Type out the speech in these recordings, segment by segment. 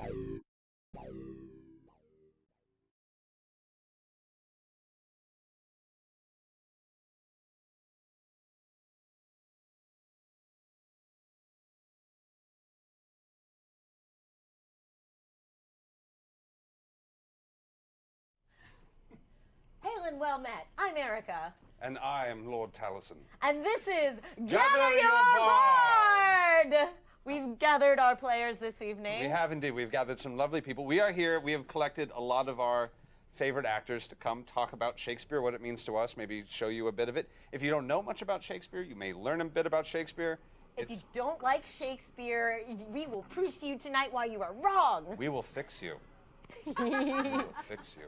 Hail and well met. I'm Erica. And I am Lord Taliesin. And this is Gather Your Board! We've gathered our players this evening. We have indeed. We've gathered some lovely people. We are here. We have collected a lot of our favorite actors to come talk about Shakespeare, what it means to us, maybe show you a bit of it. If you don't know much about Shakespeare, you may learn a bit about Shakespeare. If you don't like Shakespeare, we will prove to you tonight why you are wrong. We will fix you. We will fix you.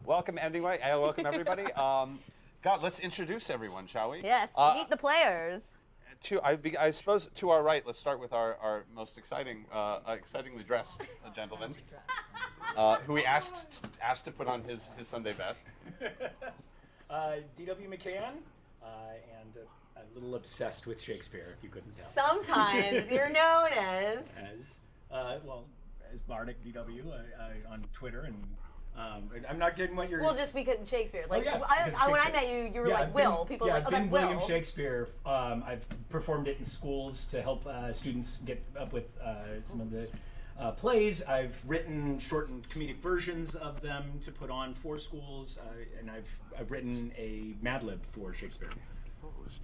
Welcome anyway. Welcome everybody. God, let's introduce everyone, shall we? Yes, meet the players. I suppose to our right, let's start with our most excitingly dressed gentleman, who we asked to put on his Sunday best. D.W. McCann, and a little obsessed with Shakespeare, if you couldn't tell. Sometimes you're known as as Bardic D.W. On Twitter, and I'm not getting what you're. Well, just because Shakespeare. Like, yeah, when I met you, you were like Will. People were like, oh, that's Will. William Shakespeare. I've performed it in schools to help students get up with some of the plays. I've written short and comedic versions of them to put on for schools, and I've written a Mad Lib for Shakespeare.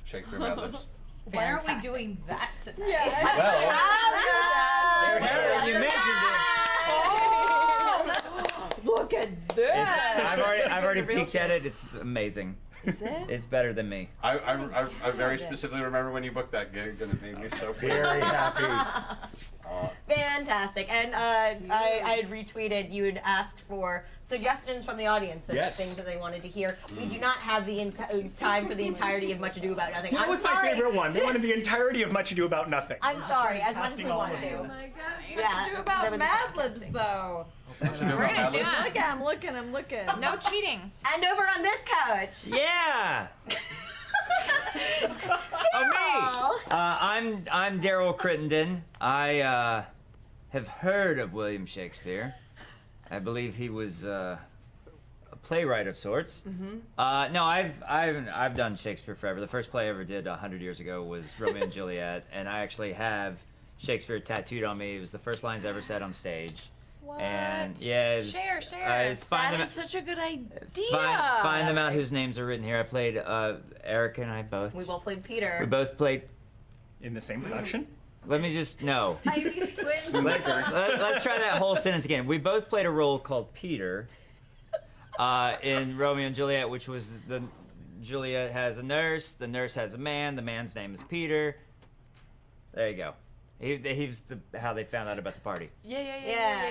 Shakespeare Mad Libs. Why aren't we doing that tonight? Yeah. Well, you mentioned it. Look at this. I've already peeked at it. It's amazing. Is it? It's better than me. I very specifically remember when you booked that gig, and it made me so Very happy. Fantastic. And I had retweeted, you had asked for suggestions from the audience of things that they wanted to hear. We do not have the time for the entirety of Much Ado About Nothing. That was my favorite one. They wanted the entirety of Much Ado About Nothing. I'm sorry, as much as we want to. Oh my God, Much Ado About Mad Libs, though. Much Ado About Mad Libs? I'm looking. No cheating. And over on this couch. Yeah. I'm Daryl Crittenden. I have heard of William Shakespeare. I believe he was a playwright of sorts. Mm-hmm. No, I've done Shakespeare forever. The first play I ever did 100 years ago was Romeo and Juliet, and I actually have Shakespeare tattooed on me. It was the first lines I ever said on stage. What? And yeah, share. That is such a good idea. Find them out whose names are written here. I played Erica and I both. We both played Peter. We both played. In the same production? Let me just no. Siamese twins. Let's try that whole sentence again. We both played a role called Peter in Romeo and Juliet, which was Juliet has a nurse, the nurse has a man, the man's name is Peter. There you go. He's how they found out about the party. Yeah.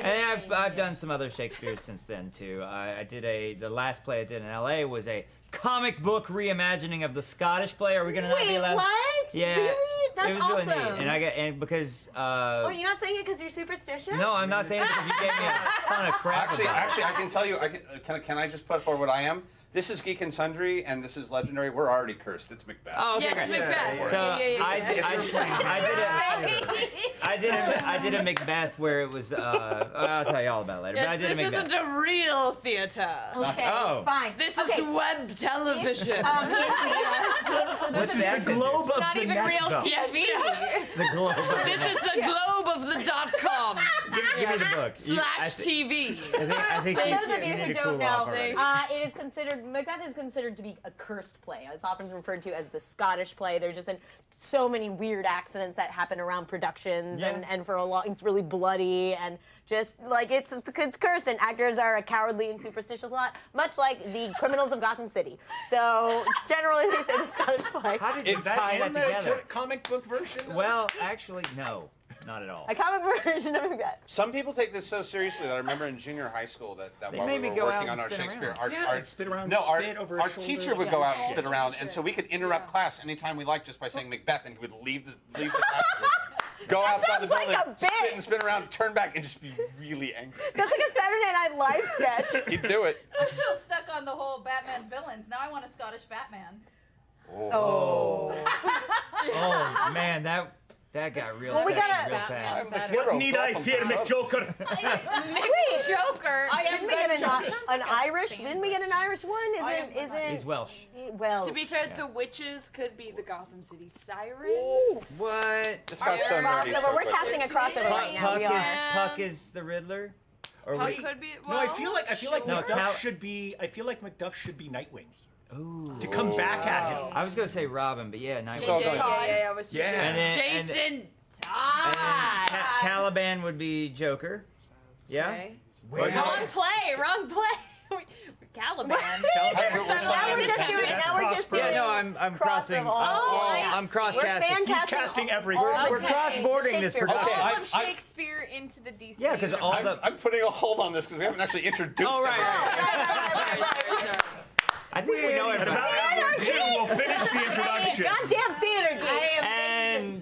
And I've done some other Shakespeare since then too. I did the last play I did in LA was a comic book reimagining of the Scottish play. Are we gonna not be allowed? Wait, what? Yeah. Really? That's it was awesome. really neat. And because Oh, you're not saying it because you're superstitious? no, I'm not saying it because you gave me a ton of crap about it. Actually, I can tell you. Can I just put forward what I am? This is Geek and Sundry, and this is Legendary. We're already cursed. It's Macbeth. Oh, okay. Yeah, it's Macbeth. So Yeah. I did a Macbeth where it was. I'll tell you all about it later. But I did a This Macbeth. isn't a real theater. Okay, Oh. fine. This is web television. What's This is the globe of Not the even net, real though. TV. The globe. This is the globe of the .com Give me the book. /TV. I think For you those of you need who to don't cool off know, already. it is considered Macbeth is considered to be a cursed play. It's often referred to as the Scottish play. There's just been so many weird accidents that happen around productions, and for a long, it's really bloody and just like it's cursed. And actors are a cowardly and superstitious lot, much like the criminals of Gotham City. So generally, they say the Scottish play. How did you tie that in the together? comic book version? Well, actually, no, not at all. A comic version of Macbeth. Some people take this so seriously that I remember in junior high school that while made we me were go out working on and our spin Shakespeare, around. Spit around, no, spit over our his shoulder. teacher would go out and spin around, and so we could interrupt class anytime we liked just by saying Macbeth, and he would leave the class, go outside the sounds like building, a bit. spit and spin around, turn back, and just be really angry. That's like a Saturday Night Live sketch. He'd do it. I'm still stuck on the whole Batman villains. Now I want a Scottish Batman. Oh. Oh man, That got real Well, we sexy gotta- real fast. I'm the hero. Need I Gotham fear, Cubs. McJoker? Wait, Joker. I am didn't we get the an Irish? Didn't we get an Irish one? He's Welsh. Well, To be fair, Yeah. the witches could be the Gotham City Sirens. What? This got so nerdy. crossover. so We're quickly. casting a crossover right now. Puck We is are. Puck is the Riddler. Or Puck wait. could be. No, I feel like sure. Macduff should be. I feel like Macduff should be Nightwing Ooh. to come back at him. I was gonna say Robin, but yeah, Nightwing. So going- I was Yeah. And then- Jason And Todd. Caliban would be Joker. Yeah. Okay. Wait, Wrong play. Caliban. Caliban. We're So now we're just doing. Now we're just doing. Yeah, no, I'm cross crossing. of all. I'm We're fan cross-casting. He's casting every. We're cross-boarding this Shakespeare production. Okay, All of Shakespeare into the DC. Yeah, because all the. I'm putting a hold on this because we haven't actually introduced Oh, them. right. I think we know And everything. about Jim will finish the introduction. Goddamn theater geek. And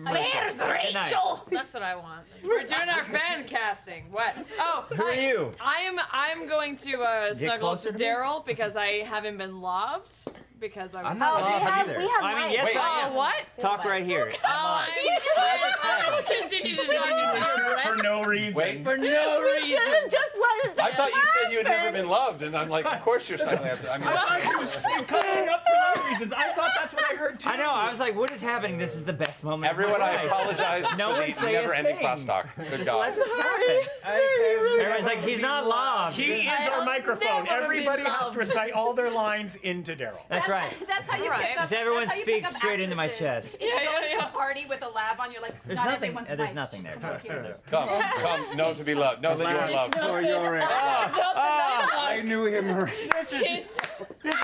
Where's Rachel? That's what I want. We're doing our fan casting. What? Oh, Who are you? I'm going to snuggle up closer to to me? Daryl because I haven't been loved because I was. I'm not Oh, we loved have- either. we have I mean, mics. yes, Wait. I am. What? Talk right here. Oh, I will continue to talk to your For breast no reason. Wait. for no We reason. should have just let it. I thought you said you had never been loved, and I'm like, of course you're snuggling after. I mean, I thought she was covering up for those reasons. I thought that's what I heard too. I know. I was like, what is happening? This is the best moment. everyone, of my I life. apologize No for one the say a never-ending thing. crosstalk. Good Just God. let this happen. Everyone's like, he's not loved. He is our microphone. never Everybody been has loved. to recite all their lines into Daryl. That's right. That's how you Right. pick up. Because everyone that's how you pick speaks up straight into my actresses. chest. If you Yeah, go yeah, to yeah. a party with a lab on, you're like, There's not nothing. everyone's There's white. nothing Just there. come here. Come, know to be loved. Know that you are loved. Oh, you're right. I knew him. This is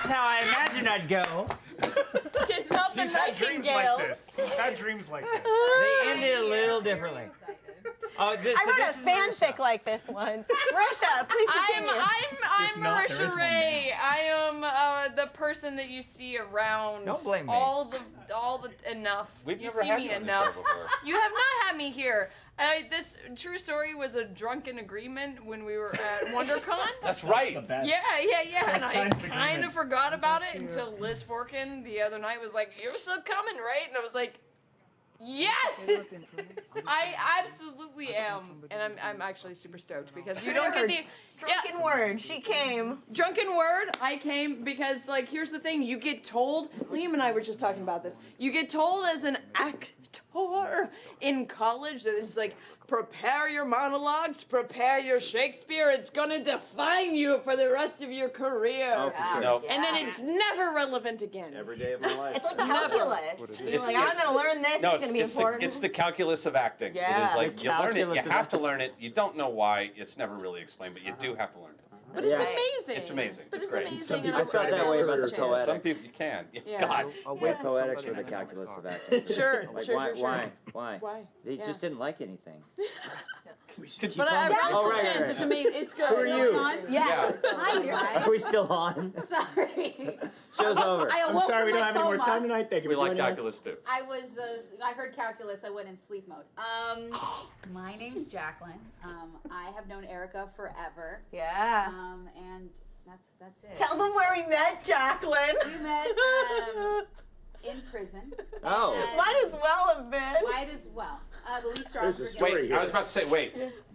how I imagined I'd go. Just not the He's had dreams nightingale. like this. He's had dreams like this. They ended a little differently. Oh, this. I so wrote a this is Marisha. fanfic like this once. Marisha, please continue. I'm not, there is Marisha one Ray. I am the person that you see around. Don't blame me. All the enough. We've you never see had me you on this enough. show before. You have not had me here. This true story was a drunken agreement when we were at WonderCon. That's right. The best. Yeah. And I kind of kind of agreements. forgot about it until Liz Forkin the other night was like, "You're still coming, right?" And I was like, "Yes, I absolutely am." And I'm actually super stoked because you don't get the Drunken word. She came. drunken word. I came because, like, here's the thing: you get told. Liam and I were just talking about this. You get told as an actor in college that it's like, prepare your monologues, prepare your Shakespeare. It's gonna define you for the rest of your career. Oh, for sure. No. And then it's never relevant again. Every day of my life. It's like calculus. You're like, It's- I'm gonna learn this. No, it's gonna be important. it's the calculus of acting. Yeah. It is like The you learn it, calculus you of have to learn it. You don't know why. It's never really explained, but you do have to learn it. But it's Yeah. amazing. It's amazing. But It's it's great. amazing. Some and people I'm felt glad that I way was about a the chance. poetics. Some people you can. Yeah. God. With poetics for the calculus of acting. Sure, Like, sure, why, sure, sure. Why? Why? They Yeah. just didn't like anything. But I promise Oh, a right, chance. right, It's right. amazing. It's good. Who are you? yeah. Hi, guys. Are we still on? Sorry. Show's over. I I'm awoke sorry we from don't have my any more coma. time tonight. Thank you We for like joining us. calculus too. I was, I heard calculus. I went in sleep mode. My name's Jacqueline. I have known Erica forever. Yeah. And that's it. Tell them where we met, Jacqueline. We met in prison. Oh. And Might as well have been. Might as well. The Lee There's a Strasberg. story Wait, here. I was about to say, wait.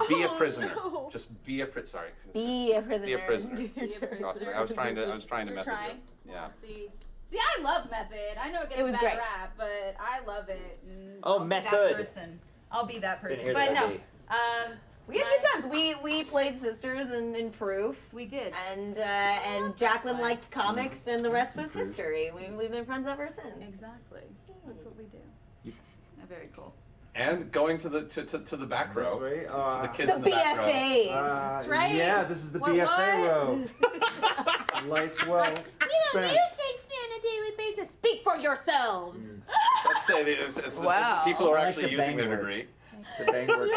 Be a Oh, prisoner. no. Just be a prisoner. Sorry. Be a prisoner. Be a prisoner. Do your Be a job. prisoner. I was trying to You're method trying? you. Yeah. See, I love method. I know it gets It was a bad great. rap, but I love it. And Oh, I'll be method. That person. I'll be that person. Didn't hear But that no, beat. We had good times. We played sisters in Proof. we did. And Jacqueline liked comics, and the rest was history. We've been friends ever since. Exactly. That's what we do. Very cool. And going to the back row. Right? To the kids The in the back row. BFAs. That's right. Yeah, this is the What, BFA what? row. Life well We don't spent. use Shakespeare on a daily basis. Speak for yourselves. Let's say it's Wow. the people who are I like actually the using their bang degree. The Bangor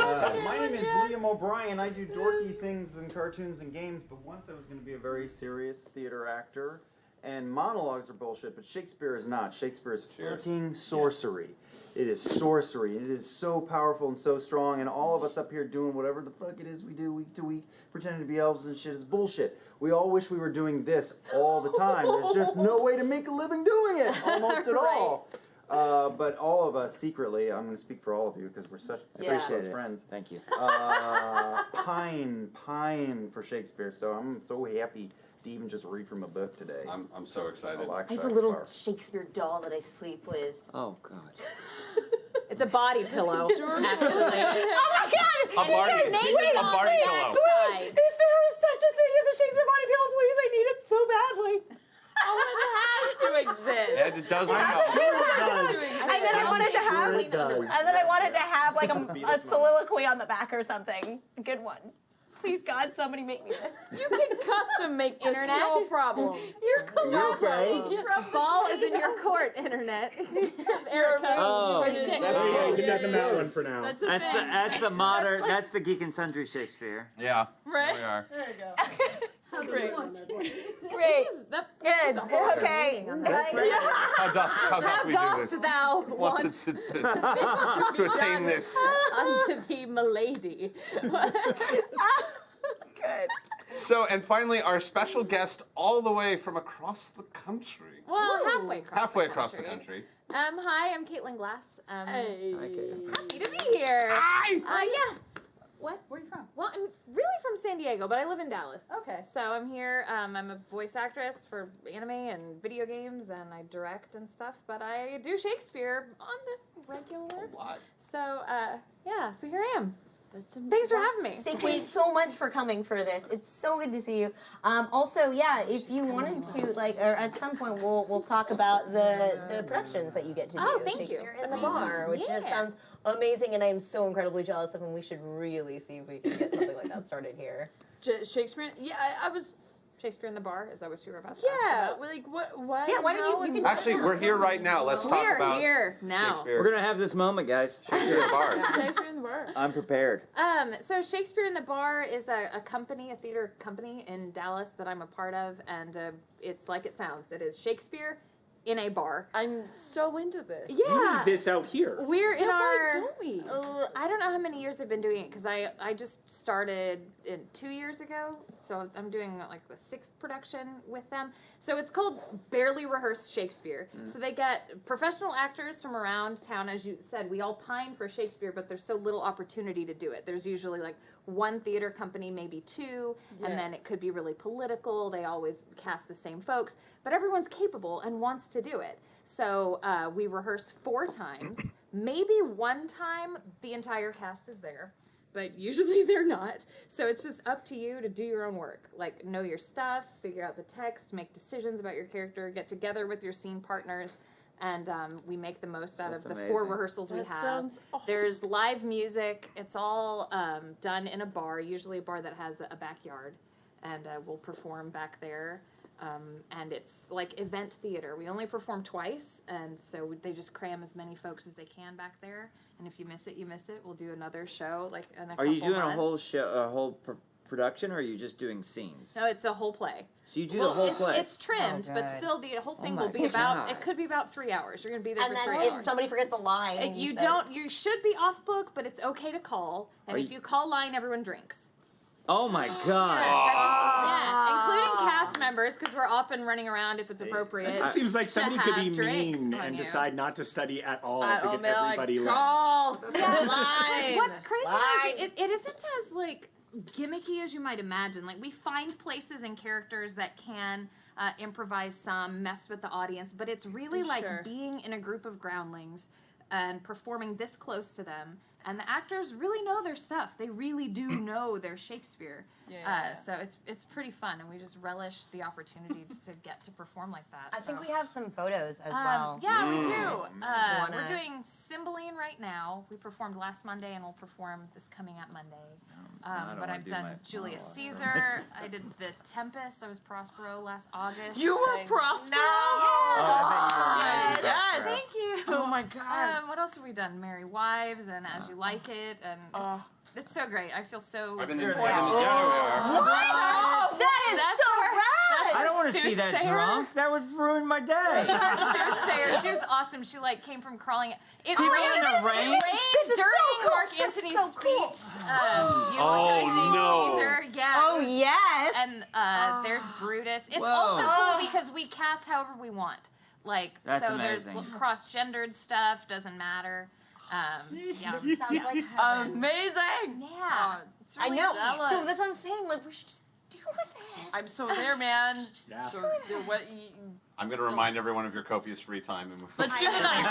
My name is Liam O'Brien. I do dorky things in cartoons and games, but once I was going to be a very serious theater actor. And monologues are bullshit, but Shakespeare is not. Shakespeare is fucking sorcery. It is sorcery. It is so powerful and so strong, and all of us up here doing whatever the fuck it is we do week to week, pretending to be elves and shit is bullshit. We all wish we were doing this all the time. There's just no way to make a living doing it, almost at all. But all of us secretly, I'm going to speak for all of you because we're such Yeah. close friends. Thank you. Pine for Shakespeare. So I'm so happy to even just read from a book today. I'm so excited. I like I have a Shakespeare. little Shakespeare doll that I sleep with. Oh God. It's a body pillow, actually. Oh my god! A Barney- naked a on Barney the pillow. backside. If there is such a thing as a Shakespeare body pillow, please, I need it so badly. Oh, it has to exist. And it does I'm now. sure it does. And then I wanted to have, Sure it does. and then I wanted to have like a soliloquy on the back or something. A good one. Please, God, somebody make me this. You can custom make this, Internet? no problem. You're okay? Ball is in your court, internet. Erica. Oh. for Shakespeare. That's that one for now. That's a That's thing. that's the modern. That's the Geek and Sundry Shakespeare. Yeah. Right? There we are. There you go. Great. Great. That, Good. that's a whole Okay. meaning on that. How doth we do dost this? thou Want want to be attain done this. unto thee, milady? Good. So, and finally, our special guest all the way from across the country. Well, halfway across. Halfway across the country. Hi, I'm Caitlin Glass. Hey. Happy to be here. Hi! Yeah. What? Where are you from? Well, I'm really from San Diego, but I live in Dallas. Okay. So I'm here. I'm a voice actress for anime and video games, and I direct and stuff. But I do Shakespeare on the regular. A lot. So yeah. So here I am. Thanks for having me. Thank you so much for coming for this. It's so good to see you. Also, yeah, if you wanted to, like, or at some point, we'll talk about the productions that you get to do. Oh, thank you. Shakespeare in the Bar, which Yeah. sounds amazing, and I am so incredibly jealous of, and we should really see if we can get something like that started here. Shakespeare? Yeah, I was. Shakespeare in the Bar. Is that what you were about to ask Yeah, about? like what? Why? Yeah, why don't you- how you and- can- Actually, we're here right now. Let's talk We're about here now. Shakespeare. We're gonna have this moment, guys. Shakespeare in the Bar. Shakespeare in the Bar. I'm prepared. So Shakespeare in the Bar is a company, a theater company in Dallas that I'm a part of, and it's like it sounds. It is Shakespeare in a bar. I'm so into this. You Yeah, need this out here. we're in Yeah, why our. don't we? I don't know how many years they've been doing it because I just started 2 years ago, so I'm doing like the 6th production with them. So it's called Barely Rehearsed Shakespeare. So they get professional actors from around town, as you said. We all pine for Shakespeare, but there's so little opportunity to do it. There's usually like one theater company, maybe two, Yeah. and then it could be really political. They always cast the same folks, but everyone's capable and wants to do it. So we rehearse 4 times. Maybe one time the entire cast is there, but usually they're not. So it's just up to you to do your own work. Like, know your stuff, figure out the text, make decisions about your character, get together with your scene partners, and we make the most out That's of the 4 amazing. rehearsals we That have. sounds awesome. There's live music. It's all done in a bar, usually a bar that has a backyard, and we'll perform back there. And it's like event theater. We only perform twice, and so they just cram as many folks as they can back there. And if you miss it, you miss it. We'll do another show like in a Are couple you doing months. a whole show, a whole production, or are you just doing scenes? No, it's a whole play. So you do Well, the whole it's, play. it's trimmed, Oh, but good. still the whole thing my will be about. God. It could be about 3 hours. You're gonna be there And for then 3 if hours. somebody forgets a line, You said- don't. You should be off book, but it's okay to call. And Are if you- you call line, everyone drinks. Oh my God. Yeah, including cast members, because we're often running around if it's appropriate. It just seems like somebody could be have drinks mean on and you. decide not to study at all I to don't get know, everybody like, left. call Yeah. line. What's crazy Line. is it isn't as like gimmicky as you might imagine. Like, we find places and characters that can improvise some, mess with the audience, but it's really like Sure. being in a group of groundlings and performing this close to them. And the actors really know their stuff. They really do know their Shakespeare. Yeah. So it's pretty fun, and we just relish the opportunity to get to perform like that. I think so. we have some photos as well. Yeah, we do. Wanna- We're doing Cymbeline right now. We performed last Monday, and we'll perform this coming up Monday. I don't But wanna I've do done my Julius monologue. Caesar. I did The Tempest. I was Prospero last August. You were Prospero. Yes. Yes. Thank you. Oh my God. What else have we done? Merry Wives and As You Like It, and it's so great. I feel so. I've been proud. yeah, we are. What? That is That's so our- rad! I don't want to see that Soothsayer. drunk. That would ruin my day. Our soothsayer. She was awesome. She like came from crawling. It People rained. in the rain? It This rained is so during cool. Mark This is Antony's so cool. speech. Oh, no. Caesar. Yeah. Oh, it was- yes. And there's Brutus. It's Whoa. also cool because we cast however we want. Like, That's so amazing. there's cross-gendered stuff, doesn't matter. Yeah. This sounds like heaven. Amazing. Yeah. It's I really know. jealous. So that's what I'm saying. Like, we should just do this. I'm so there, man. Yeah. So what? I'm going to remind everyone of your copious free time. And Let's do the night.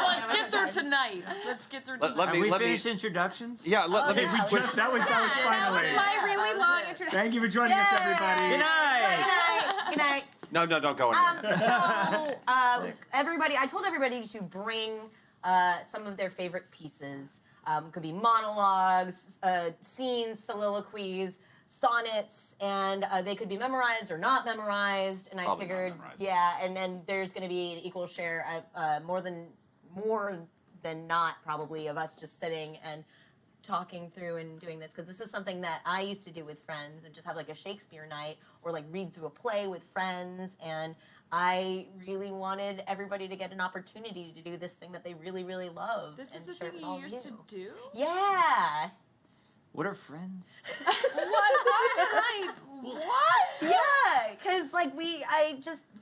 Let's get through tonight. Let's get through tonight. Let Have me, we let me, finished introductions? yeah, let me We switch. just that was That was finally. my really long introduction. Thank you for joining us, everybody. Good night. Good night. Good night. No, don't go anywhere. So, everybody, I told everybody to bring some of their favorite pieces. Could be monologues, scenes, soliloquies, sonnets, and they could be memorized or not memorized. And I Probably not figured, memorized. yeah, and then there's going to be an equal share, more than not, probably, of us just sitting and talking through and doing this, because this is something that I used to do with friends and just have like a Shakespeare night or like read through a play with friends, and I really wanted everybody to get an opportunity to do this thing that they really, really love. This and is the share it thing with all you of used to do. Yeah. What are friends? What? Yeah, because like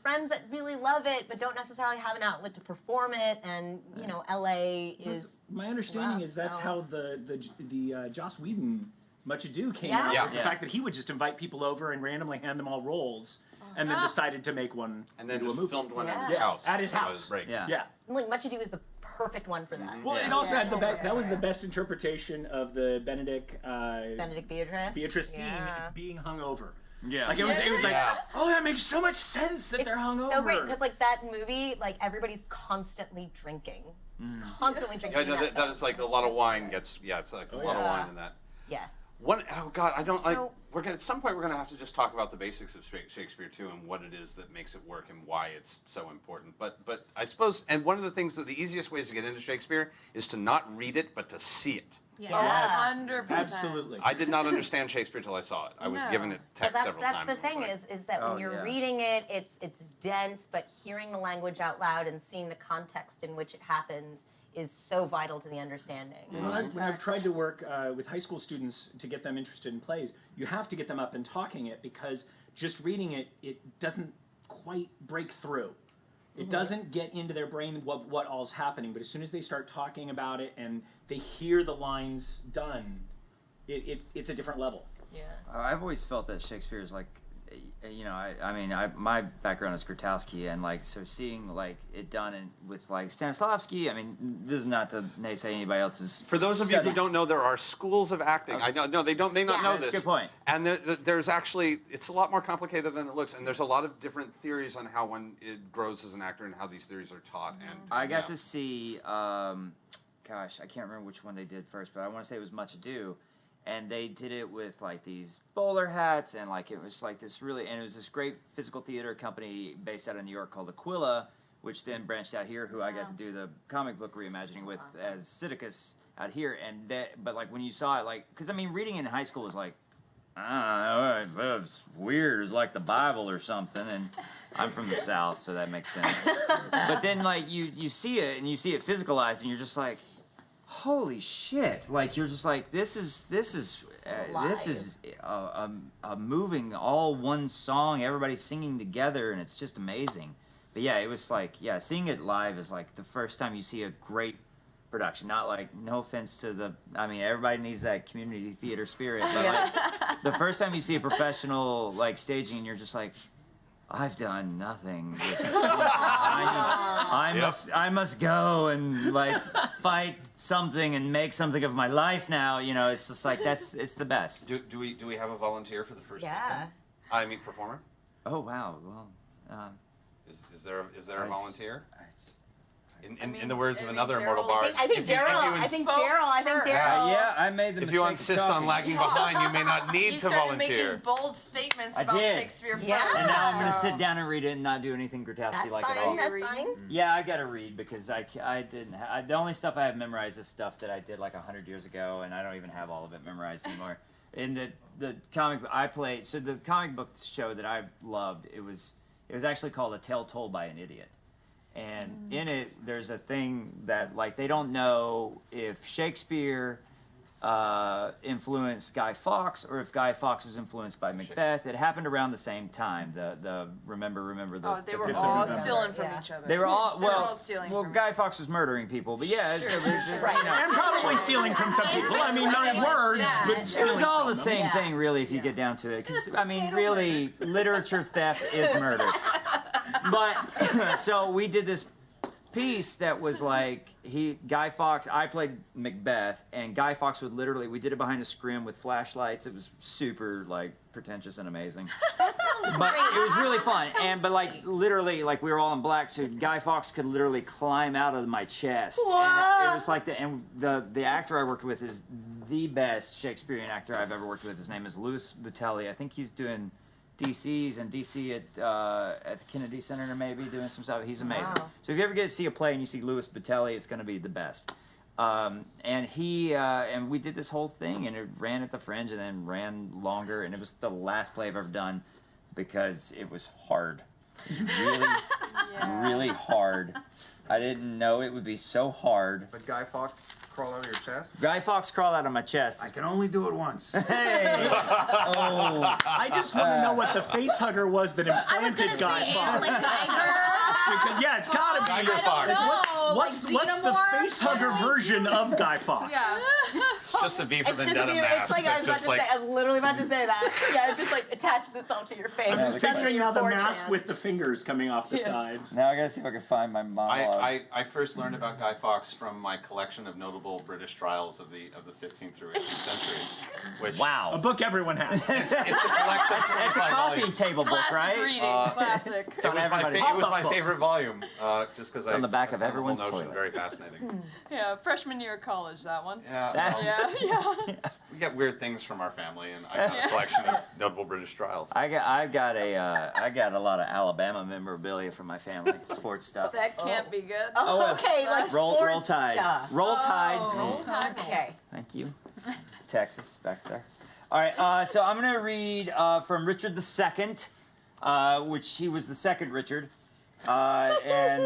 friends that really love it but don't necessarily have an outlet to perform it, and you know, LA is. My understanding rough, is that's so- how the Joss Whedon Much Ado came Yeah. out. Yeah. Was the fact that he would just invite people over and randomly hand them all roles, and then decided to make one And then into just a movie. filmed one at Yeah. his house. At his That house. was great. Yeah. Yeah. Like Much Ado is the perfect one for that. Well, Yeah. it also had the Yeah. that was the best interpretation of the Benedict Benedict Beatrice scene Yeah. being hung over. Yeah. Like it was like, Yeah. oh, that makes so much sense that they're hung over. So great, because like that movie, like everybody's constantly drinking, constantly drinking. Yeah, no, in that film. is like a lot of wine gets. Yeah, it's like a lot of yeah. wine in that. Yes. Oh God, I don't like. So- We're gonna at some point we're gonna have to just talk about the basics of Shakespeare too, and what it is that makes it work and why it's so important. But I suppose, and one of the things that the easiest ways to get into Shakespeare is to not read it but to see it. Yeah. 100%. Absolutely. I did not understand Shakespeare till I saw it. I was No. given it Because text several that's times. the and was thing like, is that Oh, when you're yeah. reading it, it's dense, but hearing the language out loud and seeing the context in which it happens is so vital to the understanding. When I've tried to work with high school students to get them interested in plays, you have to get them up and talking it, because just reading it, it doesn't quite break through. It doesn't get into their brain what all's happening, but as soon as they start talking about it and they hear the lines done, it's a different level. Yeah. I've always felt that Shakespeare is like, you know, my background is Grotowski, and like, so seeing like it done with like Stanislavski, I mean, this is not to naysay anybody else's. For those of you who studies. don't know, there are schools of acting. I know, no, they may not Yeah. know That's a this. good point. And there's actually, it's a lot more complicated than it looks. And there's a lot of different theories on how one it grows as an actor and how these theories are taught. And I got yeah. to see, gosh, I can't remember which one they did first, but I want to say it was Much Ado, and they did it with like these bowler hats, and like it was like this really, and it was this great physical theater company based out of New York called Aquila, which then branched out here, who I got to do the comic book reimagining with as Sidicus out here, and that, but like when you saw it, like, because I mean, reading in high school was like, I don't know, it's weird, it's like the Bible or something, and I'm from the South, so that makes sense. But then like you see it, and you see it physicalized, and you're just like, holy shit, like you're just like, this is a moving, all one song, everybody singing together, and it's just amazing. But yeah, it was like, yeah, seeing it live is like the first time you see a great production. Not like, no offense to the, I mean, everybody needs that community theater spirit, but like, the first time you see a professional like staging, and you're just like, I've done nothing. I must go and like fight something and make something of my life now. You know, it's just like, it's the best. Do we have a volunteer for the first Yeah. victim? I mean, performer? Oh wow, well, Is there a I- volunteer? In mean, the words of I mean, another immortal Daryl- bard. I think if you- if Daryl. you I ins- think spoke Daryl. first. yeah, I made the If mistake you of insist on talking. lagging behind, you may not need You to started volunteer. making bold statements I about did. Shakespeare Yeah. first. And now I'm gonna so- sit down and read it and not do anything Grotowski That's like at fine. all. That's Reading? fine. Yeah, I gotta read because I didn't. The only stuff I have memorized is stuff that I did like 100 years ago, and I don't even have all of it memorized anymore. In the comic book I played, so the comic book show that I loved, it was actually called A Tale Told by an Idiot, and in it there's a thing that like they don't know if Shakespeare influenced Guy Fawkes or if Guy Fawkes was influenced by Macbeth. It happened around the same time. The remember the. Oh, they the were Fifth all Remember. stealing from each other. They were all They were well. all stealing well, from Guy Fawkes was murdering people, but yeah, it's, And probably stealing from some people. I mean, not words, but it stealing was all from the them. same thing, really, if you get down to it. Because I mean, really, literature theft is murder. But so we did this piece that was like Guy Fawkes. I played Macbeth, and Guy Fawkes would literally. We did it behind a scrim with flashlights. It was super like pretentious and amazing. But it was really fun, but like literally, like we were all in black, so Guy Fawkes could literally climb out of my chest. And it was like the actor I worked with is the best Shakespearean actor I've ever worked with. His name is Louis Butelli. I think he's doing DC's and DC at the Kennedy Center maybe doing some stuff. He's amazing. Wow. So if you ever get to see a play and you see Louis Butelli, it's going to be the best. And he and we did this whole thing, and it ran at the Fringe and then ran longer, and it was the last play I've ever done because it was hard. It was really, really hard. I didn't know it would be so hard. But Guy Fawkes crawl out of your chest? Guy Fawkes crawled out of my chest. I can only do it once. Hey! Oh. I just want to know what the face hugger was that I was implanted gonna Guy say Fawkes. like Geiger. Because, yeah, it's gotta be. Geiger Fawkes. What's the Xenomorph? face hugger version of Guy Fawkes? Yeah. It's just a V for It's just Vendetta a mask. it's like I was about to say. I was literally about to say that. Yeah, it just like attaches itself to your face. I'm just It's picturing your now the 4chan. mask with the fingers coming off the sides. Now I gotta see if I can find my monologue. I first learned about Guy Fawkes from my collection of notable British trials of the 15th through 18th century. Which A wow. book everyone has. it's a collection. It's a coffee table book, Classic right? reading. Classic. It's on everybody's It was my book. favorite volume, just because on the back of I found everyone's the whole notion toilet. very fascinating. Yeah, freshman year of college, that one. Yeah, That- well, Yeah. we get weird things from our family, and I got a collection of notable British trials. I got a lot of Alabama memorabilia from my family, sports stuff. That can't be good. Oh, okay, like Roll sports Tide. stuff. Roll Tide. Okay. Thank you. Texas, back there. All right, so I'm going to read from Richard II, which he was the second Richard. And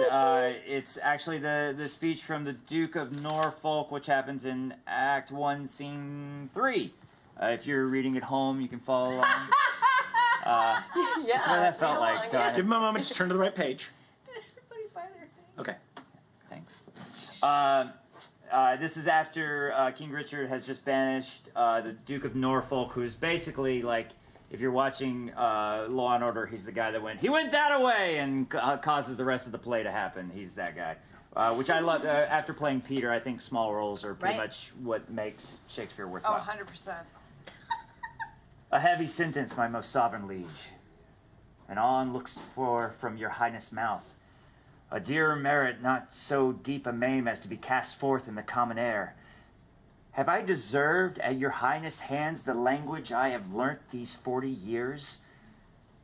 it's actually the speech from the Duke of Norfolk, which happens in Act 1, Scene 3. If you're reading at home, you can follow along. Yeah. That's what that felt like. So I Give him a moment to turn to the right page. Everybody buy their thing. Okay. Thanks. This is after King Richard has just banished the Duke of Norfolk, who is basically like, if you're watching Law and Order, he's the guy that he went that way, and causes the rest of the play to happen. He's that guy. Which I love. After playing Peter, I think small roles are pretty Right. much what makes Shakespeare Oh, worthwhile. 100%. A heavy sentence, my most sovereign liege, and on looks for from your highness' mouth. A dearer merit, not so deep a maim as to be cast forth in the common air. Have I deserved at your highness' hands the language I have learnt these 40 years?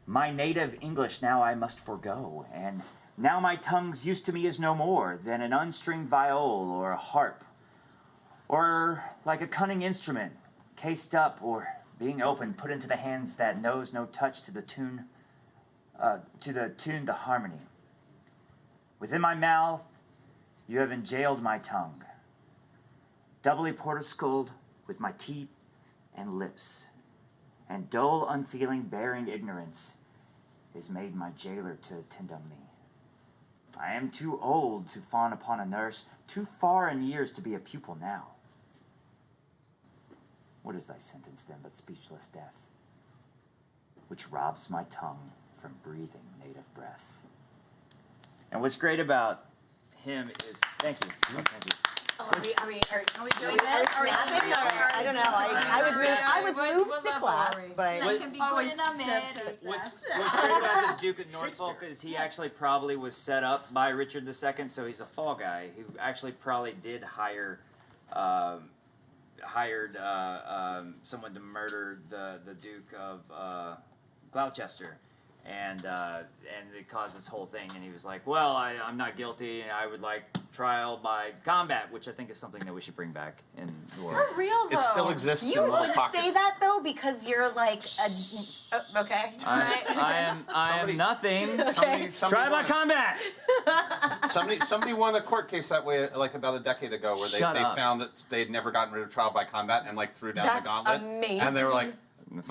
My native English now I must forego, and now my tongue's use to me is no more than an unstringed viol or a harp, or like a cunning instrument, cased up or being open, put into the hands that knows no touch to the tune the harmony. Within my mouth, you have enjailed my tongue, doubly portiscled with my teeth and lips, and dull, unfeeling, bearing ignorance is made my jailer to attend on me. I am too old to fawn upon a nurse, too far in years to be a pupil now. What is thy sentence then but speechless death, which robs my tongue from breathing native breath? And what's great about him is, thank you. Are we doing this? Are we snapping, or I don't know. I was moved to clap, but That can be Oh, put it's in a minute. What's great about the Duke of Norfolk is he actually probably was set up by Richard II, so he's a fall guy who actually probably did hired someone to murder the Duke of Gloucester. and it caused this whole thing. And he was like, "Well, I'm not guilty, and I would like trial by combat," which I think is something that we should bring back in the world. For real though. It still exists You in little would pockets. say that though because you're like okay. I am nothing. Somebody Try by won- combat. Somebody won a court case that way like about a decade ago where they Shut up. found that they'd never gotten rid of trial by combat and like threw down That's the gauntlet. amazing. And they were like,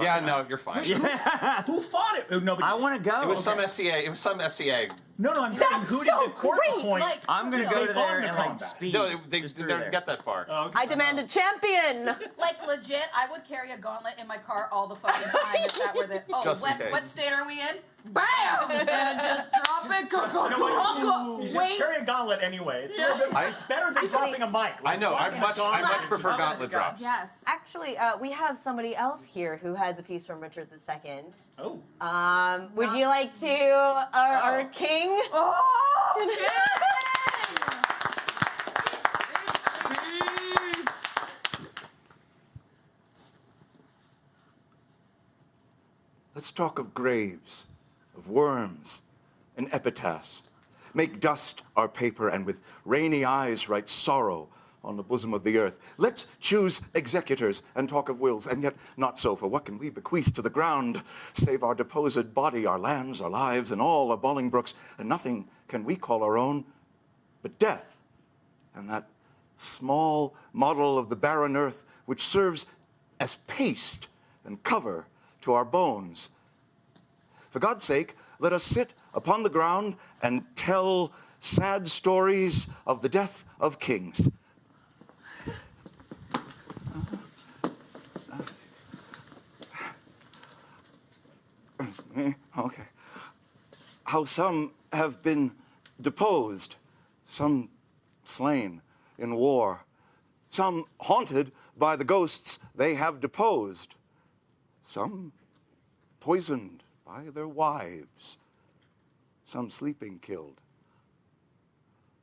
yeah, no, you're fine. Who fought it? Nobody. I want to go. It was some SCA. It was some SCA. No, I'm saying That's who so did the court great. appoint? Like, I'm gonna for go real. to Take on there the and like combat. speed. No, they just through didn't there. get that far. Oh, okay. I demand a champion. Like legit, I would carry a gauntlet in my car all the fucking time if that were the. Oh, Just in case. what state are we in? Bam! And just drop it. Go, go, You know what? go. You should Wait. carry a gauntlet anyway. It's, a little bit, it's better than dropping a mic. I know. I Dropping a much gauntlet is prefer not as gauntlet good. drops. Yes. Actually, we have somebody else here who has a piece from Richard II. Oh. Would you like to, our king? Let's talk of graves, of worms, and epitaphs. Make dust our paper, and with rainy eyes write sorrow on the bosom of the earth. Let's choose executors and talk of wills, and yet not so, for what can we bequeath to the ground, save our deposed body, our lands, our lives, and all our Bolingbrookes, and nothing can we call our own but death, and that small model of the barren earth which serves as paste and cover to our bones. For God's sake, let us sit upon the ground and tell sad stories of the death of kings. Okay. How some have been deposed, some slain in war, some haunted by the ghosts they have deposed, some poisoned by their wives, some sleeping killed,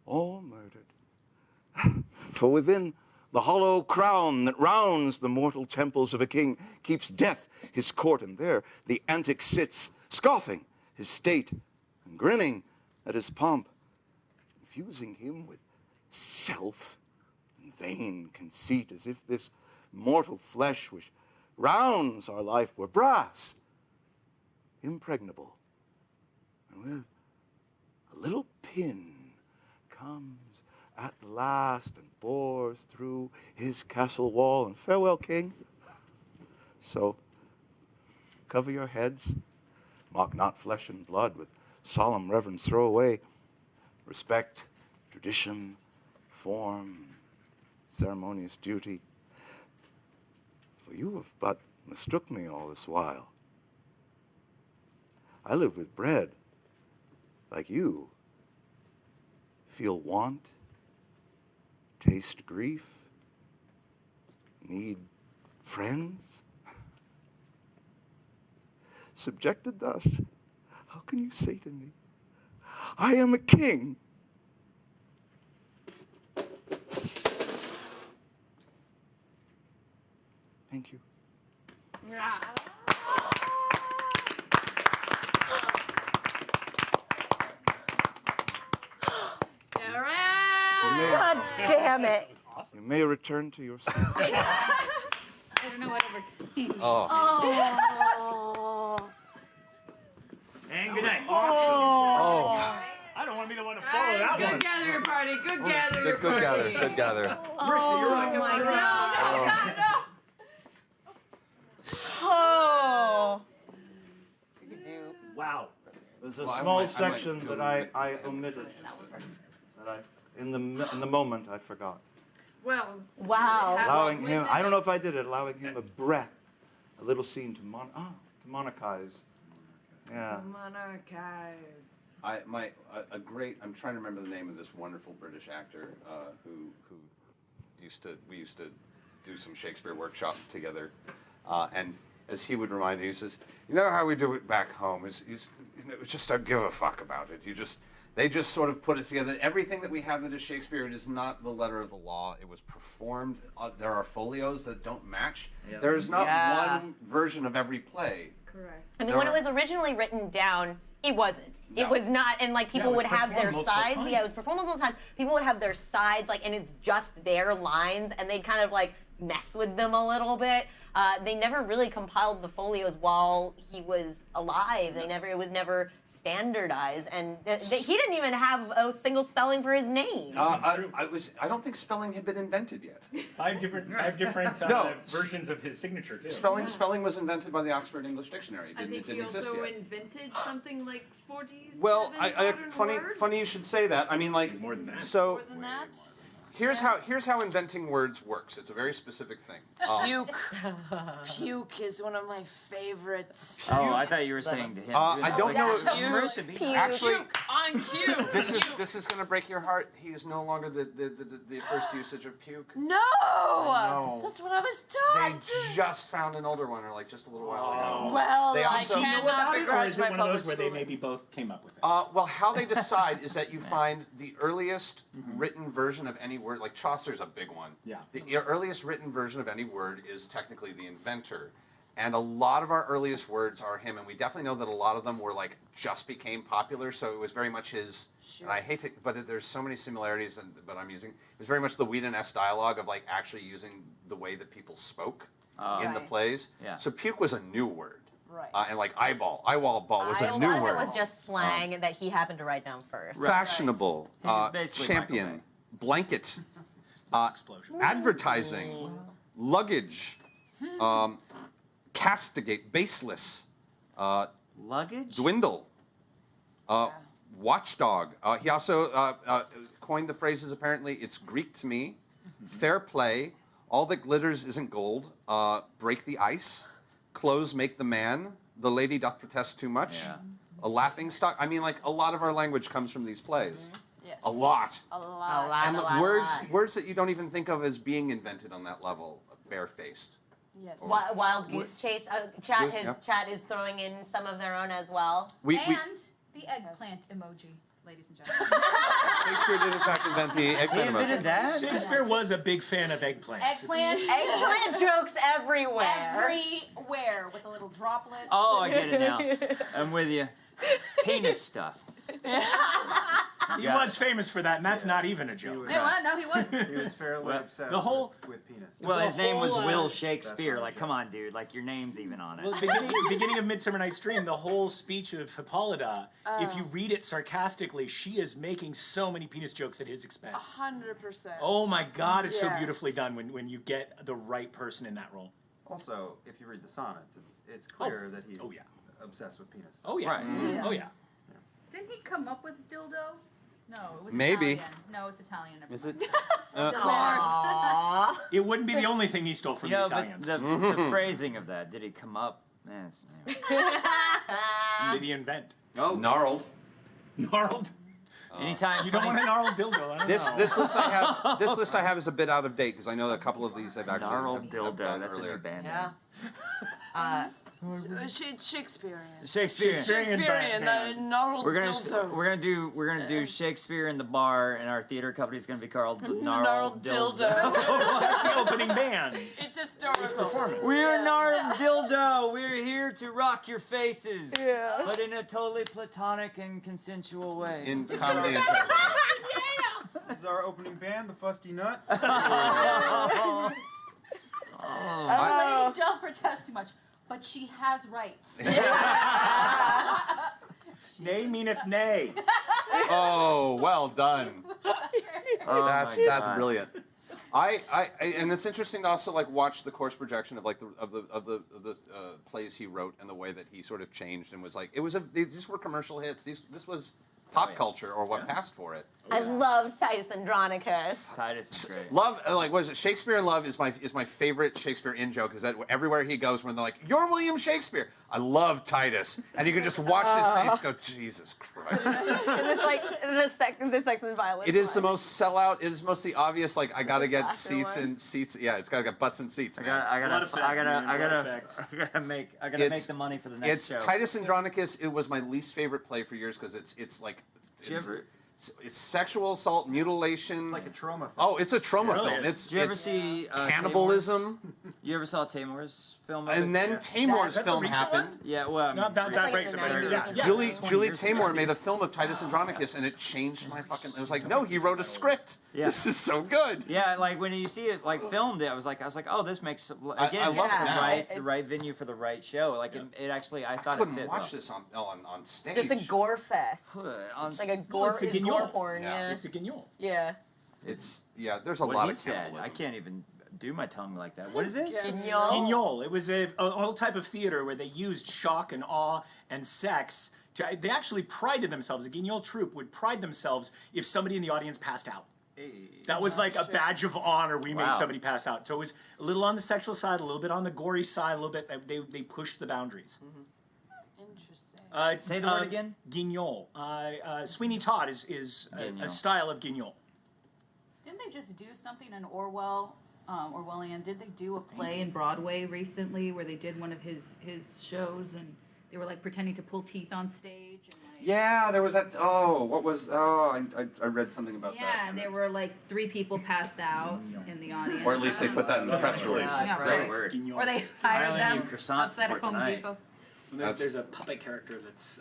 all murdered. For within the hollow crown that rounds the mortal temples of a king keeps death his court, and there the antic sits, scoffing his state and grinning at his pomp, infusing him with self and vain conceit, as if this mortal flesh which rounds our life were brass, impregnable, and with a little pin comes at last and bores through his castle wall. And farewell, king. So cover your heads, mock not flesh and blood, with solemn reverence throw away respect, tradition, form, ceremonious duty. For you have but mistook me all this while. I live with bread, like you. Feel want, taste grief, need friends. Subjected thus, how can you say to me, I am a king? Thank you. God damn it. You may return to your seat. I don't know what overcame. Oh. And good night. Oh. I don't want to be the one to follow that Good one. gather your party. Good gather your party. Good gather. Good gather. Richie, you're right. Oh my No, God. no, God, no. Oh. Wow. There's a Well, I small might section go that I omitted. That in the moment, I forgot. Well, Wow. Allowing him, I don't know if I did it, allowing him a breath, a little scene to monarchize. Yeah. monarchize. I'm trying to remember the name of this wonderful British actor who we used to do some Shakespeare workshop together, and as he would remind me, he says, you know how we do it back home is you know, just don't give a fuck about it. You just They just sort of put it together. Everything that we have that is Shakespeare, it is not the letter of the law. It was performed. There are folios that don't match. Yep. There's not one version of every play. Correct. I mean, when it was originally written down, it wasn't. No. It was not, and like people it was would have their performed multiple sides. times. Yeah, it was performed multiple times. People would have their sides, like, and it's just their lines, and they'd kind of like mess with them a little bit. They never really compiled the folios while he was alive. It was never standardized, and he didn't even have a single spelling for his name. I don't think spelling had been invented yet. Five different No. versions of his signature too. Spelling was invented by the Oxford English Dictionary. I think It didn't he exist also yet. invented something like 47 Well, modern words. funny you should say that. I mean, like, More than that. so More than that. here's how inventing words works. It's a very specific thing. Puke. Puke is one of my favorites. Oh, I thought you were saying to him. I don't know. Puke. Actually, Puke on cue. this is gonna break your heart. He is no longer the first usage of puke. No! know. That's what I was They taught. just found an older one, or like just a little while ago. Well, They I also- cannot Or begrudge is it my one of public those where they schooling. maybe both came up with it? Well, how they decide is that you find the earliest written version of any word, like Chaucer's a big one. Yeah. The earliest written version of any word is technically the inventor. And a lot of our earliest words are him, and we definitely know that a lot of them were like just became popular, so it was very much his. Sure. And I hate to, but there's so many similarities, but I'm using. It was very much the Whedon-esque dialogue of like actually using the way that people spoke in the Right. plays. Yeah. So puke was a new word. Right. And like eyeball was a new lot of word. it was just slang that he happened to write down first. Fashionable, He was basically champion, Michael blanket, Explosion. advertising, luggage, castigate, baseless, Luggage? dwindle, watchdog. He also coined the phrases, apparently, it's Greek to me, fair play, all that glitters isn't gold, break the ice, clothes make the man, the lady doth protest too much, Yeah. a laughing stock. I mean, like, a lot of our language comes from these plays. Yes. A lot. A lot. And words that you don't even think of as being invented on that level, barefaced. Yes. Wild Goose Chase. Chat Yeah. Chat is throwing in some of their own as well. And the eggplant emoji, ladies and gentlemen. Shakespeare did in fact invent the He eggplant invented emoji. that? Shakespeare was a big fan of eggplants. Eggplant. Eggplant jokes everywhere. Everywhere with a little droplet. Oh, I get it now. I'm with you. Penis stuff. He Yeah. was famous for that, and that's not even a joke. No, he was. He was fairly Well, obsessed the whole- with penis. Well, his name was whole, Will that's Shakespeare. not Like, a come on, dude. Like, your name's even on it. Well, beginning of Midsummer Night's Dream, the whole speech of Hippolyta, if you read it sarcastically, she is making so many penis jokes at his expense. 100%. Oh my God, it's so Yeah. beautifully done when you get the right person in that role. Also, if you read the sonnets, it's clear that he's Oh, yeah. obsessed with penis. Oh yeah. Right. Yeah. Oh yeah. Didn't he come up with dildo? No, it was Maybe. Italian. No, it's Italian. Never Is mind. it? Of course. Aww. It wouldn't be the only thing he stole from You know, the but Italians. the phrasing of that, did he come up? Anyway. Did he invent? Oh, gnarled. Gnarled. Anytime You don't want a gnarled dildo. I don't This know. this list I have is a bit out of date because I know that a couple of these I've actually Gnarled have dildo. done That's earlier. a new band Yeah. name. It's Shakespearean. Shakespeare. Shakespearean, that gnarled We're dildo. gonna do Shakespeare in the bar, and our theater company's gonna be called the Gnarled Gnarled Dildo. That's the opening band. It's historical. Performance. We're Gnarled Dildo. We're here to rock your faces, but in a totally platonic and consensual way. In comedy and This is our opening band, the Fusty Nut. The lady does protest too much, but she has rights. Nay meaneth nay. Oh, well done. Oh That's my that's God. brilliant. And it's interesting to also like watch the course projection of like the plays he wrote and the way that he sort of changed and was like these were commercial hits. This was pop culture or what passed for it. I love Titus Andronicus. Titus is great. Love, like, what is it? Shakespeare in Love is my favorite Shakespeare in joke. Is that everywhere he goes, when they're like, "You're William Shakespeare," I love Titus, and you can just watch his face go, "Jesus Christ!" And it's like the Sex and Violence. It is the one. most sellout. It is most the obvious. Like, I gotta get slasher seats one. and seats. Yeah, it's gotta get butts and seats. I Man. gotta make the money for the next It's show. Titus Andronicus. It was my least favorite play for years because it's like it's sexual assault, mutilation. It's like a trauma film. Oh, it's a trauma Really film. is. It's Did you ever it's see cannibalism. You ever saw Tamor's film? of And it? then Tamor's that the film recent happened. one? Yeah, well, Not that like breaks in it, the but 90s. yeah. Julie Taymor made a film of Titus Andronicus, and it changed my fucking. It was like, no, he wrote a script. Yeah. This is so good. yeah, like when you see it like filmed, I was like, oh, this makes again I love it's it the now. right It's- venue for the right show. Like it actually, I I thought couldn't it fit watch well. this on stage. Just a gore fest. On It's like a gore, it's a it's gore guignol. porn. Yeah. Yeah. It's a guignol. Yeah. It's there's a what lot he of said. cannibalism. I can't even do my tongue like that. What is it? Guignol. Guignol. It was an old type of theater where they used shock and awe and sex. They actually prided themselves. A Guignol troupe would pride themselves if somebody in the audience passed out. That was like a badge of honor. We Wow. made somebody pass out. So it was a little on the sexual side, a little bit on the gory side, a little bit. They pushed the boundaries. Interesting. Say the word again. Guignol. Sweeney Todd is a Guignol. style of Guignol. Didn't they just do something in Orwellian? Did they do a play in Broadway recently where they did one of his shows and they were like pretending to pull teeth on stage and like. Yeah, there was that. Oh, what was? Oh, I read something about that. Yeah, there were like 3 people passed out in the audience. Or at least they put that in the press release. Yeah, Great right. word. Guignol. Or they I hired only them knew croissant outside of for Home tonight. Depot. There's a puppet character that's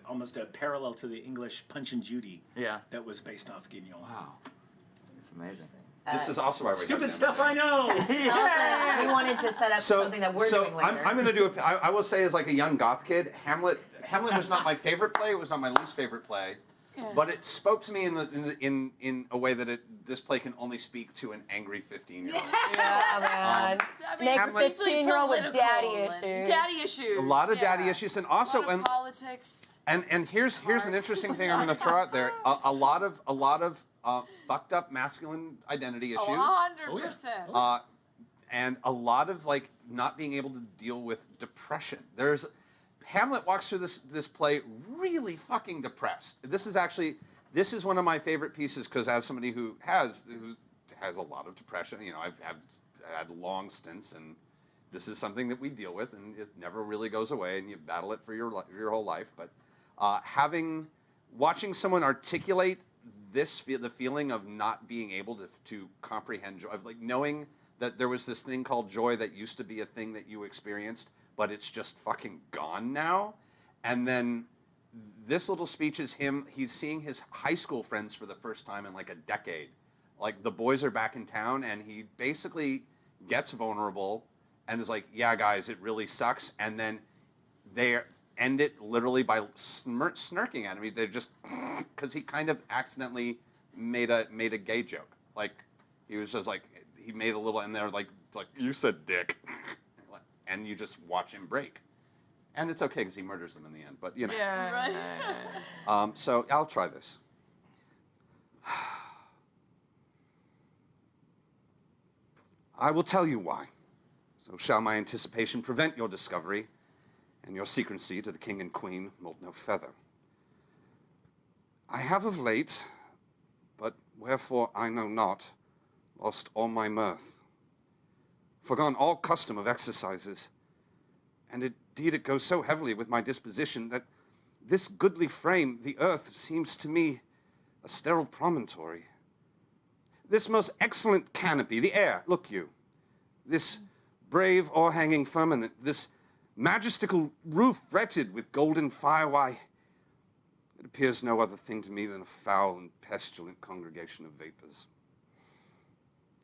almost a parallel to the English Punch and Judy Yeah. that was based off Guignol. Wow. It's amazing. This is also why we Stupid stuff I know! We wanted to set up something that we're doing later. I'm going to do I will say as like a young goth kid, Hamlet was not my favorite play. It was not my least favorite play, but it spoke to me in a way that this play can only speak to an angry 15-year-old. Yeah, man. I Next Hamlet- 15-year-old with daddy Political and issues. Daddy issues. A lot of daddy yeah. issues, and also a lot of politics. And here's an interesting thing I'm going to throw out there. A lot of fucked up masculine identity issues. 100%. And a lot of like not being able to deal with depression. Hamlet walks through this play really fucking depressed. This is one of my favorite pieces because as somebody who has a lot of depression, I've had long stints, and this is something that we deal with, and it never really goes away, and you battle it for your whole life. But watching someone articulate the feeling of not being able to comprehend joy, of like knowing that there was this thing called joy that used to be a thing that you experienced, but it's just fucking gone now. And then this little speech is he's seeing his high school friends for the first time in like a decade. Like the boys are back in town, and he basically gets vulnerable and is like, yeah, guys, it really sucks. And then they end it literally by snarking at him. They're just, because he kind of accidentally made a gay joke. Like, he was just like, he made a little, and they're like, you said dick. And you just watch him break. And it's okay because he murders them in the end, but Yeah. Right. So I'll try this. I will tell you why. So shall my anticipation prevent your discovery, and your secrecy to the king and queen mold no feather. I have of late, but wherefore I know not, lost all my mirth, forgone all custom of exercises, and indeed it goes so heavily with my disposition that this goodly frame, the earth, seems to me a sterile promontory. This most excellent canopy, the air, look you, this brave o'erhanging firmament, this majestical roof fretted with golden fire, why, it appears no other thing to me than a foul and pestilent congregation of vapors.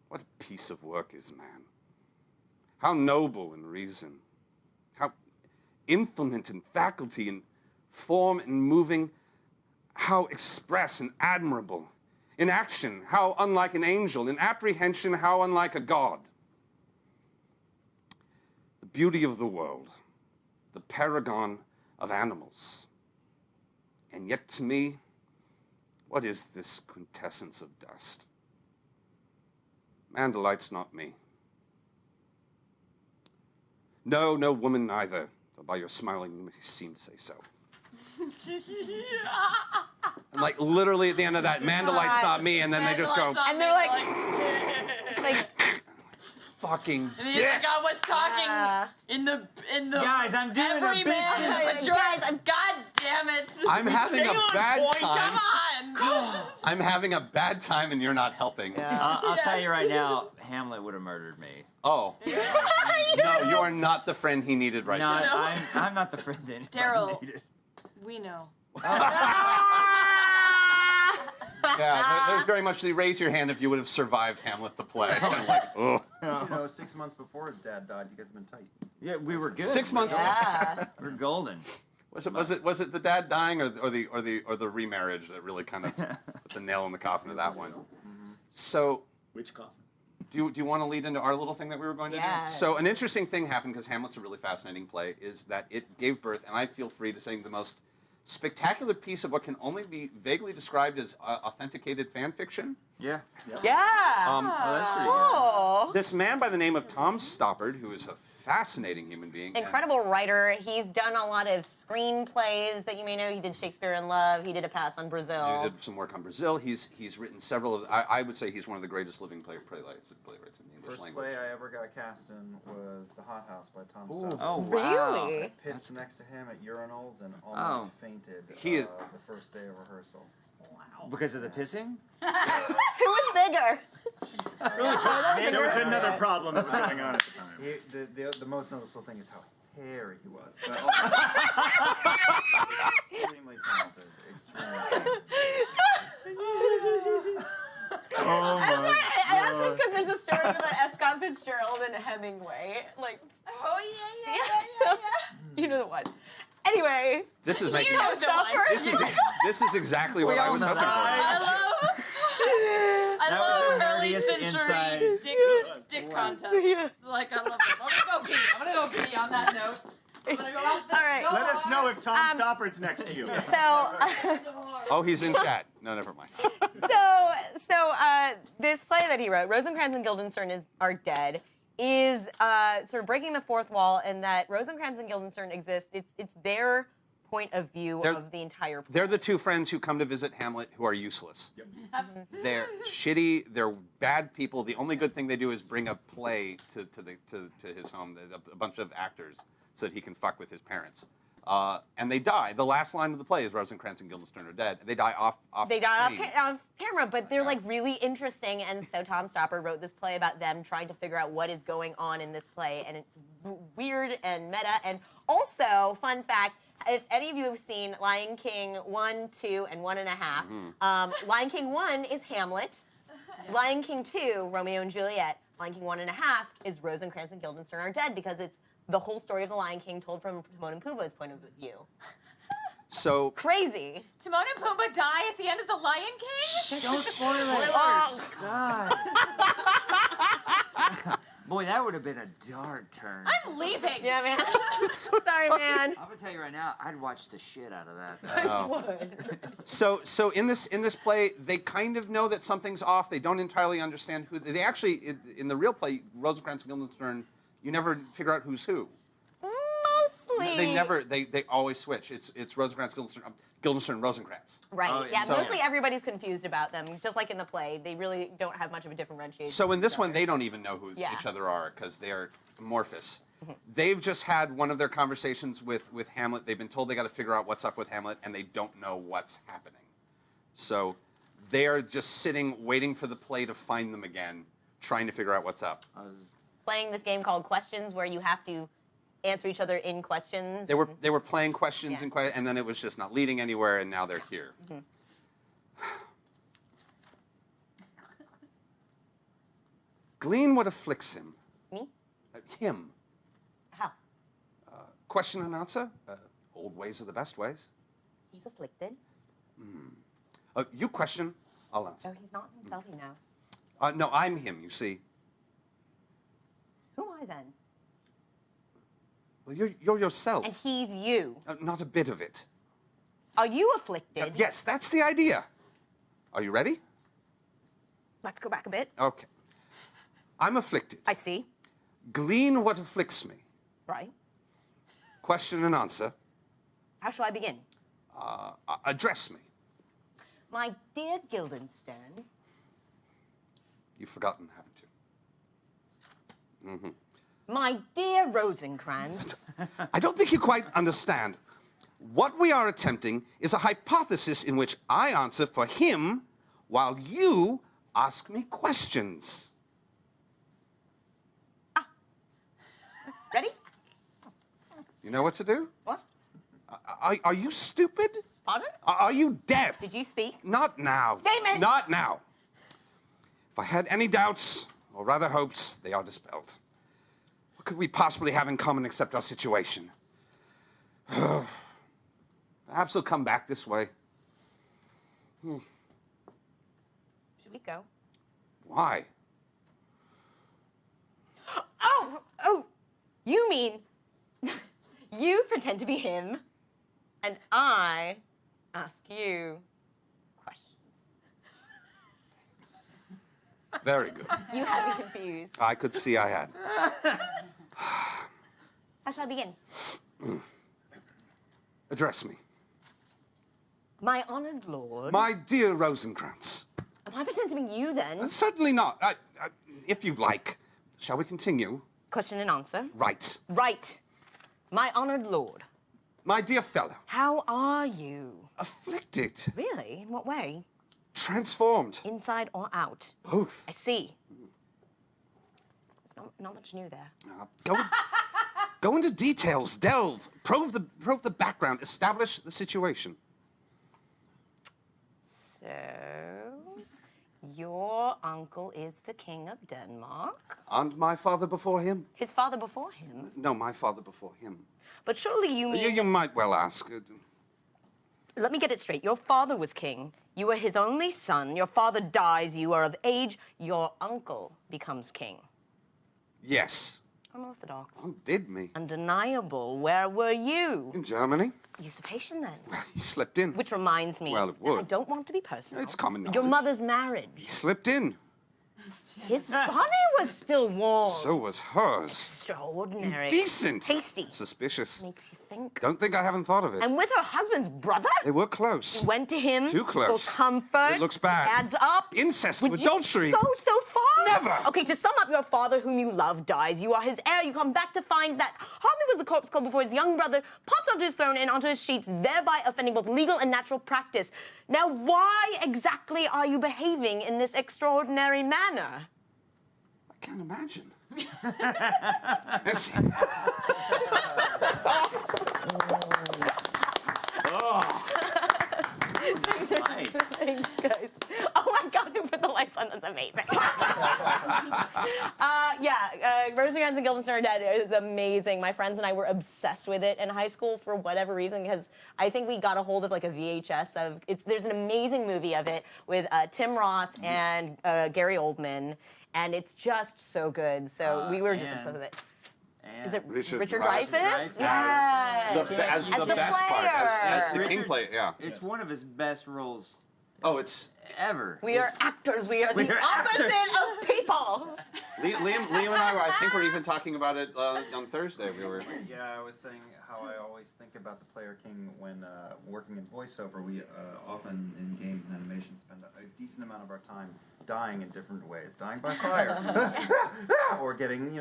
What a piece of work is man. How noble in reason, how infinite in faculty and form and moving, how express and admirable. In action, how unlike an angel. In apprehension, how unlike a god. The beauty of the world, the paragon of animals. And yet to me, what is this quintessence of dust? Man delights not me. No, no woman neither, though by your smiling you seem to say so. And like literally at the end of that, man delights not me, and then they just go, And they're like, fucking And he's like, I was talking in the Guys, I'm doing a every big man thing. majority. God damn it! I'm having a bad time. Come on. I'm having a bad time and you're not helping. I'll tell you right now, Hamlet would have murdered me. Oh. No, you are not the friend he needed right No, now. I'm not the friend anybody Daryl, needed. we know. Yeah, there's very much the raise your hand if you would have survived Hamlet the play. I'm like, oh. You know, 6 months before his dad died, you guys have been tight. Yeah, we were good. 6 months. We're golden. Was it the dad dying or the remarriage that really kind of put the nail in the coffin of that one? So, Which coffin? do you want to lead into our little thing that we were going to do? So an interesting thing happened because Hamlet's a really fascinating play. Is that it gave birth, and I feel free to say the most spectacular piece of what can only be vaguely described as authenticated fan fiction. Yeah. Yeah. Oh, that's pretty good. Cool. This man by the name of Tom Stoppard, who is a fascinating human being. Incredible writer. He's done a lot of screenplays that you may know. He did Shakespeare in Love. He did A Pass on Brazil. He did some work on Brazil. He's written several of. I would say he's one of the greatest living playwrights in the English First language. play I ever got cast in was The Hot House by Tom Stoppard. Oh, wow. Really? I pissed next to him at urinals and almost fainted He is- the first day of rehearsal. Because of the pissing? Who was bigger? There was another problem that was going on at the time. The most noticeable thing is how hairy he was. But extremely talented. Extremely talented. Oh I'm sorry, I asked this God. because there's a story about F. Scott Fitzgerald and Hemingway. Like, oh yeah. You know the one. Anyway. This is making. Tom Stoppard. This is exactly what I was hoping for. I love early nerdiest century inside. dick contests. Like, I love them. I'm gonna go pee on that note. I'm gonna go out this door. Let us know if Tom Stoppard's next to you. So, Oh, he's in chat. No, never mind. This play that he wrote, Rosencrantz and Guildenstern Are Dead, is sort of breaking the fourth wall in that Rosencrantz and Guildenstern exist. It's their point of view of the entire play. They're the two friends who come to visit Hamlet who are useless. They're shitty. They're bad people. The only good thing they do is bring a play to his home, a bunch of actors, so that he can fuck with his parents. And they die. The last line of the play is Rosencrantz and Guildenstern Are Dead. They die off. They die screen. off camera, but they're like really interesting. And so Tom Stoppard wrote this play about them trying to figure out what is going on in this play, and it's weird and meta. And also, fun fact: if any of you have seen Lion King 1, 2, and 1.5, Lion King 1 is Hamlet. Lion King 2, Romeo and Juliet. Lion King 1.5 is Rosencrantz and Guildenstern Are Dead, because it's the whole story of the Lion King told from Timon and Pumbaa's point of view. So crazy. Timon and Pumbaa die at the end of The Lion King? Don't spoil it. Oh, God. Boy, that would have been a dark turn. I'm leaving. Yeah, man. Sorry, man. I'm gonna tell you right now, I'd watch the shit out of that. I would. So in this play, they kind of know that something's off. They don't entirely understand who. They actually, in the real play, Rosencrantz and Guildenstern, you never figure out who's who. Mostly. They never. They always switch. It's Rosencrantz, Guildenstern, Rosencrantz. Right. Oh, yeah. so- Mostly everybody's confused about them, just like in the play. They really don't have much of a differentiation. So in this one, they don't even know who Yeah. each other are because they are amorphous. They've just had one of their conversations with Hamlet. They've been told they got to figure out what's up with Hamlet, and they don't know what's happening. So they are just sitting, waiting for the play to find them again, trying to figure out what's up. Playing this game called Questions, where you have to answer each other in questions. They were playing questions and then it was just not leading anywhere, and now they're here. Glean what afflicts him. Me? Him. How? Question and answer. Old ways are the best ways. He's afflicted. You question, I'll answer. Oh, he's not himself, you know. No, I'm him, you see. Who am I then? Well, you're yourself. And he's you. Not a bit of it. Are you afflicted? Yes, that's the idea. Are you ready? Let's go back a bit. Okay. I'm afflicted. I see. Glean what afflicts me. Right. Question and answer. How shall I begin? Address me. My dear Guildenstern. You've forgotten, haven't you? My dear Rosencrantz. I don't think you quite understand. What we are attempting is a hypothesis in which I answer for him while you ask me questions. Ready? You know what to do? What? Are you stupid? Pardon? Are you deaf? Did you speak? Not now. Statement! Not now. If I had any doubts, or rather hopes, they are dispelled. What could we possibly have in common except our situation? Perhaps he'll come back this way. Should we go? Why? Oh, you mean you pretend to be him, and I ask you questions. Very good. You had me confused. I could see I had. How shall I begin? Address me. My honored lord. My dear Rosencrantz. Am I pretending to be you then? Certainly not. If you like. Shall we continue? Question and answer. Right. Right. My honored lord. My dear fellow. How are you? Afflicted. Really? In what way? Transformed. Inside or out? Both. I see. There's not much new there. Go into details. Delve. Probe the background. Establish the situation. So, your uncle is the king of Denmark? And my father before him? His father before him? No, my father before him. But surely you mean... You might well ask. Let me get it straight. Your father was king. You were his only son. Your father dies. You are of age. Your uncle becomes king. Yes. Unorthodox. Undid me. Undeniable. Where were you? In Germany. Usurpation, then. Well, he slipped in. Which reminds me. Well, it would. I don't want to be personal. It's common knowledge. Your mother's marriage. He slipped in. His body was still warm. So was hers. Extraordinary. Indecent. Tasty. Suspicious. Makes you think. Don't think I haven't thought of it. And with her husband's brother? They were close. You went to him. Too close. For comfort. It looks bad. Adds up. Incest, Would you adultery. go so far? Never. Okay, to sum up, your father, whom you love, dies. You are his heir. You come back to find that hardly was the corpse cold before his young brother popped onto his throne and onto his sheets, thereby offending both legal and natural practice. Now, why exactly are you behaving in this extraordinary manner? I can't imagine. Thanks, guys. Oh my God, who put the lights on? That's amazing. Rosencrantz and Guildenstern Are Dead is amazing. My friends and I were obsessed with it in high school for whatever reason, because I think we got a hold of like a VHS of it. There's an amazing movie of it with Tim Roth and Gary Oldman, and it's just so good. So we were just obsessed with it. Is it Richard Dreyfuss? Yes. As the the best part. As the king player, yeah. It's one of his best roles Oh, it's... ever. We are actors. We are the opposite of people. Liam and I I think we're even talking about it on Thursday. Yeah, I was saying how I always think about the player king when working in voiceover. We often in games and animation spend a decent amount of our time dying in different ways. Dying by fire. Or getting,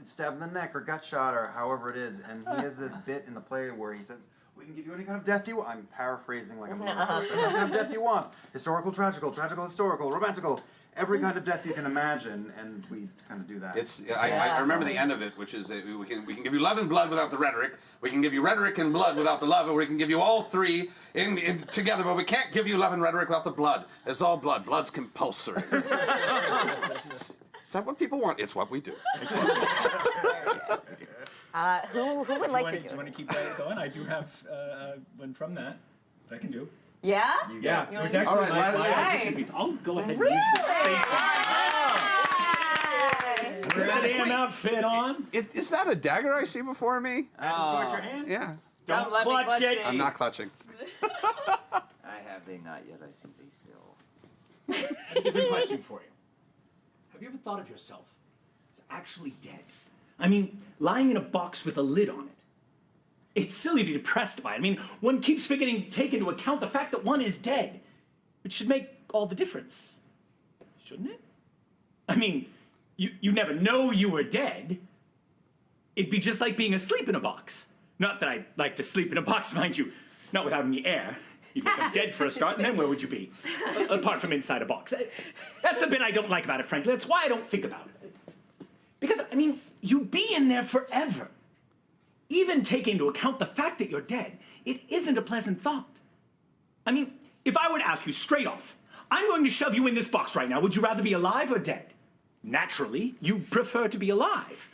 stabbed in the neck or gut shot or however it is. And he has this bit in the play where he says, "We can give you any kind of death you want." I'm paraphrasing like I'm any kind of death you want. Historical, tragical, historical, romantical. Every kind of death you can imagine, and we kind of do that. I remember the end of it, which is we can give you love and blood without the rhetoric. We can give you rhetoric and blood without the love, or we can give you all three in together, but we can't give you love and rhetoric without the blood. It's all blood. Blood's compulsory. Is that what people want? It's what we do. It's what we do. Who would like to do you want to keep that going? I do have one from that I can do. Yeah? Yeah, it was actually my audition piece. I'll go ahead and use the space. Is that AM outfit on? Is that a dagger I see before me? Towards your hand? Yeah. Don't clutch it. I'm not clutching. I have they not yet. I see they still. I have a different question for you. Have you ever thought of yourself as actually dead? I mean, lying in a box with a lid on it. It's silly to be depressed by it. I mean, one keeps forgetting to take into account the fact that one is dead, which should make all the difference, shouldn't it? I mean, you never know you were dead. It'd be just like being asleep in a box. Not that I like to sleep in a box, mind you, Not without any air. You'd make them dead for a start, and then where would you be? Apart from inside a box. That's the bit I don't like about it, frankly. That's why I don't think about it. Because, I mean, you'd be in there forever. Even taking into account the fact that you're dead, it isn't a pleasant thought. I mean, if I were to ask you straight off, I'm going to shove you in this box right now. Would you rather be alive or dead? Naturally, you prefer to be alive.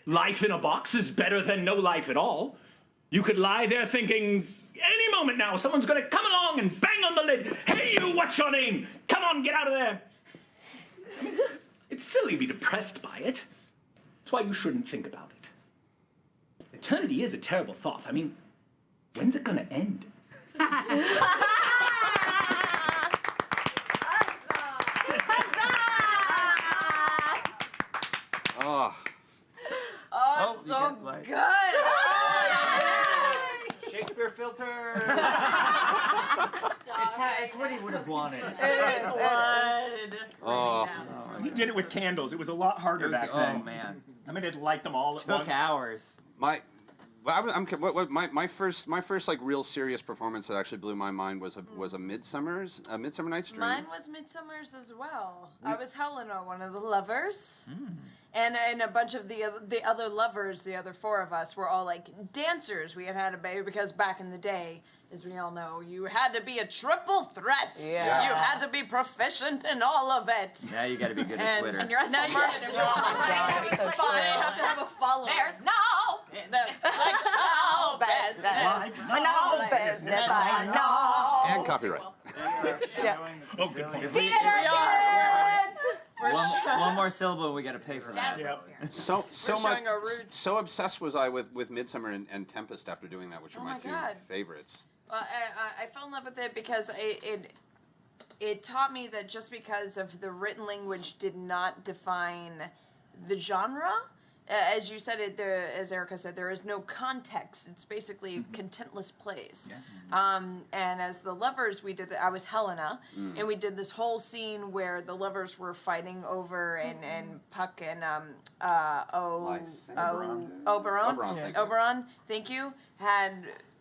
Life in a box is better than no life at all. You could lie there thinking, any moment now, someone's gonna come along and bang on the lid. Hey, you, what's your name? Come on, get out of there. I mean, it's silly to be depressed by it. That's why you shouldn't think about it. Eternity is a terrible thought. I mean, when's it gonna end? Oh. Oh, it's so good. Shakespeare filter. It's what he would have wanted. Oh. He did it with candles. It was a lot harder back then. Oh man, I mean, to light them all at once. took hours. My first like real serious performance that actually blew my mind was a Midsummer Night's Dream. Mine was Midsummer's as well. I was Helena, one of the lovers. And a bunch of the other lovers, the other four of us, were all like dancers. We had a baby because back in the day, as we all know, you had to be a triple threat. Yeah. You had to be proficient in all of it. Now you got to be good at Twitter. And you're at the Now, market. yes. Right? It's fine. You have to have a follower. There's no business like show business. No business, I know. And copyright. Oh, good point. One more syllable, and we got to pay for that. Yep. So We're much. showing our roots. So obsessed was I with Midsummer and Tempest after doing that, which are Oh my my two God. favorites. I fell in love with it because it taught me that just because of the written language did not define the genre. As you said it, as Erica said, there is no context. It's basically contentless plays. Yes. And as the lovers, we did. I was Helena, and we did this whole scene where the lovers were fighting over, and Puck and Oberon, thank you, had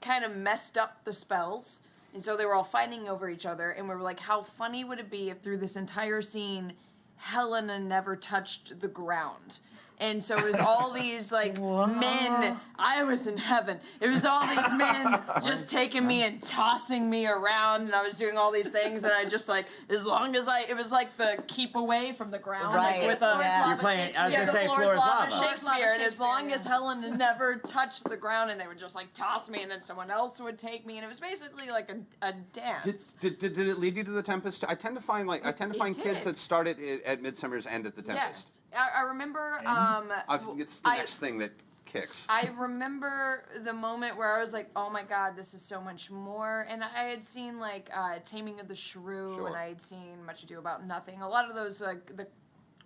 kind of messed up the spells, and so they were all fighting over each other. And we were like, how funny would it be if through this entire scene, Helena never touched the ground? And so it was all these like men. I was in heaven. It was all these men just taking me and tossing me around, and I was doing all these things, and I just like, as long as it was like the keep away from the ground, Right. like with a You're playing. I was gonna say Floor floor is Lava lava. Shakespeare, and as long as Helen never touched the ground, and they would just like toss me, and then someone else would take me, and it was basically like a dance. Did it lead you to the Tempest? I tend to find kids did. that start at Midsummer's end at the Tempest. Yes, I remember. It's the next thing that kicks. I remember the moment where I was like, "Oh my God, this is so much more." And I had seen like Taming of the Shrew, Sure. and I had seen Much Ado About Nothing. A lot of those like the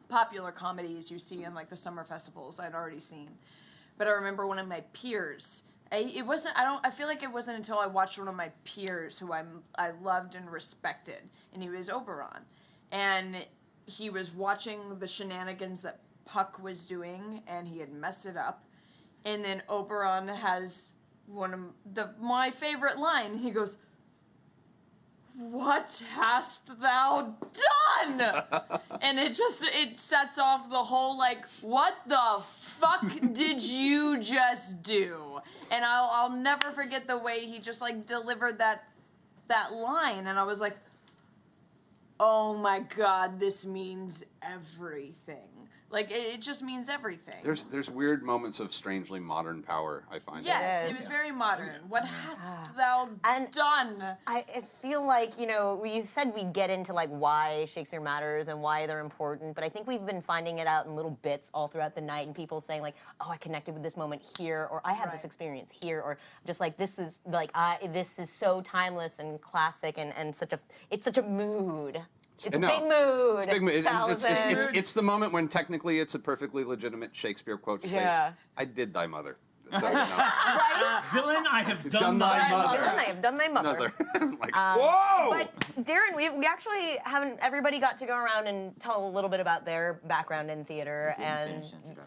popular comedies you see in like the summer festivals, I'd already seen. But I remember one of my peers. I feel like it wasn't until I watched one of my peers who I loved and respected, and he was Oberon, and he was watching the shenanigans that Puck was doing, and he had messed it up. And then Oberon has one of my favorite line. He goes, "What hast thou done?" And it sets off the whole like, what the fuck did you just do? And I'll never forget the way he just like delivered that line, and I was like, oh my God, this means everything. Like, it just means everything. There's weird moments of strangely modern power, I find. Yes, it was very modern. What hast thou done? I feel like, you said we get into like why Shakespeare matters and why they're important, but I think we've been finding it out in little bits all throughout the night, and people saying like, oh, I connected with this moment here, or I had this experience here, or just like this is so timeless and classic and it's such a mood. It's a big mood. It's a big mood. Thousand. It's the moment when technically it's a perfectly legitimate Shakespeare quote to say, I did thy mother. So, Right? Villain, I have done thy mother. Villain, I have done thy mother. I'm like, whoa! But Darren, we actually haven't. Everybody got to go around and tell a little bit about their background in theater, and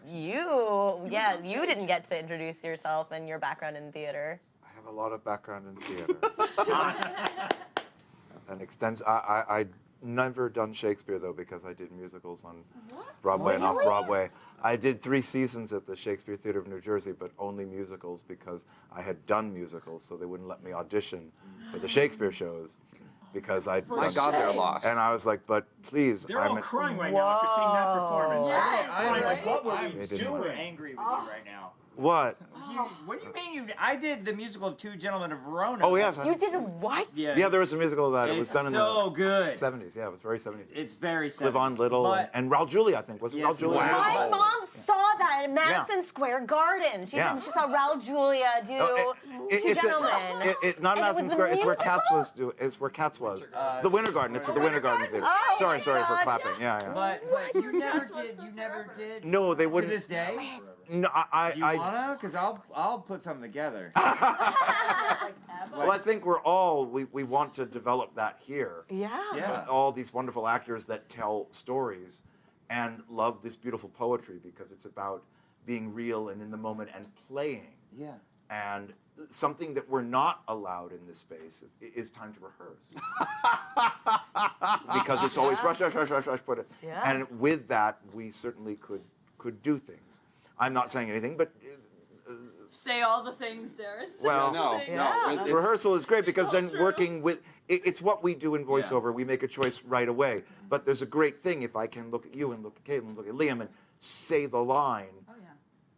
you didn't get to introduce yourself and your background in theater. I have a lot of background in theater. And I never done Shakespeare though because I did musicals on Broadway and off Broadway. I did 3 seasons at the Shakespeare Theater of New Jersey, but only musicals because I had done musicals, so they wouldn't let me audition for the Shakespeare shows because I'd My done God, they're lost. And I was like, but please, They're all crying right now after seeing that performance. Yes, I'm like, what were I'm we super doing? angry with you right now. What? What do you mean I did the musical of Two Gentlemen of Verona. Oh yes, You did a what? yeah. There was a musical of that. It was It's done in so the good. 70s. Yeah, it was very 70s. It's very Clivon 70s, Little but- and Raul Julia, I think. Was it Yes, Raul Julia? wow. My mom saw that at Madison Square Garden. She Yeah. said she saw Raul Julia do Two It's Gentlemen. not And it Madison was a Square. It's where musical? Cats was. It's where Cats was. The Winter Garden. It's at the Winter Garden Theater. Oh, sorry my for God. clapping. Yeah. But you never did. You never did. No, they To wouldn't. this day. No, Do you wanna? Because I'll put something together. Well, I think we want to develop that here. Yeah. Yeah. All these wonderful actors that tell stories and love this beautiful poetry because it's about being real and in the moment and playing. Yeah. And something that we're not allowed in this space is time to rehearse. Because it's always rush, put it. Yeah. And with that, we certainly could do things. I'm not saying anything, but Say all the things, Darius. well, no. It's- rehearsal is great because then working with it's what we do in voiceover. We make a choice right away. But there's a great thing if I can look at you and look at Caitlin, look at Liam, and say the line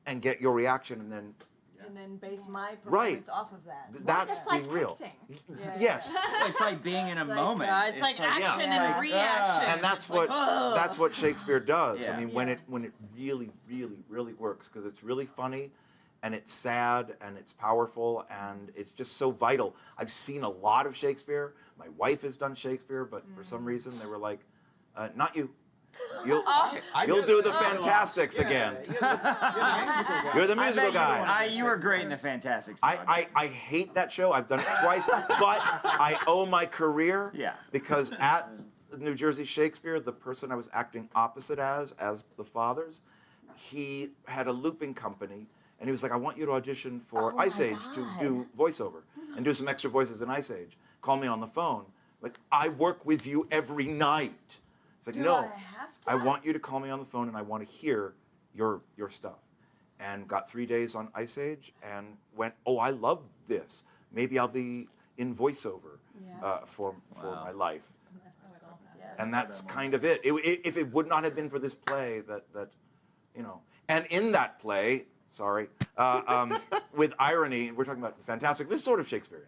and get your reaction, and then And then base my Right. performance off of that. that's It's like being real. acting. Yes. It's like being in a Like, moment. it's like action yeah. and reaction. And that's It's like, what that's what Shakespeare does. Yeah. I mean, when it really, really, really works, because it's really funny, and it's sad, and it's powerful, and it's just so vital. I've seen a lot of Shakespeare. My wife has done Shakespeare, but for some reason they were like, "Not you. You'll do the Fantastics again. You're the musical guy." You were great in the Fantastics. I hate that show. I've done it twice, but I owe my career because at New Jersey Shakespeare, the person I was acting opposite as the fathers, he had a looping company, and he was like, "I want you to audition for Ice Age to do voiceover and do some extra voices in Ice Age. Call me on the phone. Like, I work with you every night." It's like, "No, I want you to call me on the phone, and I want to hear your stuff." And got 3 days on Ice Age and went, "Oh, I love this. Maybe I'll be in voiceover for my life." And that's kind of it. If it would not have been for this play, that and in that play, with irony, we're talking about Fantastic. This is sort of Shakespearean.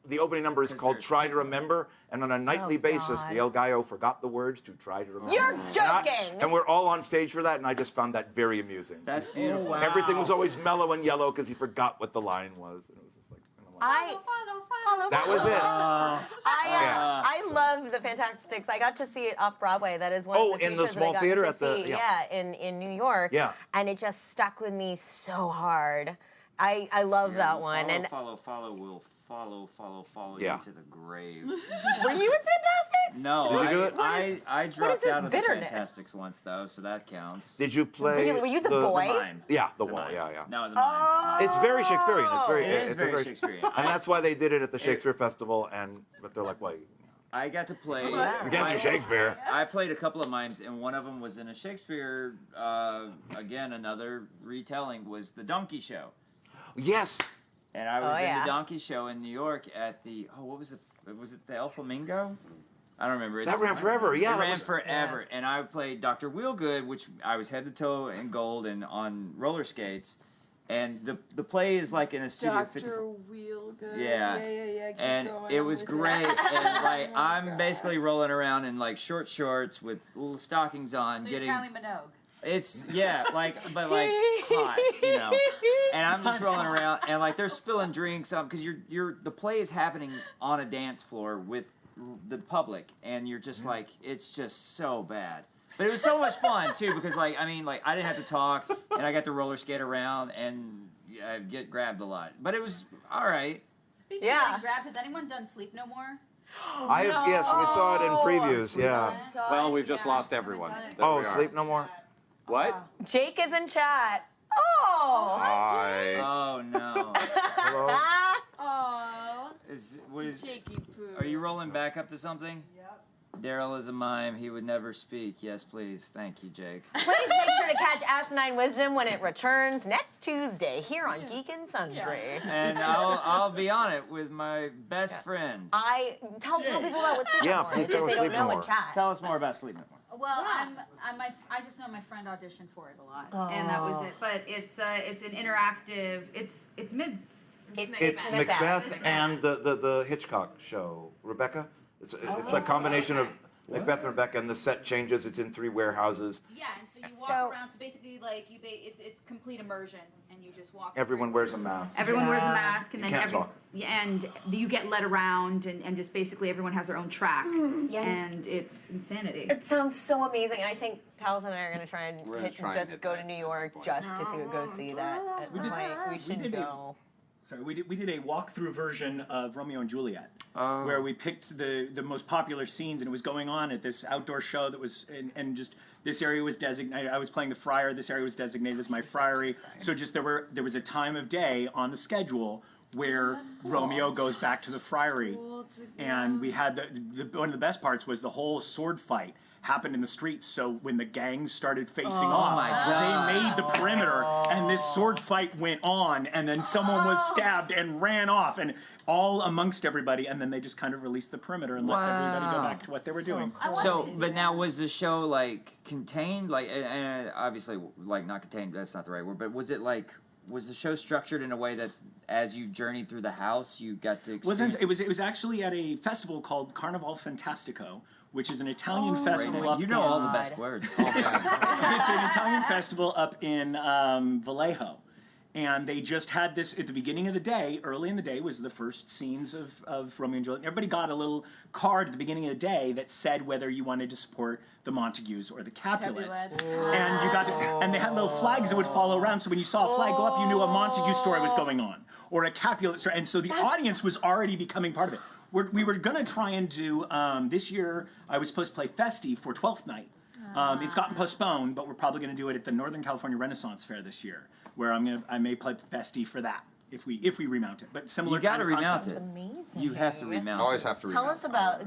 The opening number is called "Try to Remember," and on a nightly basis, the El Gallo forgot the words to try to remember. You're joking. And we're all on stage for that, and I just found that very amusing. That's beautiful. Everything was always mellow and yellow because he forgot what the line was. And it was just like, that was it. I love the Fantastics. I got to see it off Broadway. That is one of the in the features small that I got theater to at the- see. yeah. in New York. Yeah. And it just stuck with me so hard. I love that one. And Follow will follow Yeah. you to the grave. were you in Fantastics? No, Did you do it? I dropped this out of bitterness? the Fantastics once though, so that counts. Did you play? Really? Were you the boy? Mime. Yeah, the The wall. mime. Yeah. No, the mime. It's very Shakespearean. It's very. It is it's a very Shakespearean. And that's why they did it at the Shakespeare Festival. But they're like, "Well, I got to play. you can't do Shakespeare." I played a couple of mimes, and one of them was in a Shakespeare. Again, another retelling was the Donkey Show. Yes. And I was Oh, in yeah. the Donkey Show in New York at the what was it? Was it the El Flamingo? I don't remember. That ran forever. Yeah, it that ran was- forever. And I played Dr. Wheelgood, which I was head to toe in gold and on roller skates. And the play is like in a studio. Dr. Wheelgood. Yeah. Yeah. Keep And going, it I'm was with great. you. And like Oh my I'm God. basically rolling around in like short shorts with little stockings on, So getting. you're Kylie Minogue. It's but like hot, And I'm just rolling around, and like they're spilling drinks, because the play is happening on a dance floor with the public, and you're just like, it's just so bad. But it was so much fun too, because I didn't have to talk, and I got to roller skate around and get grabbed a lot. But it was all right. Speaking of getting grabbed, has anyone done Sleep No More? Yes, we saw it in previews. Yeah. Well, we've just lost everyone. There Oh, we are. Sleep No More. What? Jake is in chat. Oh. Hi. Oh no. Hello. rolling back up to something? Yep. Daryl is a mime. He would never speak. Yes, please. Thank you, Jake. Please make sure to catch Asinine Wisdom when it returns next Tuesday here on Geek and Sundry. And I'll be on it with my best friend. Tell people about what Sleep Yeah, No More please is, tell if us they don't Sleep know No in More. chat. Tell us more about Sleep No More. Well, I just know my friend auditioned for it a lot, and that was it. But it's an interactive. It's It's Macbeth and the Hitchcock show. Rebecca? It's a combination of Macbeth and Rebecca, and the set changes. It's in 3 warehouses. Yeah, and so you walk around. So basically, like it's complete immersion, and you just walk. Everyone wears a mask. Everyone wears a mask, and You then can't talk. and you get led around, and just basically everyone has their own track, Yeah. and it's insanity. It sounds so amazing, and I think Talis and I are going to try and We're gonna try and hit go that to New York just to go see that at some point. We should go. Sorry, we did a walkthrough version of Romeo and Juliet, where we picked the most popular scenes, and it was going on at this outdoor show that was, and just this area was designated. I was playing the friar. This area was designated as my friary. So just there was a time of day on the schedule where Romeo goes back to the friary, and we had one of the best parts was the whole sword fight happened in the streets. So when the gangs started facing off, they made the perimeter, and this sword fight went on, and then someone was stabbed and ran off, and all amongst everybody, and then they just kind of released the perimeter and let everybody go back to what they were doing. So, but now was the show like contained? Like, and obviously, like not contained. That's not the right word. But was it like? Was the show structured in a way that, as you journeyed through the house, you got to experience? It was actually at a festival called Carnival Fantastico, which is an Italian festival up You know in, all the best words. It's an Italian festival up in Vallejo. And they just had this at the beginning of the day, early in the day, was the first scenes of Romeo and Juliet. Everybody got a little card at the beginning of the day that said whether you wanted to support the Montagues or the Capulets. And you got to, and they had little flags that would follow around, so when you saw a flag go up, you knew a Montague story was going on, or a Capulet story. And so the audience was already becoming part of it. We were going to try and do, this year, I was supposed to play Festi for 12th night. It's gotten postponed, but we're probably going to do it at the Northern California Renaissance Fair this year, where I may play Festi for that if we remount it. But similar. You got to kind of remount concept. it. Amazing. You have to remount. Always it. have to Tell remount.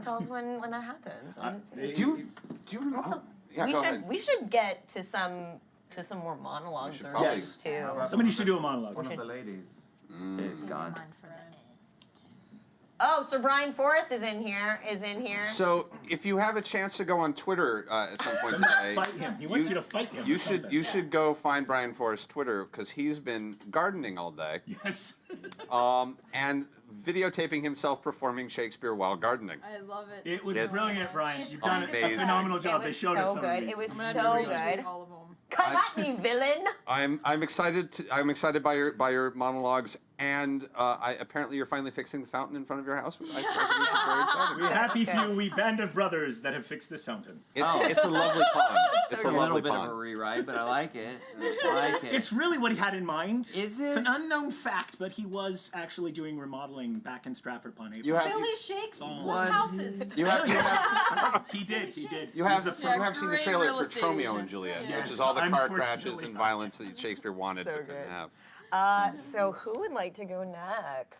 us when that happens. Do you remember? Also, Yeah, go ahead. we should get to some more monologues should or probably- things too. Somebody should do a monologue. One of the ladies. It's gone. Oh, Sir Brian Forrest is in here. So, if you have a chance to go on Twitter at some point today, Fight him. He wants you to fight him. You should go find Brian Forrest's Twitter because he's been gardening all day. Yes. And videotaping himself performing Shakespeare while gardening. I love it. It was It's brilliant, Brian. You've done a amazing. phenomenal job. It They was showed us so some of good. these. It was I'm so gonna have to retweet good. all of them. Come at me, villain. I'm excited. I'm excited by your monologues, and apparently you're finally fixing the fountain in front of your house. Which I think is very exciting. We're happy for you, we band of brothers that have fixed this fountain. It's a lovely pond. It's a a little lovely bit of a pond. rewrite, but I like it. I like it. It's really what he had in mind. Is it? It's an unknown fact, but he was actually doing remodeling back in Stratford upon Avon. You have Billy Shakes Oh. flip houses. you have He did. you have Yeah, you have seen the great trailer real for estate Romeo agent. and Juliet, Yes, which is all the car crashes unfortunately and not. violence that Shakespeare wanted but couldn't have. So who would like to go next?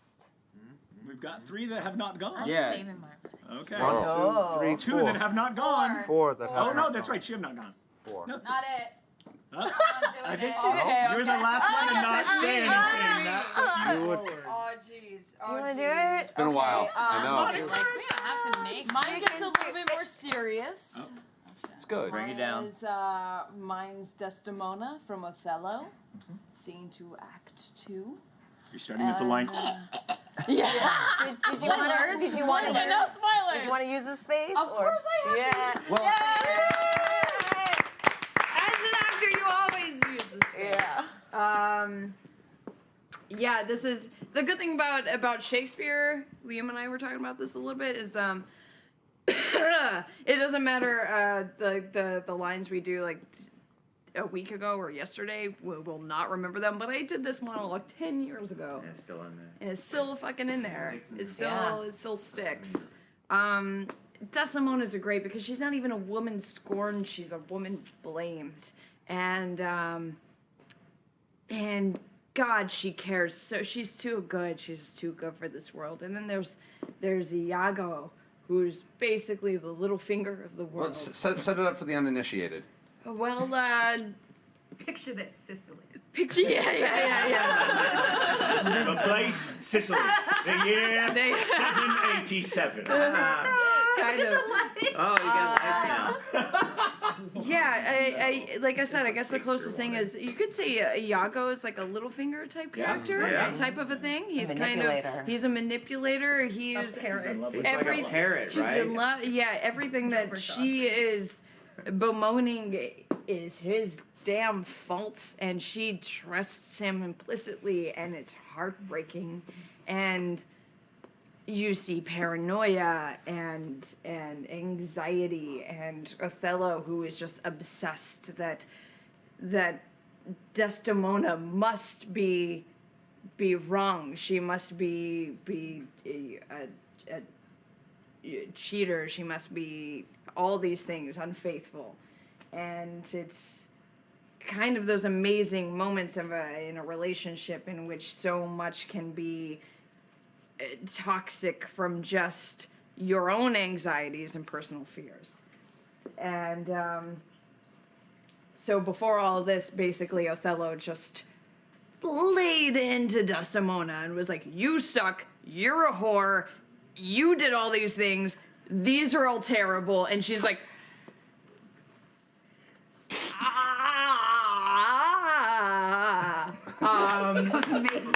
We've got 3 that have not gone. Yeah. Saving mine. Okay. 1, 2, 3, 2 4. that have not gone. 4 that have Oh no, not that's gone. right. You have not gone. 4. No. Not it. Huh? I think Okay, you're the last one to not say anything. That's what you would- forward. Oh jeez. Do you want to do it? It's been a while. I know. We don't have to make. Mine gets a little bit more serious. Oh. It's good. Bring it down. Mine's Desdemona from Othello, scene 2, Act 2. You're starting at the line. Yeah. Did you want to? Did you want to? No spoilers. Did you want to use the space? Of course I have. Yeah. Well, As an actor, you always use the space. Yeah. Yeah, this is the good thing about Shakespeare. Liam and I were talking about this a little bit. Is it doesn't matter the lines we do like a week ago or yesterday. We'll not remember them. But I did this monologue 10 years ago, It's still in there. and it's still fucking in there. It still sticks. Desdemona's great because she's not even a woman scorned. She's a woman blamed, and God, she cares. So she's too good. She's just too good for this world. And then there's Iago, who's basically the little finger of the Well, world. set it up for the uninitiated. Well, Picture this, Sicily. picture, yeah. The place, Sicily. The year 787. Kind of. Oh, you got lights now. Yeah, I like I said, I guess the closest thing is you could say Iago is like a Littlefinger type character, type of a thing. He's kind of he's a manipulator. He's He's like a parrot, she's right? in love. Yeah, everything that she is bemoaning is his damn faults, and she trusts him implicitly, and it's heartbreaking. And you see paranoia and anxiety, and Othello, who is just obsessed that Desdemona must be wrong. She must be a cheater. She must be all these things, unfaithful. And it's kind of those amazing moments in a relationship in which so much can be toxic from just your own anxieties and personal fears. And so before all this, basically Othello just laid into Desdemona and was like, you suck, you're a whore, you did all these things, these are all terrible. And she's like, That's amazing.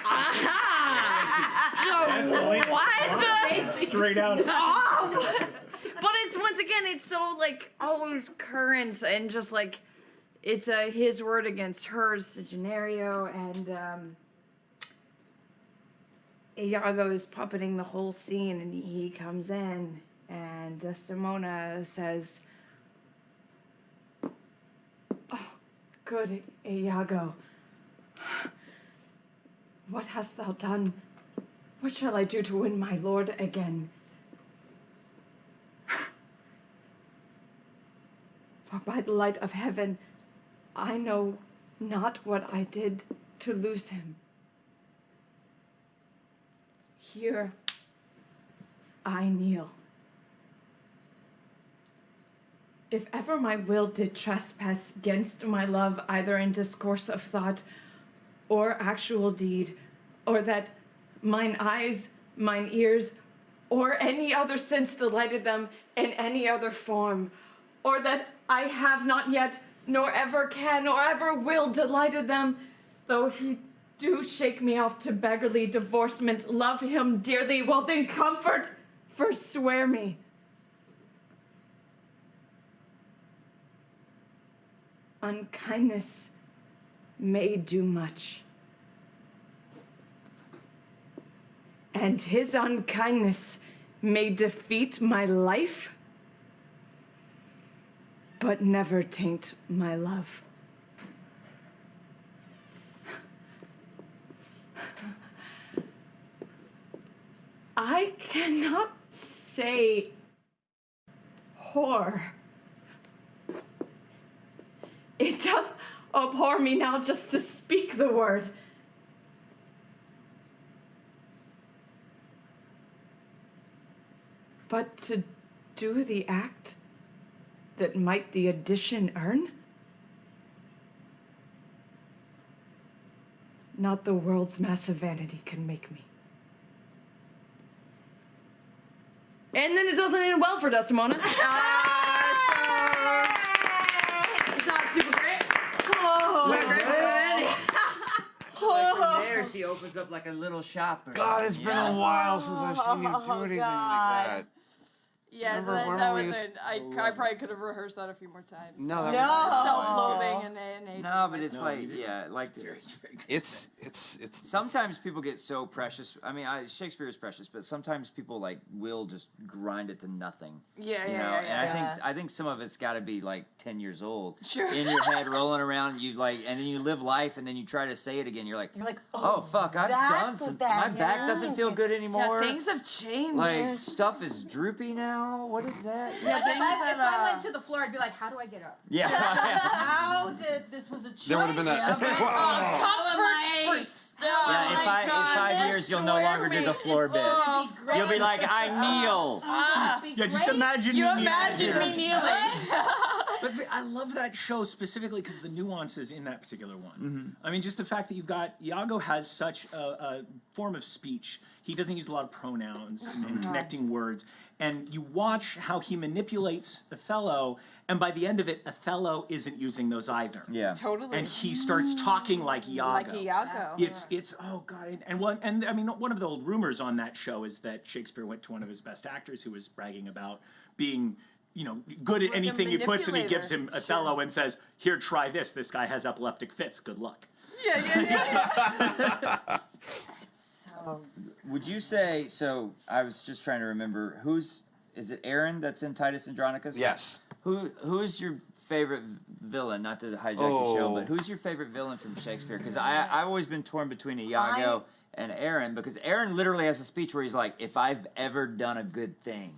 What? Straight out. But it's once again, it's so like always current and just like it's his word against hers scenario, and Iago is puppeting the whole scene, and he comes in, and Desdemona says, "Oh, good Iago, what hast thou done? What shall I do to win my lord again? For by the light of heaven, I know not what I did to lose him. Here I kneel. If ever my will did trespass against my love, either in discourse of thought or actual deed, or that mine eyes, mine ears, or any other sense delighted them in any other form, or that I have not yet, nor ever can, nor ever will delighted them, though he do shake me off to beggarly divorcement, love him dearly, well then comfort, forswear me. Unkindness may do much, and his unkindness may defeat my life, but never taint my love. I cannot say whore. It doth abhor me now just to speak the word. But to do the act that might the addition earn? Not the world's massive vanity can make me. And then it doesn't end well for Desdemona. So it's not super great. Not great, but Like from there, she opens up like a little shop or God, it's something. been a while since I've seen you do anything like that. yeah, Remember that when we was used it. I probably could have rehearsed that a few more times. No, that No. Self-loathing and age. No, but it's like, yeah, like it's sometimes people get so precious. I mean, Shakespeare is precious, but sometimes people like will just grind it to nothing. Yeah, you yeah, know? yeah, And I think some of it's got to be like 10 years old. Sure. In your head, rolling around. You like, and then you live life, and then you try to say it again. You're like, oh fuck, I've done that's some. what that My back doesn't feel good anymore. Yeah, things have changed. Like stuff is droopy now. What is that? Yeah, Like if I went to the floor, I'd be like, how do I get up? Yeah. How this was a choice? There would have been a. Comfort for still. Yeah, if 5 years because you'll no longer do the floor bit. Oh, You'll be like, I kneel. Yeah, just imagine You me imagine me kneeling. But see, I love that show specifically because the nuances in that particular one. I mean, just the fact that you've got Iago has such a form of speech. He doesn't use a lot of pronouns and connecting words. And you watch how he manipulates Othello, and by the end of it, Othello isn't using those either. Yeah. Totally. And he starts talking like Iago. Like Iago. It's oh god, and I mean one of the old rumors on that show is that Shakespeare went to one of his best actors who was bragging about being, good at Like a anything he puts, and he gives manipulator. him Othello and says, "Here, try this. This guy has epileptic fits. Good luck." Yeah. Would you say, so I was just trying to remember, is it Aaron that's in Titus Andronicus? Yes. Who's your favorite villain? Not to hijack the show, but who's your favorite villain from Shakespeare? Because I've always been torn between Iago and Aaron, because Aaron literally has a speech where he's like, if I've ever done a good thing,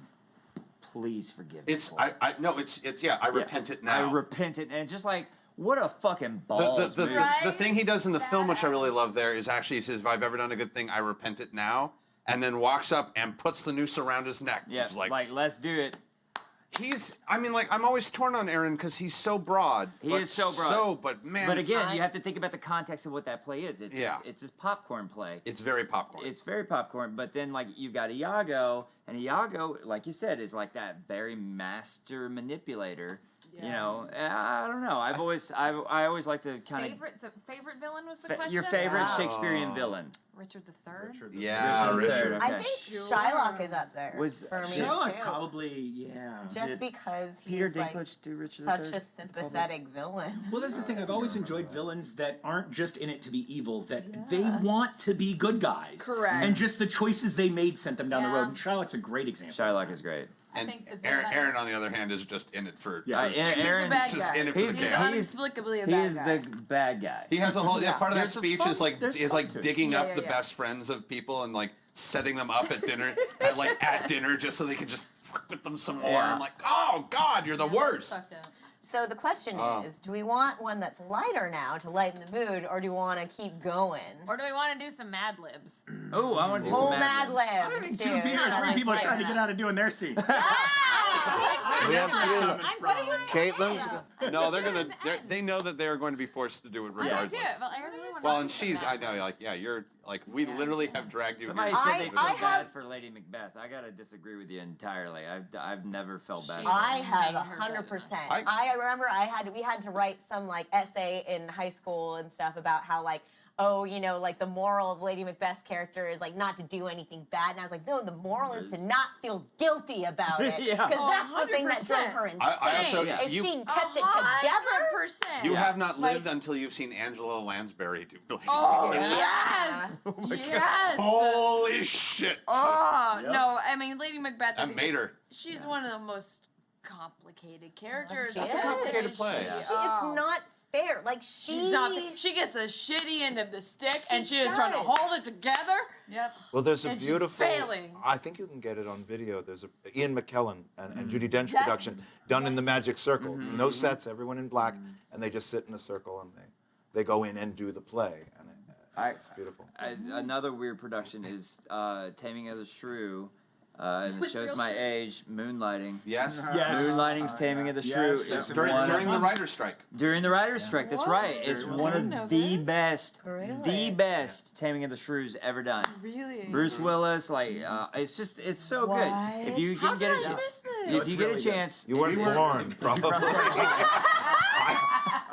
please forgive me. I repent it now. I repent it, and just like, what a fucking balls move. The thing he does in the film, which I really love there, is actually he says, if I've ever done a good thing, I repent it now. And then walks up and puts the noose around his neck. Yeah, He's like, let's do it. I'm always torn on Aaron because he's so broad. He is so broad. But man, But again, you have to think about the context of what that play is. It's it's his popcorn play. It's very popcorn. It's very popcorn. But then like you've got Iago, and Iago, like you said, is like that very master manipulator. I don't know. I always like to kind of Favorite villain was the question. your favorite Shakespearean villain. Richard III. Yeah, Richard. Okay. I think Shylock is up there Was for me Shylock too. probably, yeah. Just because Peter he's like Dinklage do Richard such III? a sympathetic villain. Well, that's the thing. I've always enjoyed villains that aren't just in it to be evil, that they want to be good guys. Correct. And just the choices they made sent them down the Yeah. road. And Shylock's a great example. Shylock is great. I And think the Aaron, on the other hand, is just in it for. Yeah. He's Aaron, a bad just guy. in it for He's- the He's camera. inexplicably a He bad is guy. the bad guy. He has a whole part of that There's a speech fun- is like there's like fun to it. digging up Yeah, the yeah. best friends of people and like setting them up at dinner at dinner just so they can just fuck with them some more. Yeah. I'm like, oh God, you're the worst. Fucked up. So the question is, do we want one that's lighter now to lighten the mood, or do we want to keep going? Or do we want to do some Mad Libs? Oh, I want to do some Oh, Mad Mad Libs. Libs. I think dude. three people are trying to get out of doing their scene. We have to. What are you Caitlin's. No, they know that they are going to be forced to do it I regardless. do it. Well, I really want Well, to and she's, I know, like, yeah, you're like, we literally have dragged you Somebody here. said they feel I bad have- for Lady Macbeth. I gotta disagree with you entirely. I've never felt bad. She- for her. I have Made her 100%. I- I remember we had to write some like essay in high school and stuff about how like, oh, like the moral of Lady Macbeth's character is like not to do anything bad. And I was like, no, the moral is to not feel guilty about it. Yeah. Because Oh, that's the thing that drove 100%. her insane. I also- if you- she kept it together. 100%. You have not lived until you've seen Angela Lansbury do Lady Oh Macbeth. yes, yes. Holy shit! Oh no! I mean, Lady Macbeth. I I think made is- her. She's one of the most complicated characters. She That's a is. complicated play. It's Oh. not fair. Like She's not. She gets a shitty end of the stick, and she is trying to does. hold it together. Yep. Well, there's a And she's beautiful. failing. I think you can get it on video. There's a Ian McKellen and Judi Dench Yes. production done in the Magic Circle. No sets, everyone in black, and they just sit in a circle and they go in and do the play, and it's beautiful. Another weird production is Taming of the Shrew. And it shows my age, Moonlighting. Yes. Yes. Moonlighting's Taming of the Shrew Yes, is that's During one the of, writer's strike. during the writer's strike. That's right. It's one of the best, the Really? best Taming of the Shrews ever done. Really? Bruce Willis, it's so good. If you How can get did a I chance, miss this? if you get a chance, You weren't born, probably.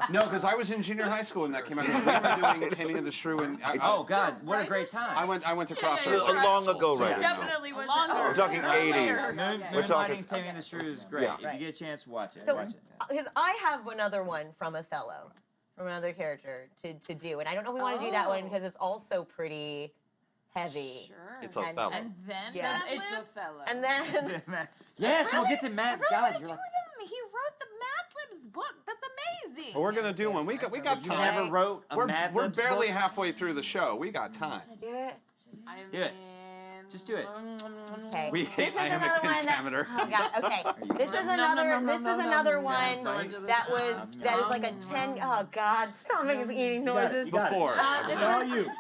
No, because I was in junior high school when that came out. 'Cause we were doing Taming of the Shrew, and oh God, what a great time! I went to Crossroads. A long ago, right? Definitely was We're talking 80s. We're talking. Moonlighting's Taming of the Shrew is great. Yeah. If you get a chance, watch it. So, watch it. because I have another one from Othello, from another character to do, and I don't know if we want to do that one because it's also pretty heavy. Sure. It's And- Othello. And then Yeah. Mad It's Libs? Othello. And then Yes, we'll get to Matt. I really God, want to you're do like, them. He wrote the Mad Libs book. That's amazing. Well, we're gonna do one. We got you time. never wrote a We're Mad we're Libs barely book? halfway through the show. We got time. do it. I Do it. mean, Just do it. Okay. I am a pentameter. Oh god. Okay. This is another one that is like a 10. Oh god. Stop making eating noises. Before.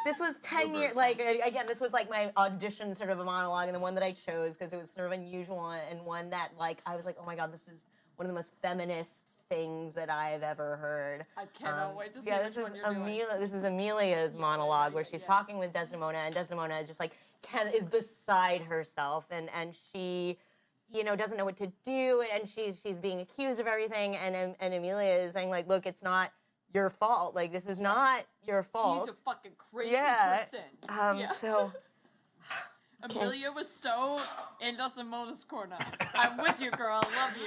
This was 10 years. Like again, this was like my audition sort of a monologue, and the one that I chose because it was sort of unusual and one that like I was like, oh my god, this is one of the most feminist things that I've ever heard. I cannot wait to see this which one you're doing. This is Amelia's monologue where she's talking with Desdemona, and Desdemona is just like is beside herself, and she, doesn't know what to do, and she's being accused of everything, and Amelia is saying like, look, it's not your fault. Like this is not your fault. He's a fucking crazy person. So. Amelia was so in Desdemona's corner. I'm with you, girl. I love you.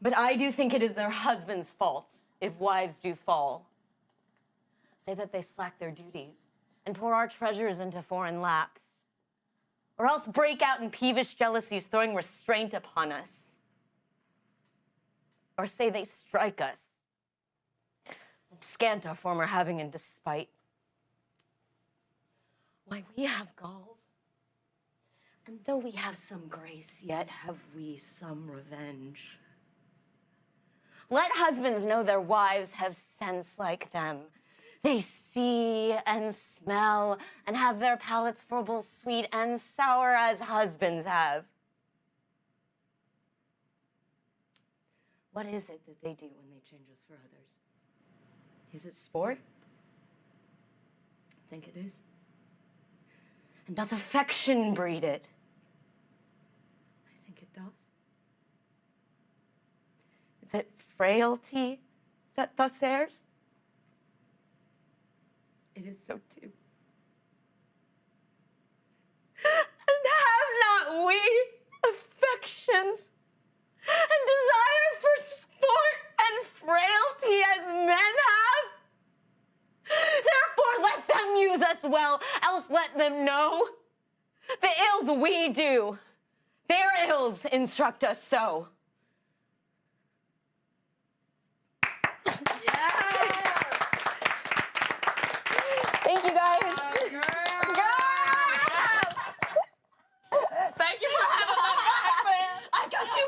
But I do think it is their husbands' faults if wives do fall. Say that they slack their duties and pour our treasures into foreign laps, or else break out in peevish jealousies, throwing restraint upon us. Or say they strike us, and scant our former having in despite. Why, we have galls, and though we have some grace, yet have we some revenge. Let husbands know their wives have sense like them. They see and smell and have their palates for both sweet and sour as husbands have. What is it that they do when they change us for others? Is it sport? I think it is. And doth affection breed it? I think it doth. Is it frailty that thus errs? It is so too. And have not we affections and desire for sport and frailty as men have? Therefore let them use us well, else let them know the ills we do, their ills instruct us so. Thank you guys. Thank you for having me back, man. I got you,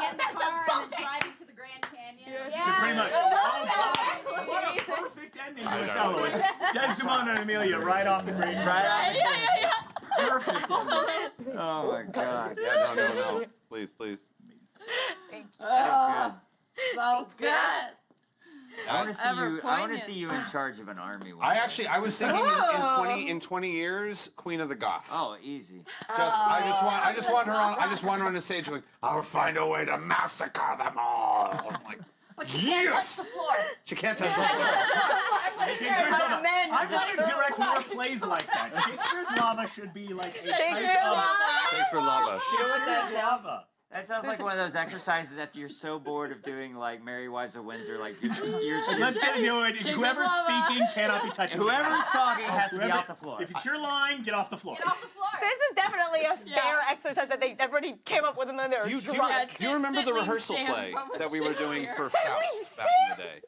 Get in the car and then driving to the Grand Canyon. Pretty much. What a perfect ending to Othello. It's Desdemona and Amelia right off the green. Right off the green. Perfect ending. Oh my God. Yeah, no. Please. Thank you. That's So good. good. I want to see you in charge of an army. One day. I was thinking in 20 years, Queen of the Goths. Oh, easy. I just want her on the stage going, I'll find a way to massacre them all. I'm like, But you can't touch the floor. she can't touch the floor. Shakespeare's lava. I want to direct more plays like that. Shakespeare's lava should be like a type of Shakespeare lava. Shakespeare's lava. That sounds like one of those exercises after you're so bored of doing like Merry Wives of Windsor, like you're Let's get into it. Whoever's speaking cannot be touching. Whoever's talking has to be off the floor. If it's your line, get off the floor. Get off the floor. This is definitely a fair exercise that everybody came up with, and then they were drunk. Do you remember the rehearsal play that we were doing for Faust back in the day?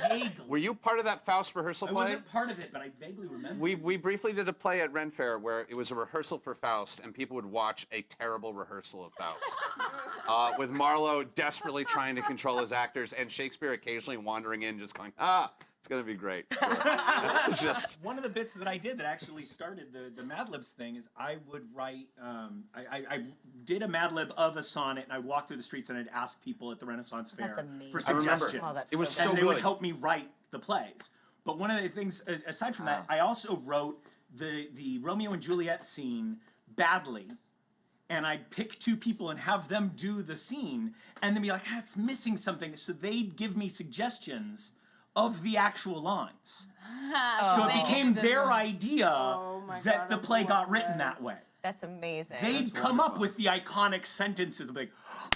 Vaguely. Were you part of that Faust rehearsal I play? wasn't part of it, but I vaguely remember. We briefly did a play at Ren Fair where it was a rehearsal for Faust, and people would watch a terrible rehearsal of Faust. With Marlowe desperately trying to control his actors, and Shakespeare occasionally wandering in, just going, it's going to be great. It's just one of the bits that I did that actually started the Mad Libs thing is I would write, I did a Mad Lib of a sonnet, and I'd walk through the streets and I'd ask people at the Renaissance Fair for suggestions. It was so and they good. would help me write the plays. But one of the things, aside from that, I also wrote the Romeo and Juliet scene badly. And I'd pick two people and have them do the scene, and then be like, it's missing something. So they'd give me suggestions of the actual lines. So it became their idea that the play got written that way. That's amazing. They'd come up with the iconic sentences like,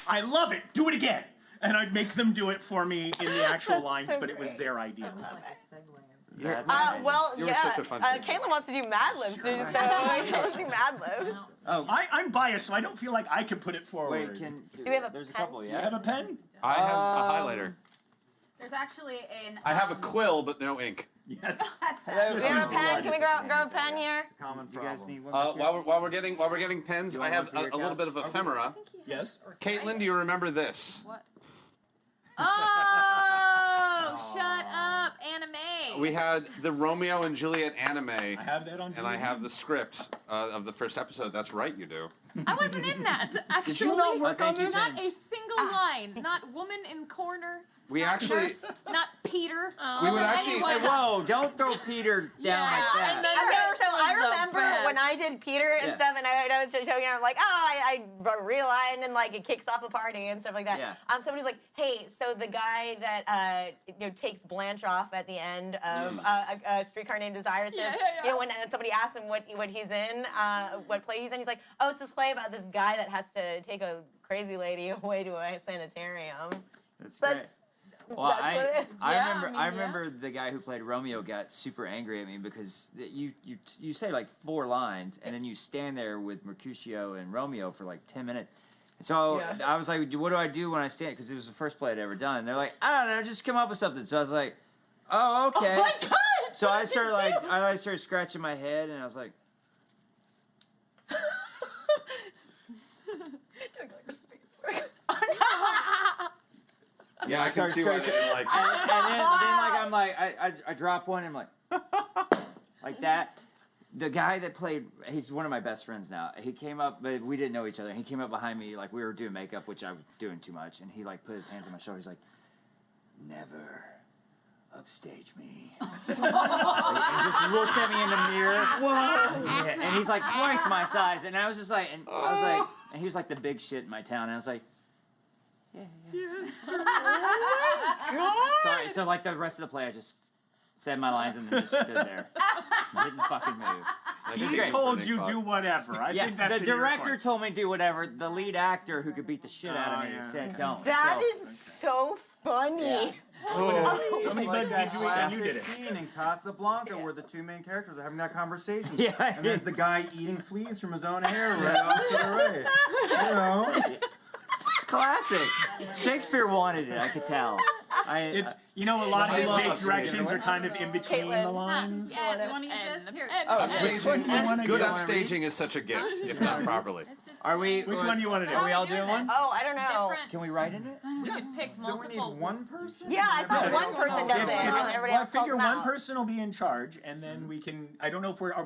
I love it, do it again. And I'd make them do it for me in the actual lines, but it was their idea. That's Well, You were yeah. such a fun team. Caitlin wants to do Mad Libs, dude. So let's do Mad Libs. Oh, I'm biased, so I don't feel like I can put it forward. wait, Do we have a there's a pen? couple, Do yeah. you have a pen? I have a highlighter. There's actually an. I have a quill, but no ink. Yes. That's Do sad. we have a pen? Can we grab a pen here? It's a common You problem. guys need one? While we're getting pens, You I want have one for your a little couch? bit of ephemera. Yes. Caitlin, do you remember this? What? Oh, shut up, anime. We had the Romeo and Juliet anime, I have that on. and I have the script of the first episode. That's right, you do. I wasn't in that. Actually, Did you not work on this? not a single line. Not woman in corner. We not actually- nurse, not Peter. We would wasn't actually- anyone. Hey, whoa, don't throw Peter down Yeah, like that. and then Okay, so I was the remember when I did Peter and Yeah. stuff, and I was joking, and I'm like, oh, I realigned, and like it kicks off a party and stuff like that. Yeah. Somebody's like, hey, so the guy that takes Blanche off at the end of a Streetcar Named Desire says, when somebody asks him what he's in, what play he's in, he's like, oh, it's this play about this guy that has to take a crazy lady away to a sanitarium. That's great. Well, That's what it is. I remember the guy who played Romeo got super angry at me because you say like 4 lines and then you stand there with Mercutio and Romeo for like 10 minutes. So I was like, what do I do when I stand? Because it was the first play I'd ever done. And they're like, I don't know, just come up with something. So I was like, oh, okay. Oh my God! So I started I started scratching my head and I was like, Doing like space work. Yeah, I can started see why they searching. didn't like it. and then like I drop one and I'm like, like that. The guy that played, he's one of my best friends now. He came up, but we didn't know each other. He came up behind me, like we were doing makeup, which I was doing too much, and he like put his hands on my shoulder. He's like, "Never upstage me," and just looks at me in the mirror. Whoa! Yeah, and he's like twice my size, and I was just like, and I was like, and he was like the big shit in my town, and I was like, sorry. So like the rest of the play, I just said my lines and then just stood there, didn't fucking move. He great. told you do whatever. I Yeah, think that's the in your director course. told me to do whatever. The lead actor who could beat the shit out of Oh, me yeah. said don't. That so, is so funny. Yeah. How many It's like bugs that did you eat when you did it? classic scene in Casablanca where the two main characters are having that conversation. Yeah. And there's the guy eating fleas from his own hair right off to the right. You know? It's classic. Shakespeare wanted it. I could tell. It's a lot of I his love stage upstaging. directions are kind of in between Caitlin. the lines. Yes, you want to use this? Here. Which one do you want to Good do? upstaging is such a gift, if done properly. Are we? Which one do you want to do? Are we all doing one? Oh, I don't know. Different. Can we write in it? We should pick Don't we need multiple. one person? Yeah, I thought No, one person does it, and then everybody well, I else calls figure them one out. person will be in charge, and then we can. I don't know if are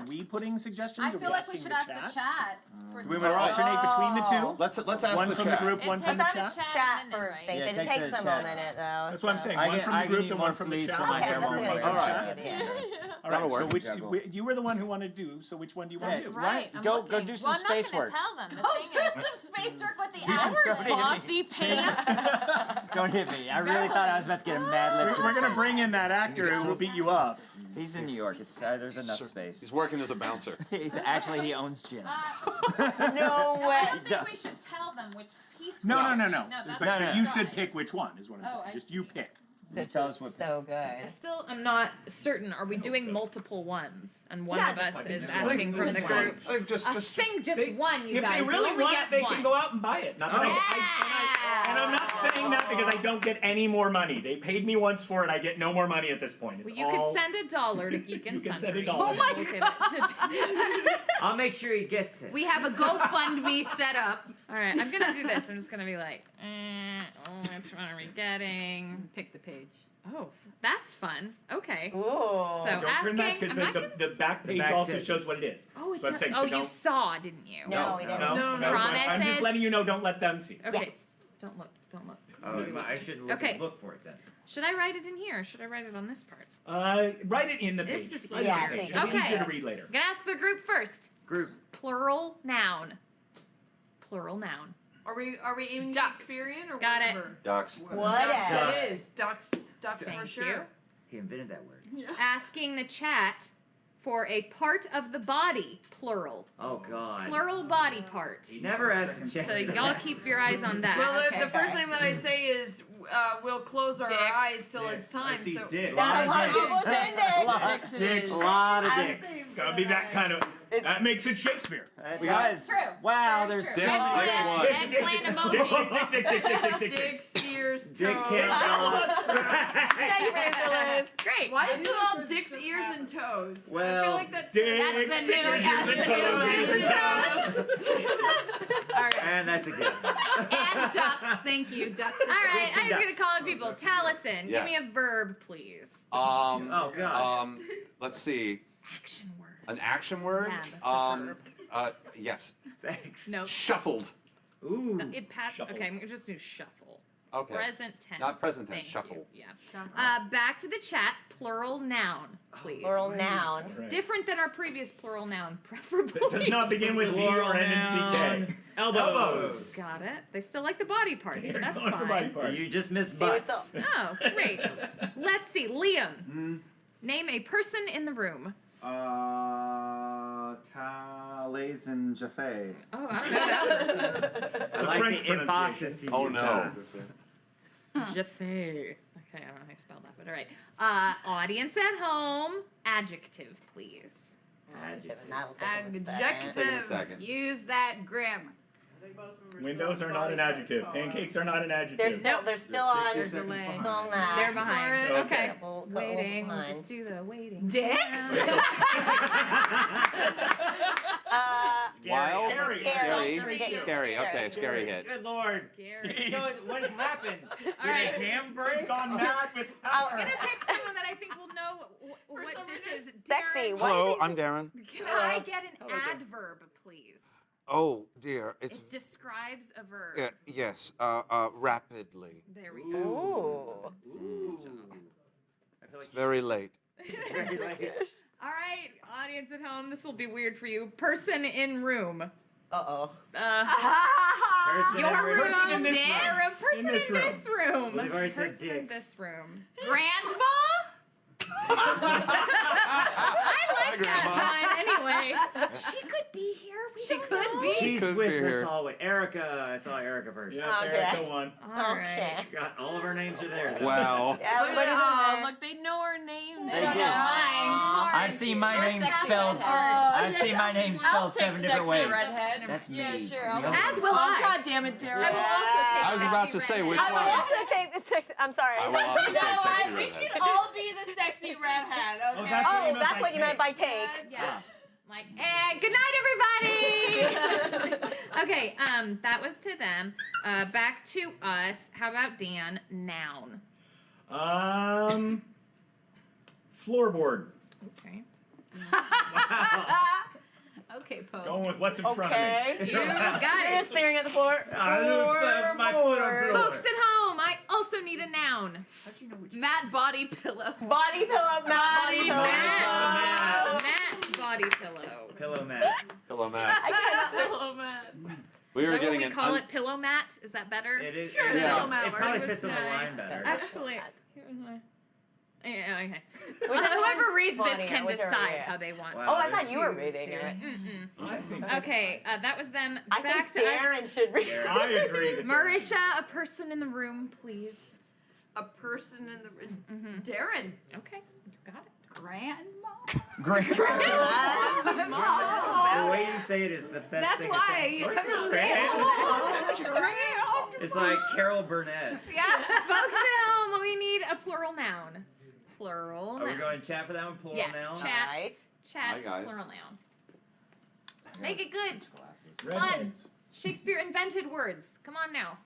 we putting suggestions? I or feel like we asking should the ask chat? the chat. For We want to alternate between the two. Let's ask One the from chat. the group, one from the Let's chat. have chat and then for write. things. Yeah, It just text takes the them chat. a minute, though. That's what I'm saying. I One get- from I the group need and one one from the fleece chat. for my Okay, hair that's a good removal. idea. All right. That's a good idea. All right. That'll So work. which Juggle. you were the one who wanted to do. So which one do you want Hey, to do? Right. I'm Go looking. do some well, space I'm not work. gonna tell them. The Oh, thing do is, some space work with the some hourly. coding. bossy pants. Don't hit me. I really thought I was about to get a mad lip. We're gonna bring in that actor who will beat you up. He's in New York. It's there's enough space. He's working as a bouncer. He's actually he owns gyms. No I way. don't think we should tell them which piece. No. that's But No. you surprise. should pick which one. Is what I'm saying. Oh, I Just you see. pick. This Tell is us what- so good. I still am not certain. Are we doing so. multiple ones? And one Yeah, of just us like is this asking from the Just group. one. Just Sing just They- one, you if guys. they really you only want get it, they one. can go out and buy it. Not that and I'm not saying that because I don't get any more money. They paid me once for it. I get no more money at this point. It's Well, you all... could send $1 to Geek and You can send Sundry. $1. Oh my god! I'll make sure he gets it. We have a GoFundMe set up. All right, I'm gonna do this. I'm just gonna be like, which one are we getting? Pick the page. Oh, that's fun. Okay. Ooh. So Don't turn that asking, I'm because not the back page back also says- shows what it is. Oh, it So I'm does. saying, Oh, so you don't- saw, didn't you? No, we didn't. No, No, no, I'm just promises. letting you know. Don't let them see. Okay. Don't look. Don't look. Oh, I should Okay. look for it then. Should I write it in here or should I write it on this part? Write it in the page. This is Write it easier. on the page. Yeah, It'll be okay. easier to read later. I'm gonna ask the group first. Group. Plural noun. Plural noun. Are we aiming Ducks. Shakespearean or Got it. whatever? Ducks. Whatever. It is ducks for Thank sure. you. He invented that word. Asking the chat for a part of the body, plural. Oh God. Plural body part. He never asked to check. So y'all keep your eyes on that. Well, okay. the first thing that I say is we'll close our Dicks. eyes till it's time. I see so dicks. A lot of Dicks it is. A lot of dicks. Gotta be that kind of. That makes it Shakespeare. That's true. Wow, Very there's true. so many. Eggplant emoji. dicks, ears, Dick toes. can't tell us. Thank you for your service. Great. Why is it all dicks, ears, and toes? I feel Well, like that's Dicks, That's the new fingers, ears, and toes, ears, and toes. All right. And that's a gift. And ducks. Thank you. Ducks. All right, Dicks and I'm gonna ducks. call on people. Taliesin, give Yes. me a verb, please. Oh God. Let's see. Action word. An action word. Yeah, that's a verb. Yes. Thanks. No. Shuffled. Ooh. Shuffle. Okay, I'm gonna just do shuffle. Okay. Present tense. Not present tense, Thank shuffle. You. Yeah. Back to the chat. Plural noun, please. Plural noun. Right. Different than our previous plural noun, preferably. That does not begin with D or N and CK. Elbows. Got it. They still like the body parts, but that's Going for body fine. parts. You just missed They were butts. still- Oh, great. Let's see, Liam. Name a person in the room. Talais and Jaffe. Oh, I don't know that person. It's I a like French the emphasis pronunciation. you Oh used no. there. Jaffe. Okay, I don't know how you spell that, but all right. Audience at home, adjective, please. That'll take a second. Take a second. Use that grammar. Windows are not an adjective. Pancakes are not an adjective. They're still on. There's Still delay. on that. They're behind. Okay. Okay. Couple Waiting. We'll behind. just do the waiting. Dicks? Wild. Scary. Scary. Scary. Scary. Okay. Scary hit. Good lord. Gary. What happened? All right. Cam Break on mad with I'm power. gonna pick someone that I think will know what this is. Sexy. Darren, Hello, I'm Darren. can I get an adverb, please? Oh dear, it's It describes a verb. yes, rapidly. There we go. Ooh. It's very late. All right, audience at home, this will be weird for you. Person in room. Uh-oh. Person Your in room, Person in this Dick. room. Or a person In in this this room. Well, they've already said Person in dicks. this room. Grandma? I like that Grandma. one. Anyway, she could be here. We She don't could know. be. She's Could with be us here. always. Erica, I saw Erica first. Yeah, Okay. Erica won. All right. Okay. Got all of our names are there. though. Wow. Everybody's in there. Look, they know our names. They Shut do. up. I've seen my You're name sexy spelled. redhead. I've seen my name I'll spelled take 7 different sexy ways. redhead. That's me. Yeah, sure. I'll No. As will I. God damn it, Darren. I will also take I was about to sexy say, which redhead. I will one? also take the six. I'm sorry. I will also take sexy we redhead. can all be the sexy redhead, okay? that's what you Oh, that's what you meant by take. Yeah. Like, and good night, everybody. Okay, that was to them. Back to us. How about Dan? Noun. Floorboard. Okay. Okay, Poe. Going with what's in front of Okay. me. You got You're it. staring at the floor. I don't my foot on floor. Folks at home, I also need a noun. Matte body pillow. Body pillow, body pillow. Matt. Matt's body pillow. Pillow mat. Pillow mat. Pillow mat. We Is were that what getting we an. call it? Pillow mat? Is that better? It is. Sure, it, the is- pillow mat it probably works. fits on the line better. Actually, yeah, okay. Whichever Whoever one's reads this funnier, can whichever, decide yeah. how they want. Wow. Oh, I There's thought you were to reading do it. I think. Okay, that was them. I Back think to us. Darren should read. I agree. That Marisha, a person in the room, please. A person in the Darren. Okay, you got it. Grandma? Great. The Grandma. way you say it is the best That's thing. why you have to say it. Grandma. It's like Carol Burnett. Yeah. Folks at home, we need a plural noun. Plural Are we noun. going to chat for that one? Plural Yes, now? chat. Right. Chat's Hi, guys. plural noun. Make it good. Redheads. Fun. Shakespeare invented words. Come on now.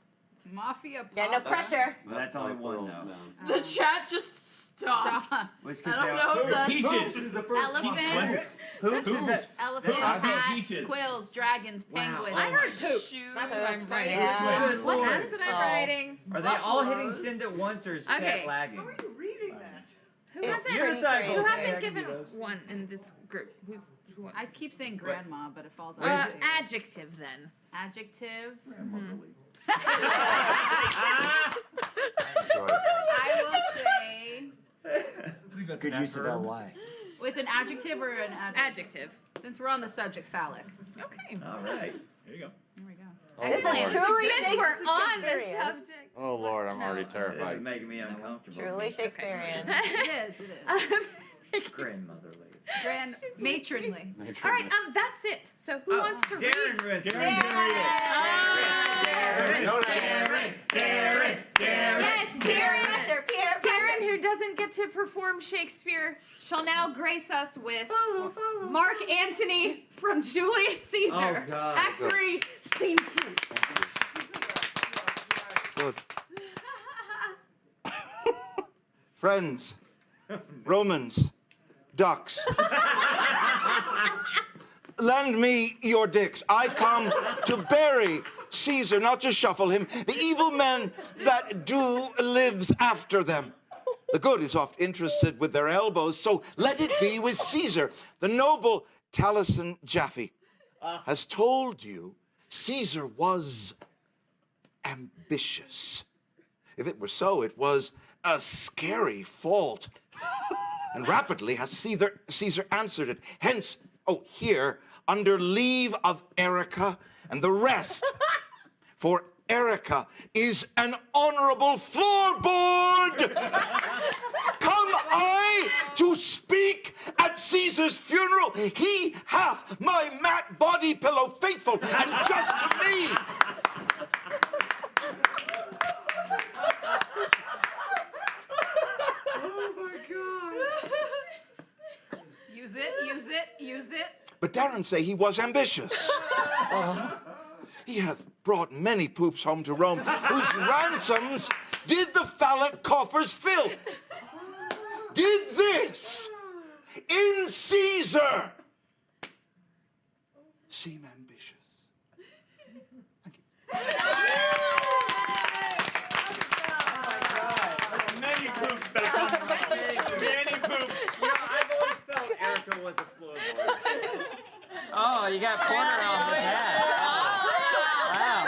Mafia pop. Yeah, no pressure. That's only not one, plural, though. The chat just stopped. Stop. Which I don't know if that's Peaches. is the first Elephants. Hoops is that? Elephants, I said bats, peaches. quills, dragons, Wow. penguins. I heard poops. Shoes. That's what I'm writing. Yeah. Good What lord. that's what I'm writing. Are they all hitting Buffaloes. send at once, or is Okay. chat lagging? you reading that? Who It's hasn't, pretty Unicycles. who crazy. hasn't Yeah, I can given do those. one in this group? Who's who? I keep saying grandma, but it falls What is out. it? Adjective then. Adjective. Sorry. I will say I believe that's Good an use of adverb. LY. It's an adjective or an adverb? Adjective. Since we're on the subject, phallic. Okay. All right. There you go. There we go. This is truly Since we're on the Shakespearean. subject. Oh Lord, I'm already This terrified. is making me uncomfortable. Truly Shakespearean. It is. It is. Grandmotherly. Grand matronly. All right, that's it. So who wants to read? Darren read. Yes, Darren. Darren, who doesn't get to perform Shakespeare, shall now grace us with Mark Antony from Julius Caesar. Oh, God. Act 3, Scene 2. Good. Friends, Romans, ducks. Lend me your dicks. I come to bury Caesar, not to shuffle him. The evil men that do lives after them. The good is oft interested with their elbows, so let it be with Caesar. The noble Taliesin Jaffe has told you Caesar was ambitious. If it were so, it was a scary fault. And rapidly has Caesar answered it. Hence, here, under leave of Erica and the rest, for Erica is an honorable floorboard. Come I to speak at Caesar's funeral. He hath my mat body pillow faithful and just to me. Use it. But Darren say he was ambitious. He hath brought many poops home to Rome, whose ransoms did the phallic coffers fill. Did this in Caesar seem ambitious? Thank you. Many poops back on the road. Many poops. I've always felt Erica was a floorboard. Oh, you got Porter off his hat. Wow.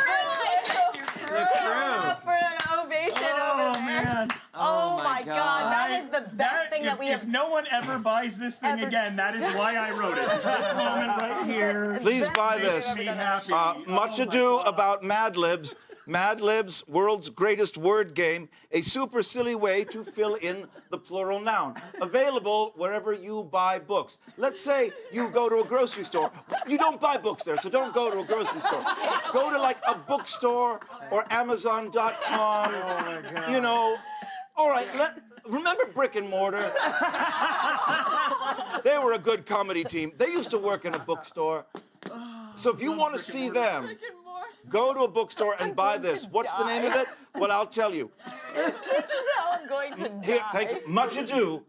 Look through. For an ovation over there. Man. Oh my God, that is the best thing that we have. If no one ever buys this thing again, that is why I wrote it. This moment right here. Please buy makes this. me happy. Much Ado About Mad Libs. Mad Libs, world's greatest word game, a super silly way to fill in the plural noun. Available wherever you buy books. Let's say you go to a grocery store. You don't buy books there, so don't go to a grocery store. Go to like a bookstore or Amazon.com. You know. All right, remember Brick and Mortar? They were a good comedy team. They used to work in a bookstore. So if you want to see them, go to a bookstore and buy this. What's the name of it? Well, I'll tell you. This is how I'm going to die. Here, thank you. Much Ado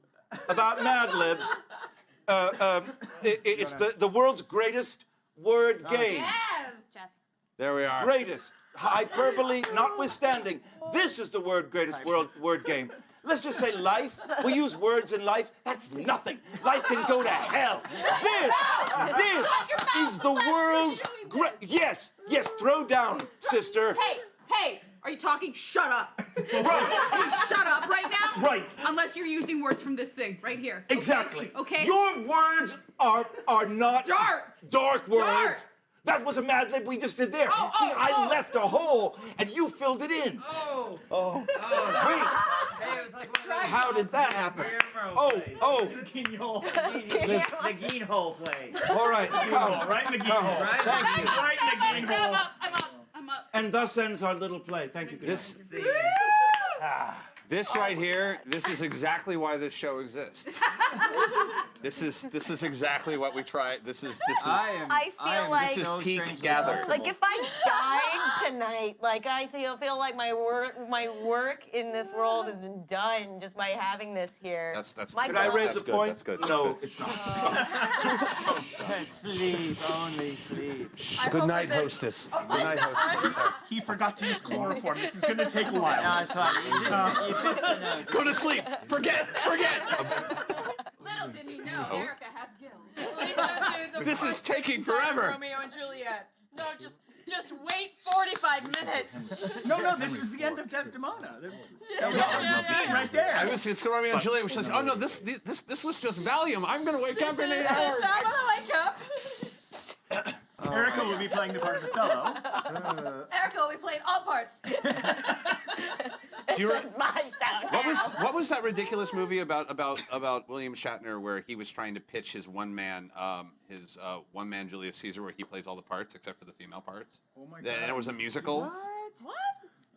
About Mad Libs. It's the world's greatest word game. There we are. Greatest. Hyperbole notwithstanding. This is the greatest word game. Let's just say life. We use words in life. That's nothing. Life can go to hell. This is the world's great. Yes, throw down, sister. Hey, are you talking? Shut up. Right. You shut up right now? Right. Unless you're using words from this thing right here. Exactly. Okay. Your words are not dark words. Dark. That was a Mad Lib we just did there. See, I left a hole and you filled it in. Wait. How did that happen? The Geen hole play. All right, come. Right in the Geen hole. Thank you. Right in the Geen hole. I'm up. And thus ends our little play. Thank you. Good night. This right here, this is exactly why this show exists. This is exactly what we try. This is I feel like this is peak gather. Like if I died tonight, like I feel like my work in this world has been done just by having this here. That's Can I raise a point? That's good. No, it's not. Sleep, only sleep. Good night, hostess. Good night, hostess. He forgot to use chloroform. This is going to take a while. No, it's fine. You fix the nose. Go to sleep. Forget. Little did he know, Erica has gills. This is taking forever. Romeo and Juliet. No, just wait 45 5 minutes. No, this was the end of Desdemona. That was the scene right there. It's Romeo and Juliet, which says, "Oh no, this was just Valium. I'm gonna wake up in 8 So hours." I'm gonna wake up. Erica will be playing the part of Othello. Erica will be playing all parts. Do you This is my show. What was that ridiculous movie about William Shatner where he was trying to pitch his one man Julius Caesar where he plays all the parts except for the female parts? Oh my And God. it was a musical. What?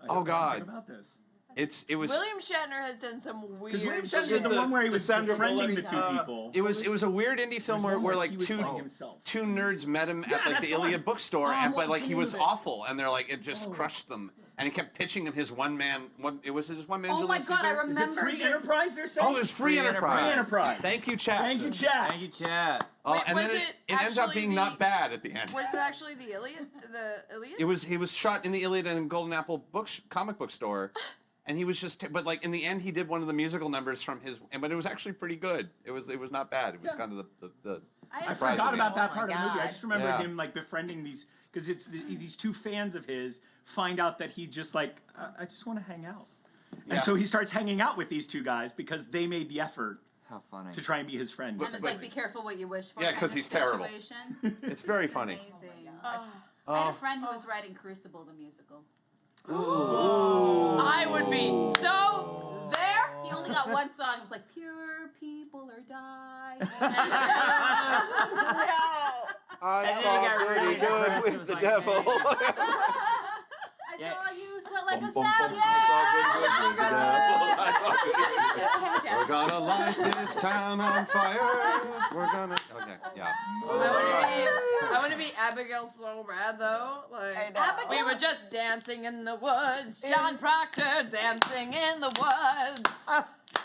Oh God. About this. It was. William Shatner has done some weird. Because William Is Shatner it did the one where he the was Sandra befriending Bullock, the two people. It was a weird indie film There's one where where like he was two playing himself. nerds met him at like that's the the one. Iliad bookstore, Oh, and what but was like the he name was of it? awful, and they're like it just crushed them, and he kept pitching them his one man. It was his one man. Oh my Julius God, Caesar? I remember Free this. Enterprise or something? Oh, it was Free Enterprise. Free Enterprise. Thank you, chat. Thank you, chat. Thank you, Chad. Oh, Wait, and was then it it ends up actually being the- not bad at the end. Was it actually the Iliad? The Iliad? He was shot in the Iliad and Golden Apple comic book store, and he was just but like in the end he did one of the musical numbers from his but it was actually pretty good. It was not bad. It was kind of the I surprise forgot at the about end. that part of the movie. I God. just remember Yeah. him like befriending these because it's these two fans of his find out that he just like I just want to hang out, Yeah. and so he starts hanging out with these two guys because they made the effort How funny. to try and be his friend. And it's like, be careful what you wish for. Yeah, kind 'cause of he's terrible. situation. It's very funny. Amazing. Oh. I had a friend who was writing Crucible, the musical. I would be so there. He only got one song. It was like, pure people are dying. I And then saw he got pretty really good depressed and with was the like, devil. I saw you sweat like a Bum, bum, bum. stallion. I saw good with the devil. I saw good with the devil. We're gonna light this town on fire. We're gonna. Okay, yeah. I want to be Abigail so bad though. Like know. we were just dancing in the woods. John Proctor dancing in the woods.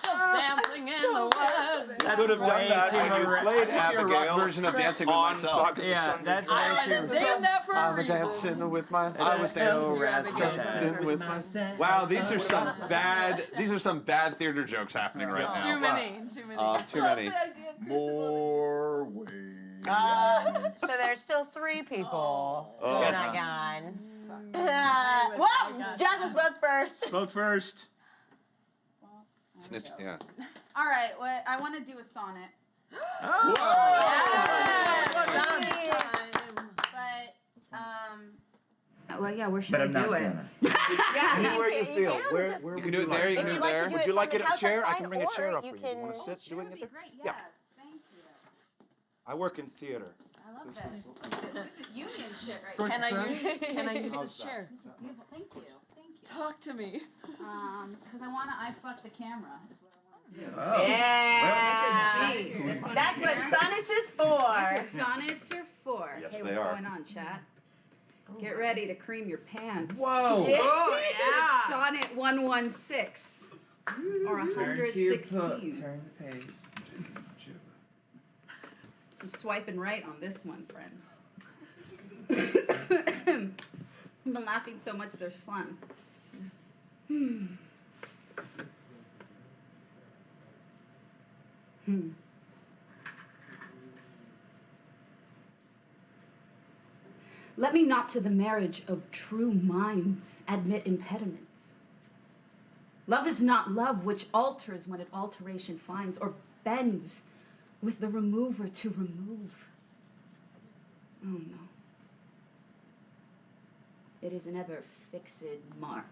Just dancing in the woods. You could have done way that too when you direct. played I just hear a rock Abigail version of Dancing with on Myself. Socks and Yeah, Sundays. that's I way was too. named that for a I'm a reason. dancing with my. I was so Yeah, raspy. Abigail. dancing with my. Wow, these are some bad theater jokes happening right now. Too many. Too many. Too many. More ways. So there's still 3 people. Oh. Oh my God. Well, Jack was spoke first. Spoke first. Snitch. Yeah. All right, well, I want to do a sonnet. But, well, yeah, where should But I I'm not do it? gonna. Yeah, Anywhere you feel. can Where just- would You can do it there. You If can do you'd it like there. to do Would it you from like the it in a couch, chair? that's I can fine, bring a chair or up for you. You want to sit doing it That'd be there? great. Yeah. Yes, thank you. I work in theater. I love this. This is union shit right Can here. Can I use this chair? This is beautiful. Thank you. Thank you. Talk to me. Because I want to I fuck the camera is what I want to do. Yeah. Gee, this one That's what here. sonnets is for. That's what sonnets are for. Yes, hey, they what's are. going on, chat? Get ready to cream your pants. Whoa. Oh, It's sonnet 116 or 116. Turn the page. I'm swiping right on this one, friends. I've been laughing so much, there's fun. Let me not to the marriage of true minds admit impediments. Love is not love which alters when it alteration finds, or bends with the remover to remove. Oh no. It is an ever fixed mark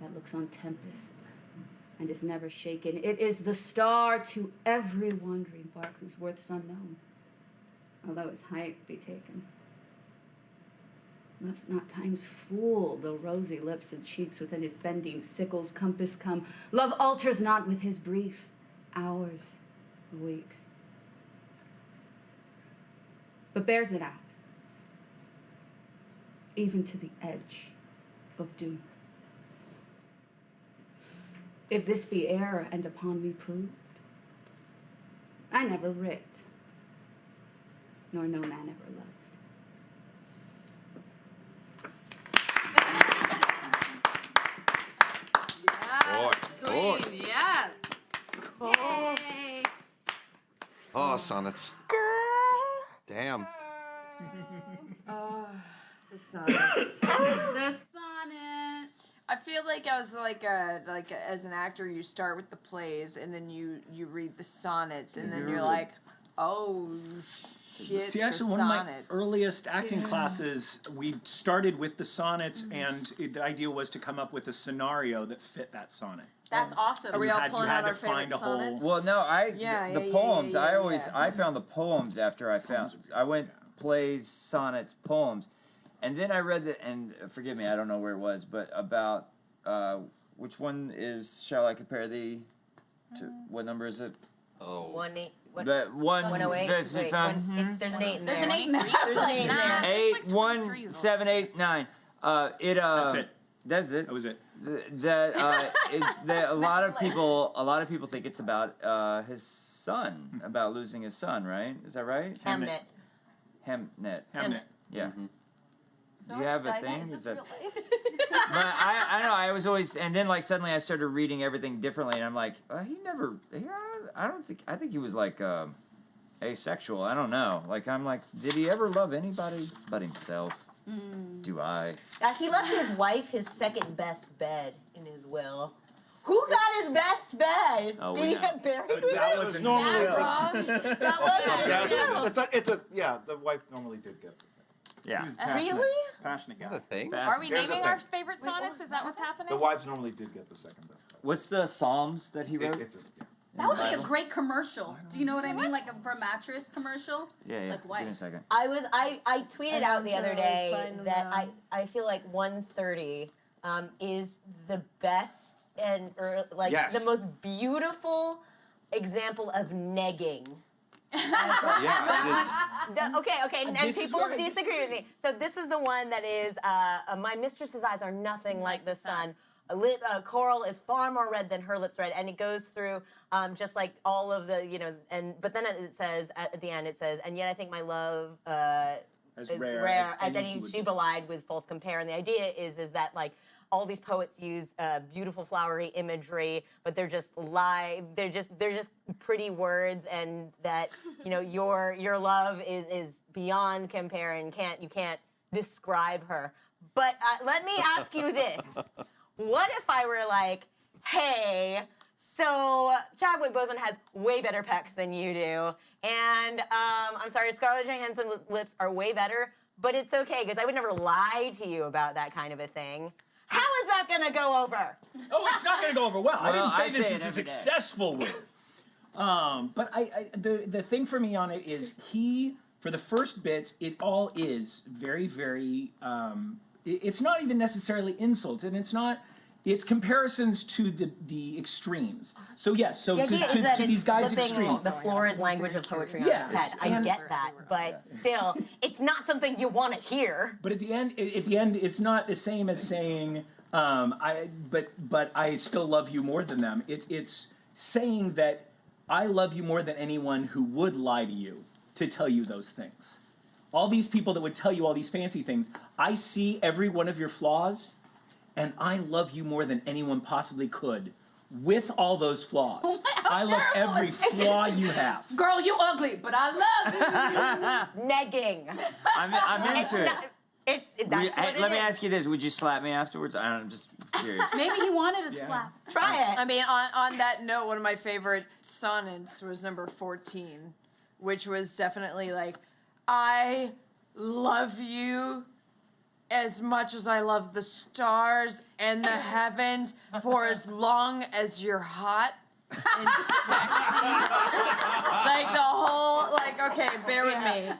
that looks on tempests and is never shaken. It is the star to every wandering bark whose worth's unknown, although its height be taken. Love's not time's fool, though rosy lips and cheeks within his bending sickle's compass come. Love alters not with his brief hours, weeks, but bears it out, even to the edge of doom. If this be error and upon me proved, I never writ, nor no man ever loved. Boy. Yes. Yay! Oh, sonnets. Damn. Oh, this sonnets. The sonnet. I feel like as as an actor, you start with the plays and then you read the sonnets and then you're like, oh shit. See, the actually, one of my sonnets. earliest acting classes, we started with the sonnets, and the idea was to come up with a scenario that fit that sonnet. That's awesome. Are we You all had- pulling you had out to our favorite find a whole- sonnets? Well, no, Yeah, the yeah, poems. yeah, yeah. I found the poems after I went sonnets, poems, and then I read and forgive me, I don't know where it was, but about which one is Shall I Compare Thee to? What number is it? Oh. 1-8. What? The 108. fifty Wait, found. there's an 8 in there. There's an 8 in there. There's an 8 in there. 8, 1, 7, 8, 9. That's it. That's it. That was it. A lot of people think it's about his son, about losing his son, right? Is that right? Hamnet. Hamnet. Hamnet. Yeah. Is Do you have a Skynet? thing? Is Is this that? real life? But I know. I was always, and then like suddenly I started reading everything differently, and I'm like, I think he was like asexual. I don't know. Like I'm like, did he ever love anybody but himself? Do I? He left his wife his second best bed in his will. Who got his best bed? Oh, Did we he know. get buried with That it? was normally That wasn't the wife normally did get this. Yeah. Really? Passionate guy. Is that a thing? Are we Here's the naming thing. our favorite sonnets? Is that what's happening? The wives normally did get the second best. What's the Psalms that he wrote? That would be a great commercial. Do you know what I mean? Like for a mattress commercial? Yeah. Like Give what? me a second. I tweeted out the other day find them that now. I feel like 130 is the best Yes. the most beautiful example of negging. Okay, and This is people where I disagree with me. So this is the one that is, my mistress's eyes are nothing like the sun. Coral is far more red than her lips red, and it goes through just like all of the, but then it says, at the end it says, and yet I think my love As is rare rare as as any any would she be. belied with false compare. And the idea is that like all these poets use beautiful flowery imagery, but they're just they're just pretty words, and that your love is beyond compare, and you can't describe her. But let me ask you this: what if I were like, hey, so Chadwick Boseman has way better pecs than you do, and I'm sorry, Scarlett Johansson's lips are way better, but it's okay because I would never lie to you about that kind of a thing. How is that gonna go over? Oh, it's not going to go over well. I Well, didn't say I this say is it a every day. successful win. But the thing for me on it is for the first bits, it all is very, very. It's not even necessarily insults, and it's comparisons to the extremes. So yes, The idea is that to it's these guys' flipping extremes. the Florid's language of poetry on Yes, its head. I and- get that, but still, it's not something you want to hear. But at the end, it's not the same as saying, but I still love you more than them. It's saying that I love you more than anyone who would lie to you to tell you those things. All these people that would tell you all these fancy things, I see every one of your flaws, and I love you more than anyone possibly could. With all those flaws, I love terrible every is this? flaw you have. Girl, you ugly, but I love you. Negging. I'm It's into it. not. That's what it Let me is. ask you this: would you slap me afterwards? I'm just curious. Maybe he wanted a slap. Try it. I mean, on that note, one of my favorite sonnets was number 14, which was definitely like, I love you as much as I love the stars and the heavens for as long as you're hot and sexy. Like the whole, okay, bear with me.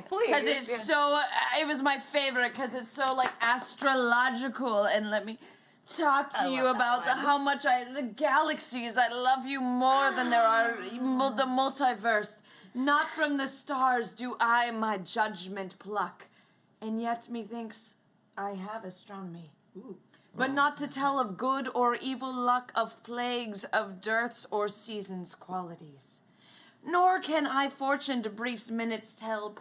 Please, Because it's so, it was my favorite because it's so astrological, and let me talk to you about how much the galaxies, I love you more than there are the multiverse. Not from the stars do I my judgment pluck, and yet methinks I have astronomy. But not to tell of good or evil luck, of plagues, of dearths or seasons' qualities. Nor can I fortune to briefs minutes tell,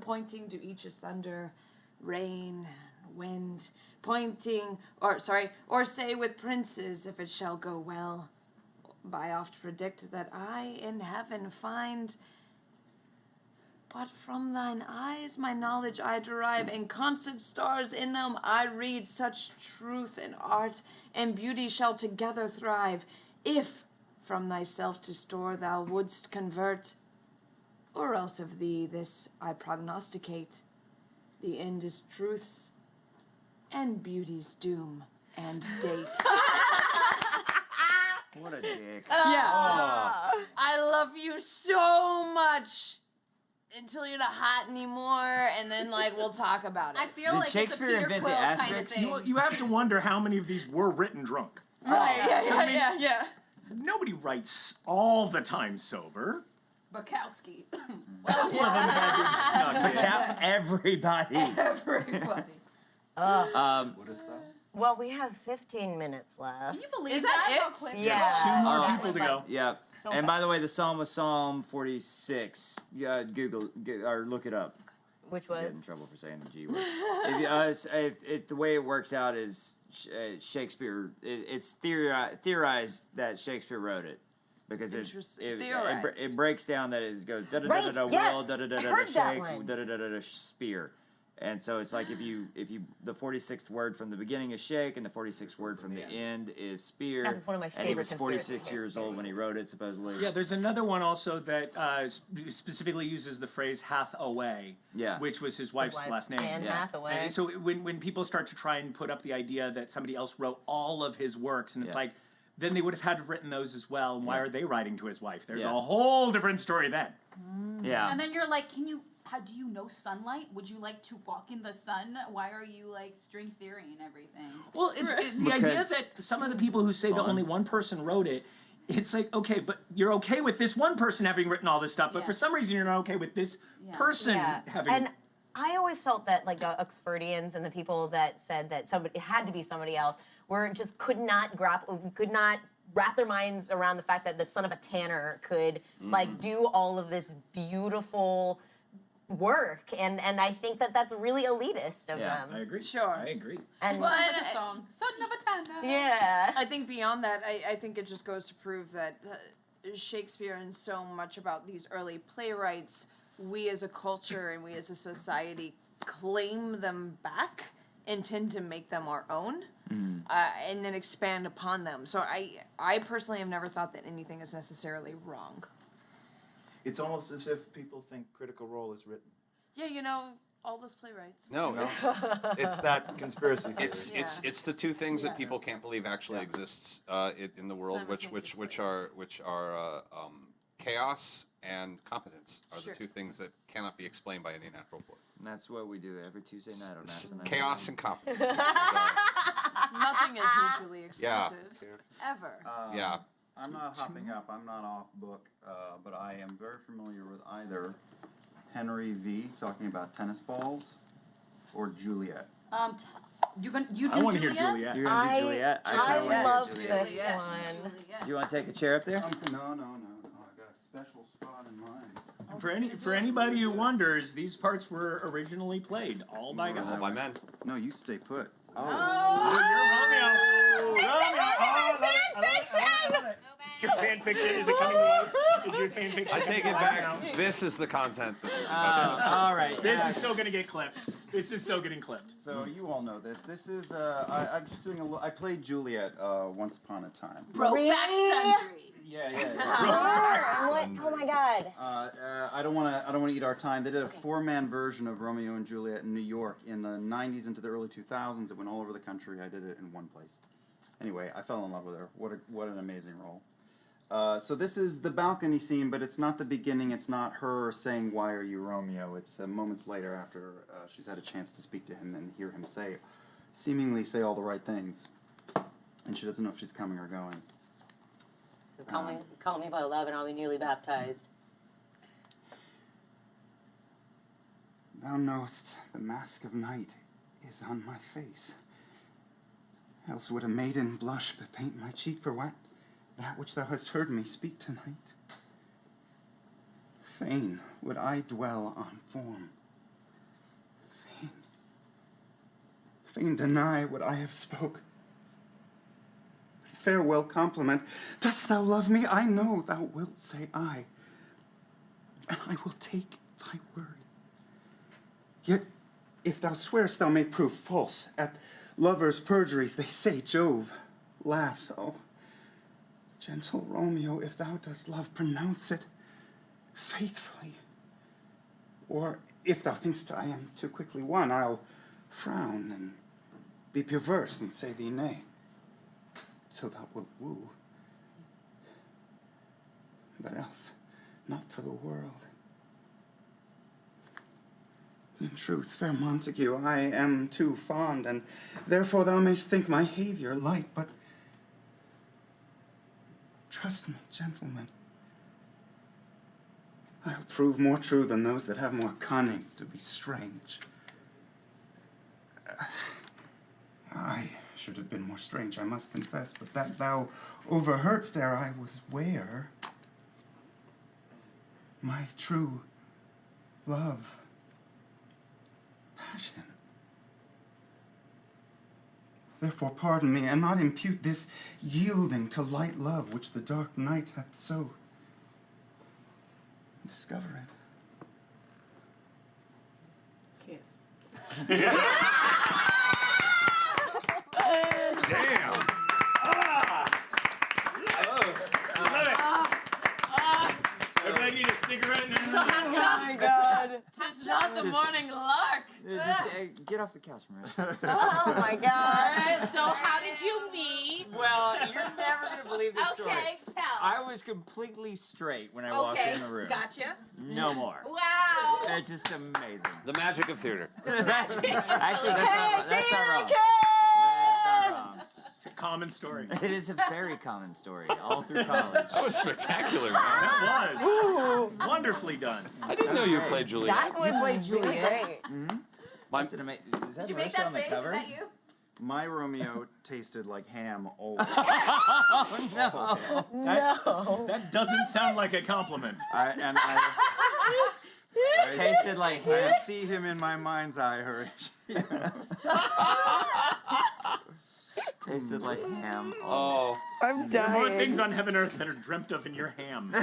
pointing to each as thunder, rain, wind, or say with princes, if it shall go well. I oft predict that I in heaven find But from thine eyes my knowledge I derive, and constant stars in them I read. Such truth and art and beauty shall together thrive, if from thyself to store thou wouldst convert. Or else of thee this I prognosticate, the end is truth's and beauty's doom and date. What a dick. Yeah. I love you so much until you're not hot anymore, and then like we'll talk about it. I feel Did like Shakespeare it's a Peter invent the Quill kind of asterisk? thing. Well, you have to wonder how many of these were written drunk. Right, I mean, yeah. Nobody writes all the time sober. Bukowski. Some of them had been snuck in. Count everybody. Everybody. What is that? Well, we have 15 minutes left. Can you believe Is that How it? quick Yeah. Two more Oh. people to go. Yeah. So And by the way, the psalm was Psalm 46. Google or look it up. Which Get was? in trouble for saying the G word. The way it works out is Shakespeare. It's theorized that Shakespeare wrote it because Interesting. Theorized. it breaks down that it goes da da da Right, da da yes, will da da da I da heard that shake one. da da da da spear. And so it's like if you the 46th word from the beginning is shake and the 46th word from the end is spear. That is one of my And he favorite was 46 conspiracy years old when he wrote it, supposedly. Yeah, there's another one also that specifically uses the phrase Hathaway, Yeah. which was his wife's last name. Anne Yeah. Hathaway. And so when people start to try and put up the idea that somebody else wrote all of his works, and it's Yeah. like, then they would have had to have written those as well. And why are they writing to his wife? There's Yeah. a whole different story then. Yeah. And then you're like, how do you know sunlight? Would you like to walk in the sun? Why are you like string theory and everything? Well, the idea Because- that some of the people who say that only one person wrote it, it's like, okay, but you're okay with this one person having written all this stuff, but Yeah. for some reason you're not okay with this person having. And I always felt that like the Oxfordians and the people that said that it had to be somebody else could not wrap their minds around the fact that the son of a tanner could like do all of this beautiful work, and I think that that's really elitist of Yeah, them. I agree. Sure. I agree. And Sounds like a song. Son of a tanner. yeah, I think beyond that, I think it just goes to prove that Shakespeare and so much about these early playwrights, we as a culture and we as a society claim them back and tend to make them our own, and then expand upon them. So I personally have never thought that anything is necessarily wrong. It's almost as if people think Critical Role is written. Yeah, all those playwrights. No, You know? it's It's that conspiracy theory. it's the two things that people can't believe actually exists in the world, which are chaos and competence are Sure. the two things that cannot be explained by any natural force. And that's what we do every Tuesday night on Asinine. Chaos and competence. Nothing is mutually Yeah. exclusive. Ever. Yeah. I'm not hopping up. I'm not off book, but I am very familiar with either Henry V. talking about tennis balls or Juliet. You I do want to hear Juliet? Juliet. You're gonna do Juliet? I kinda wanna do love Juliet. this Juliet. one. Do you want to take a chair up there? No. I got a special spot in mind. For anybody who wonders, these parts were originally played all by guys. All by men. No, you stay put. Oh, you're Romeo. Romeo. Oh, I love it. It's your fan fiction. Is it coming live? Is your fan fiction? I take it coming back. live now? This is the content that we're All right. This is so gonna get clipped. This is so getting clipped. So you all know this. This is I'm just doing I played Juliet once upon a time. Brokeback Sundry. Yeah. What? Oh my god. I don't want to eat our time. They did a 4-man version of Romeo and Juliet in New York in the 90s into the early 2000s. It went all over the country. I did it in one place. Anyway, I fell in love with her. What an amazing role. So this is the balcony scene, but it's not the beginning. It's not her saying, "Why are you Romeo?" It's moments later after she's had a chance to speak to him and hear him seemingly say all the right things, and she doesn't know if she's coming or going. Call me by 11. I'll be newly baptized. Thou knowest the mask of night is on my face. Else would a maiden blush but paint my cheek for what? That which thou hast heard me speak tonight. Fain would I dwell on form. Fain deny what I have spoke. Farewell compliment. Dost thou love me? I know thou wilt say aye. And I will take thy word. Yet, if thou swearest, thou may prove false. At lovers' perjuries, they say Jove laughs. Oh, gentle Romeo, if thou dost love, pronounce it faithfully. Or if thou thinkst I am too quickly won, I'll frown and be perverse and say thee nay. So thou wilt woo. But else, not for the world. In truth, fair Montague, I am too fond, and therefore thou mayst think my behavior light, but trust me, gentlemen, I'll prove more true than those that have more cunning to be strange. I should have been more strange, I must confess, but that thou overheardst ere I was ware, my true love, passion. Therefore pardon me, and not impute this yielding to light love which the dark night hath so discovered. Kiss. Damn. Everybody need a cigarette now? So half Oh my God. It's not the morning lark. Get off the couch, Marisha. Oh my God. So how did you meet? Well, you're never gonna believe this story. Okay, tell. I was completely straight when I walked in the room. Gotcha. No more. Wow. It's just amazing. The magic of theater. Actually, that's not wrong. That's not wrong. It's a common story. It is a very common story, all through college. That was spectacular, man. That was. Wonderfully done. I didn't know you played Juliet. That was played really Juliet? great. That's an amazing. Is that Did you make Marisha that on the face? cover? Is that you? My Romeo tasted like ham always. Oh no! No. That doesn't sound like a compliment. I Tasted like ham. I see him in my mind's eye, Harish. Tasted like ham. Oh. I'm There are more dying. things on heaven and earth that are dreamt of in your ham.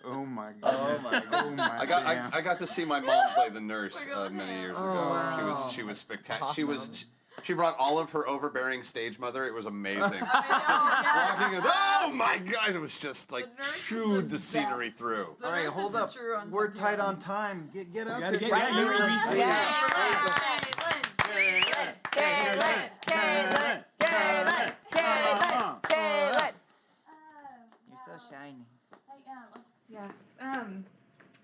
Oh my goodness. my Oh my I got to see my mom play the nurse many years ago. wow. She was spectacular. She brought all of her overbearing stage mother. It was amazing. Walking in, oh my God! It was just like chewed the scenery through. All right, hold up. We're tight on time. Get up. gotta get- Get yeah, you up. release it. You're so shiny. Yeah.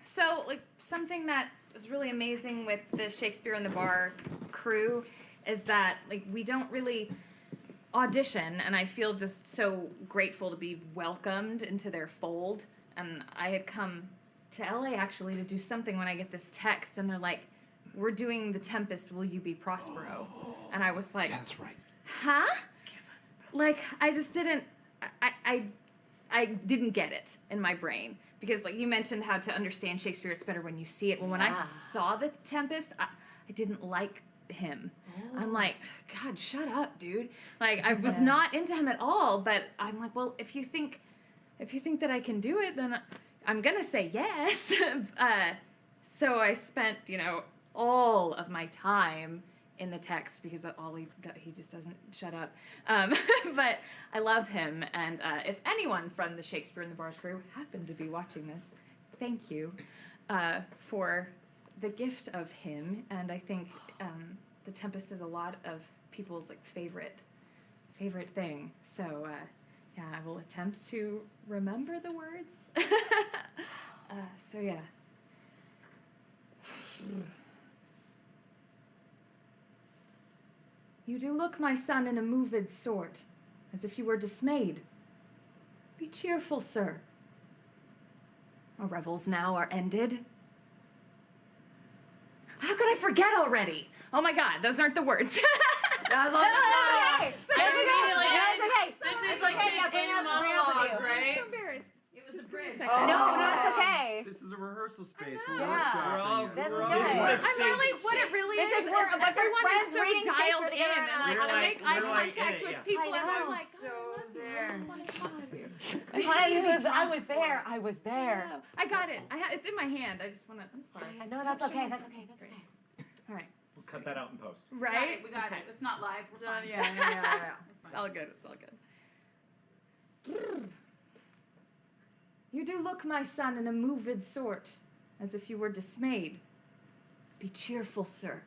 So, like, something that was really amazing with the Shakespeare in the Bar crew is that, like, we don't really audition, and I feel just so grateful to be welcomed into their fold. And I had come to LA actually to do something when I get this text, and they're like, "We're doing The Tempest, will you be Prospero?" And I was like, That's right. huh? Like, I just didn't, I didn't get it in my brain. Because, like, you mentioned how to understand Shakespeare, it's better when you see it. Well, when I saw The Tempest, I didn't like him. I'm like, God, shut up, dude. Like, I was not into him at all, but I'm like, well, if you think that I can do it, then I'm gonna say yes. So I spent, all of my time in the text because he just doesn't shut up. But I love him, and if anyone from the Shakespeare in the Bar crew happened to be watching this, thank you for the gift of him. And I think The Tempest is a lot of people's favorite thing. So yeah, I will attempt to remember the words. So yeah. You do look, my son, in a moved sort, as if you were dismayed. Be cheerful, sir. Our revels now are ended. How could I forget already? Oh my God, those aren't the words. I love okay. This is like Bring it up with monologue, you. right? I'm so embarrassed. It was the bridge. No, it's okay. This is a rehearsal space. We're Yeah. workshopping. This is We're all- good. I'm really, what it really This is is where a bunch of everyone is friends so reading dialed Shakespeare in, together, and and I like, want to make eye we're like contact in it, with yeah. people, I and I'm know. like, So there. I was there. I was there. Yeah, I got it. It's in my hand. I just want to. I'm sorry. I know that's okay. That's okay. That's okay. All right. We'll cut that out in post. Right? We got it. It's not live. We're fine. Yeah. It's all good. It's all good. You do look, my son, in a moved sort, as if you were dismayed. Be cheerful, sir.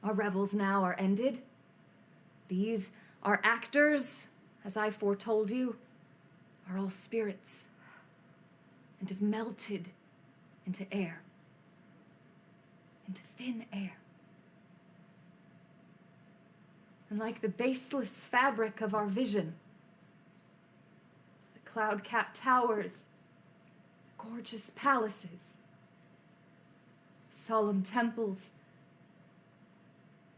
Our revels now are ended. These, our actors, as I foretold you, are all spirits, and have melted into air, into thin air. And like the baseless fabric of our vision, the cloud-capped towers, the gorgeous palaces, solemn temples,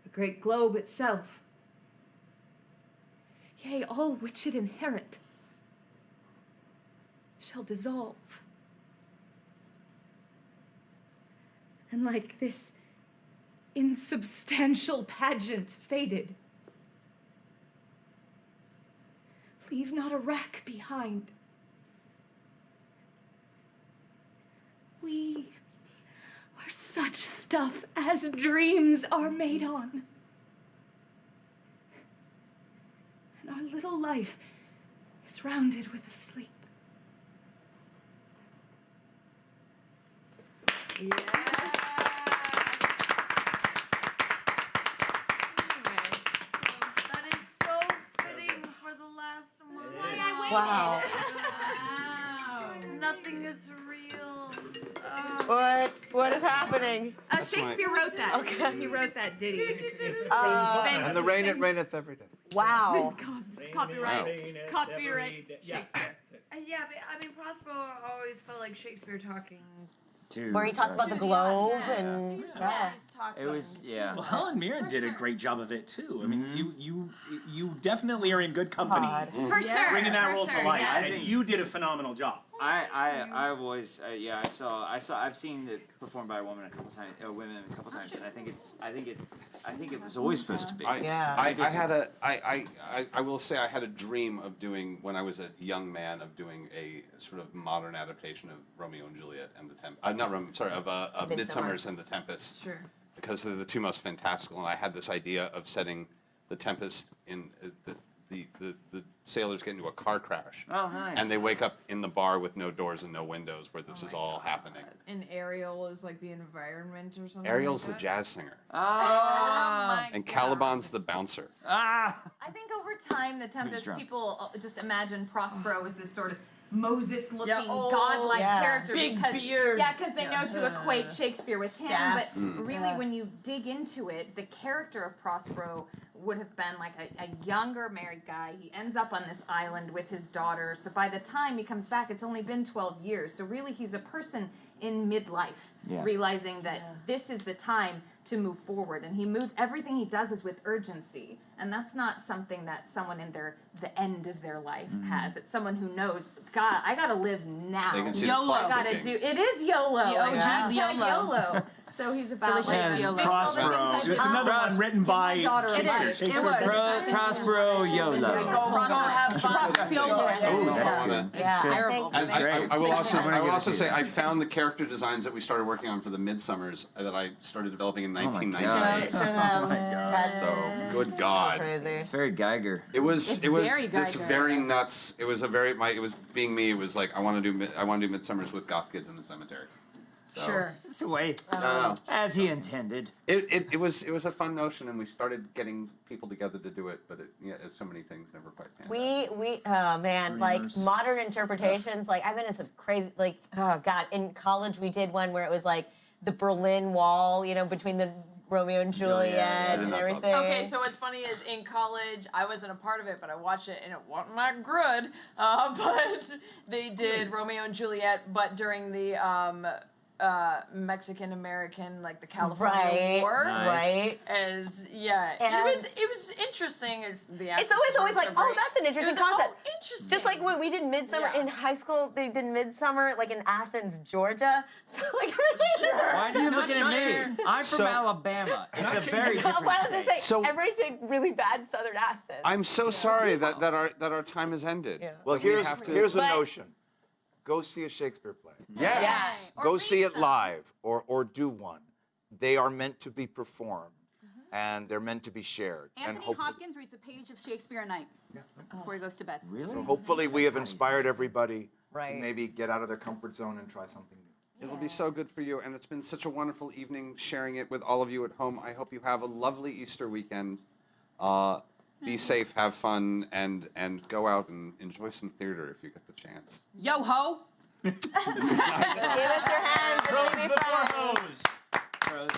the great globe itself, yea, all which it inherit, shall dissolve. And like this insubstantial pageant faded, leave not a rack behind. We are such stuff as dreams are made on. And our little life is rounded with a sleep. That is so fitting for the last one. Wow. Nothing is real. What is happening? Shakespeare wrote that. Okay. He wrote that ditty. And the rain, it raineth every day. Wow. It's copyright. Rain, Copyright yeah. Shakespeare. Yeah, but I mean, Prospero always felt like Shakespeare talking. Where he talks about the globe and It was, yeah. Well, Helen Mirren did a great job of it too. I mean, you definitely are in good company. For sure. Bringing that for role sure, to life, yeah. and you did a phenomenal job. I've always, I've seen it performed by women a couple times, women a couple times, and I think it was always supposed to be. I will say I had a dream of doing, when I was a young man, of doing a sort of modern adaptation of Romeo and Juliet and the of Midsummer's and the Tempest. Sure. Because they're the two most fantastical, and I had this idea of setting the Tempest in the sailors get into a car crash. Oh, nice. And they wake up in the bar with no doors and no windows where this is all happening. And Ariel is like the environment or something. Ariel's the like that? jazz singer. Oh And Caliban's the bouncer. I think over time, the Tempest drunk? people just imagine Prospero as this sort of Moses-looking, Yeah, oh, godlike yeah. character. Big because, beard. Yeah, because they know to equate Shakespeare with Staff. him. But really, Yeah. when you dig into it, the character of Prospero would have been like a younger married guy. He ends up on this island with his daughter. So by the time he comes back, it's only been 12 years. So really, he's a person in midlife, realizing that this is the time to move forward. And everything he does is with urgency. And that's not something that someone in the end of their life has. It's someone who knows, God, I gotta live now. They can see the YOLO. clock I gotta ticking. do. It is YOLO. The OG's Hashtag YOLO. YOLO. So he's about Delicious like, YOLO. fix all the Prospero. things I It's do. another one written by daughter Shakespeare. is. Shakespeare. It was. Prospero YOLO. Go have fun. Oh, that's good. Yeah, terrible. I think I will also say I found the character designs that we started working on for the Midsummers that I started developing in 1998. show them. That's So good God, crazy. It's very Geiger. it's very it's Geiger. very nuts. It was it was being me. It was like I want to do Midsummers with goth kids in the cemetery. So, Sure. It's the way, No. as he intended. It was a fun notion, and we started getting people together to do it. But so many things never quite panned out. We oh man, like Dreamers. modern interpretations. Like I've been in some crazy, like oh god. In college, we did one where it was like the Berlin Wall, between the Romeo and Juliet I did and not love everything. Okay, so what's funny is in college, I wasn't a part of it, but I watched it and it wasn't that good. But they did Romeo and Juliet, but during the Mexican American, like the California War. Nice. Right. As and it was interesting. It's always like, oh, that's an interesting concept. Oh, interesting. Just like when we did Midsummer in high school, they did Midsummer like in Athens, Georgia. So like, Why are you looking at me? I'm from Alabama. It's a very different What I was gonna say, So- everybody take really bad Southern accents. I'm so sorry that our time has ended. Well, We here's have to- a notion. Go see a Shakespeare play. Yes. Go see it live or do one. They are meant to be performed and they're meant to be shared. Anthony and hopefully, Hopkins reads a page of Shakespeare a night before he goes to bed. so hopefully we have inspired everybody Right. to maybe get out of their comfort zone and try something new. It'll be so good for you, and it's been such a wonderful evening sharing it with all of you at home. I hope you have a lovely Easter weekend. Be safe, have fun, and go out and enjoy some theater if you get the chance. Yo ho! Give us your hands and Pros we'll be before friends. hoes.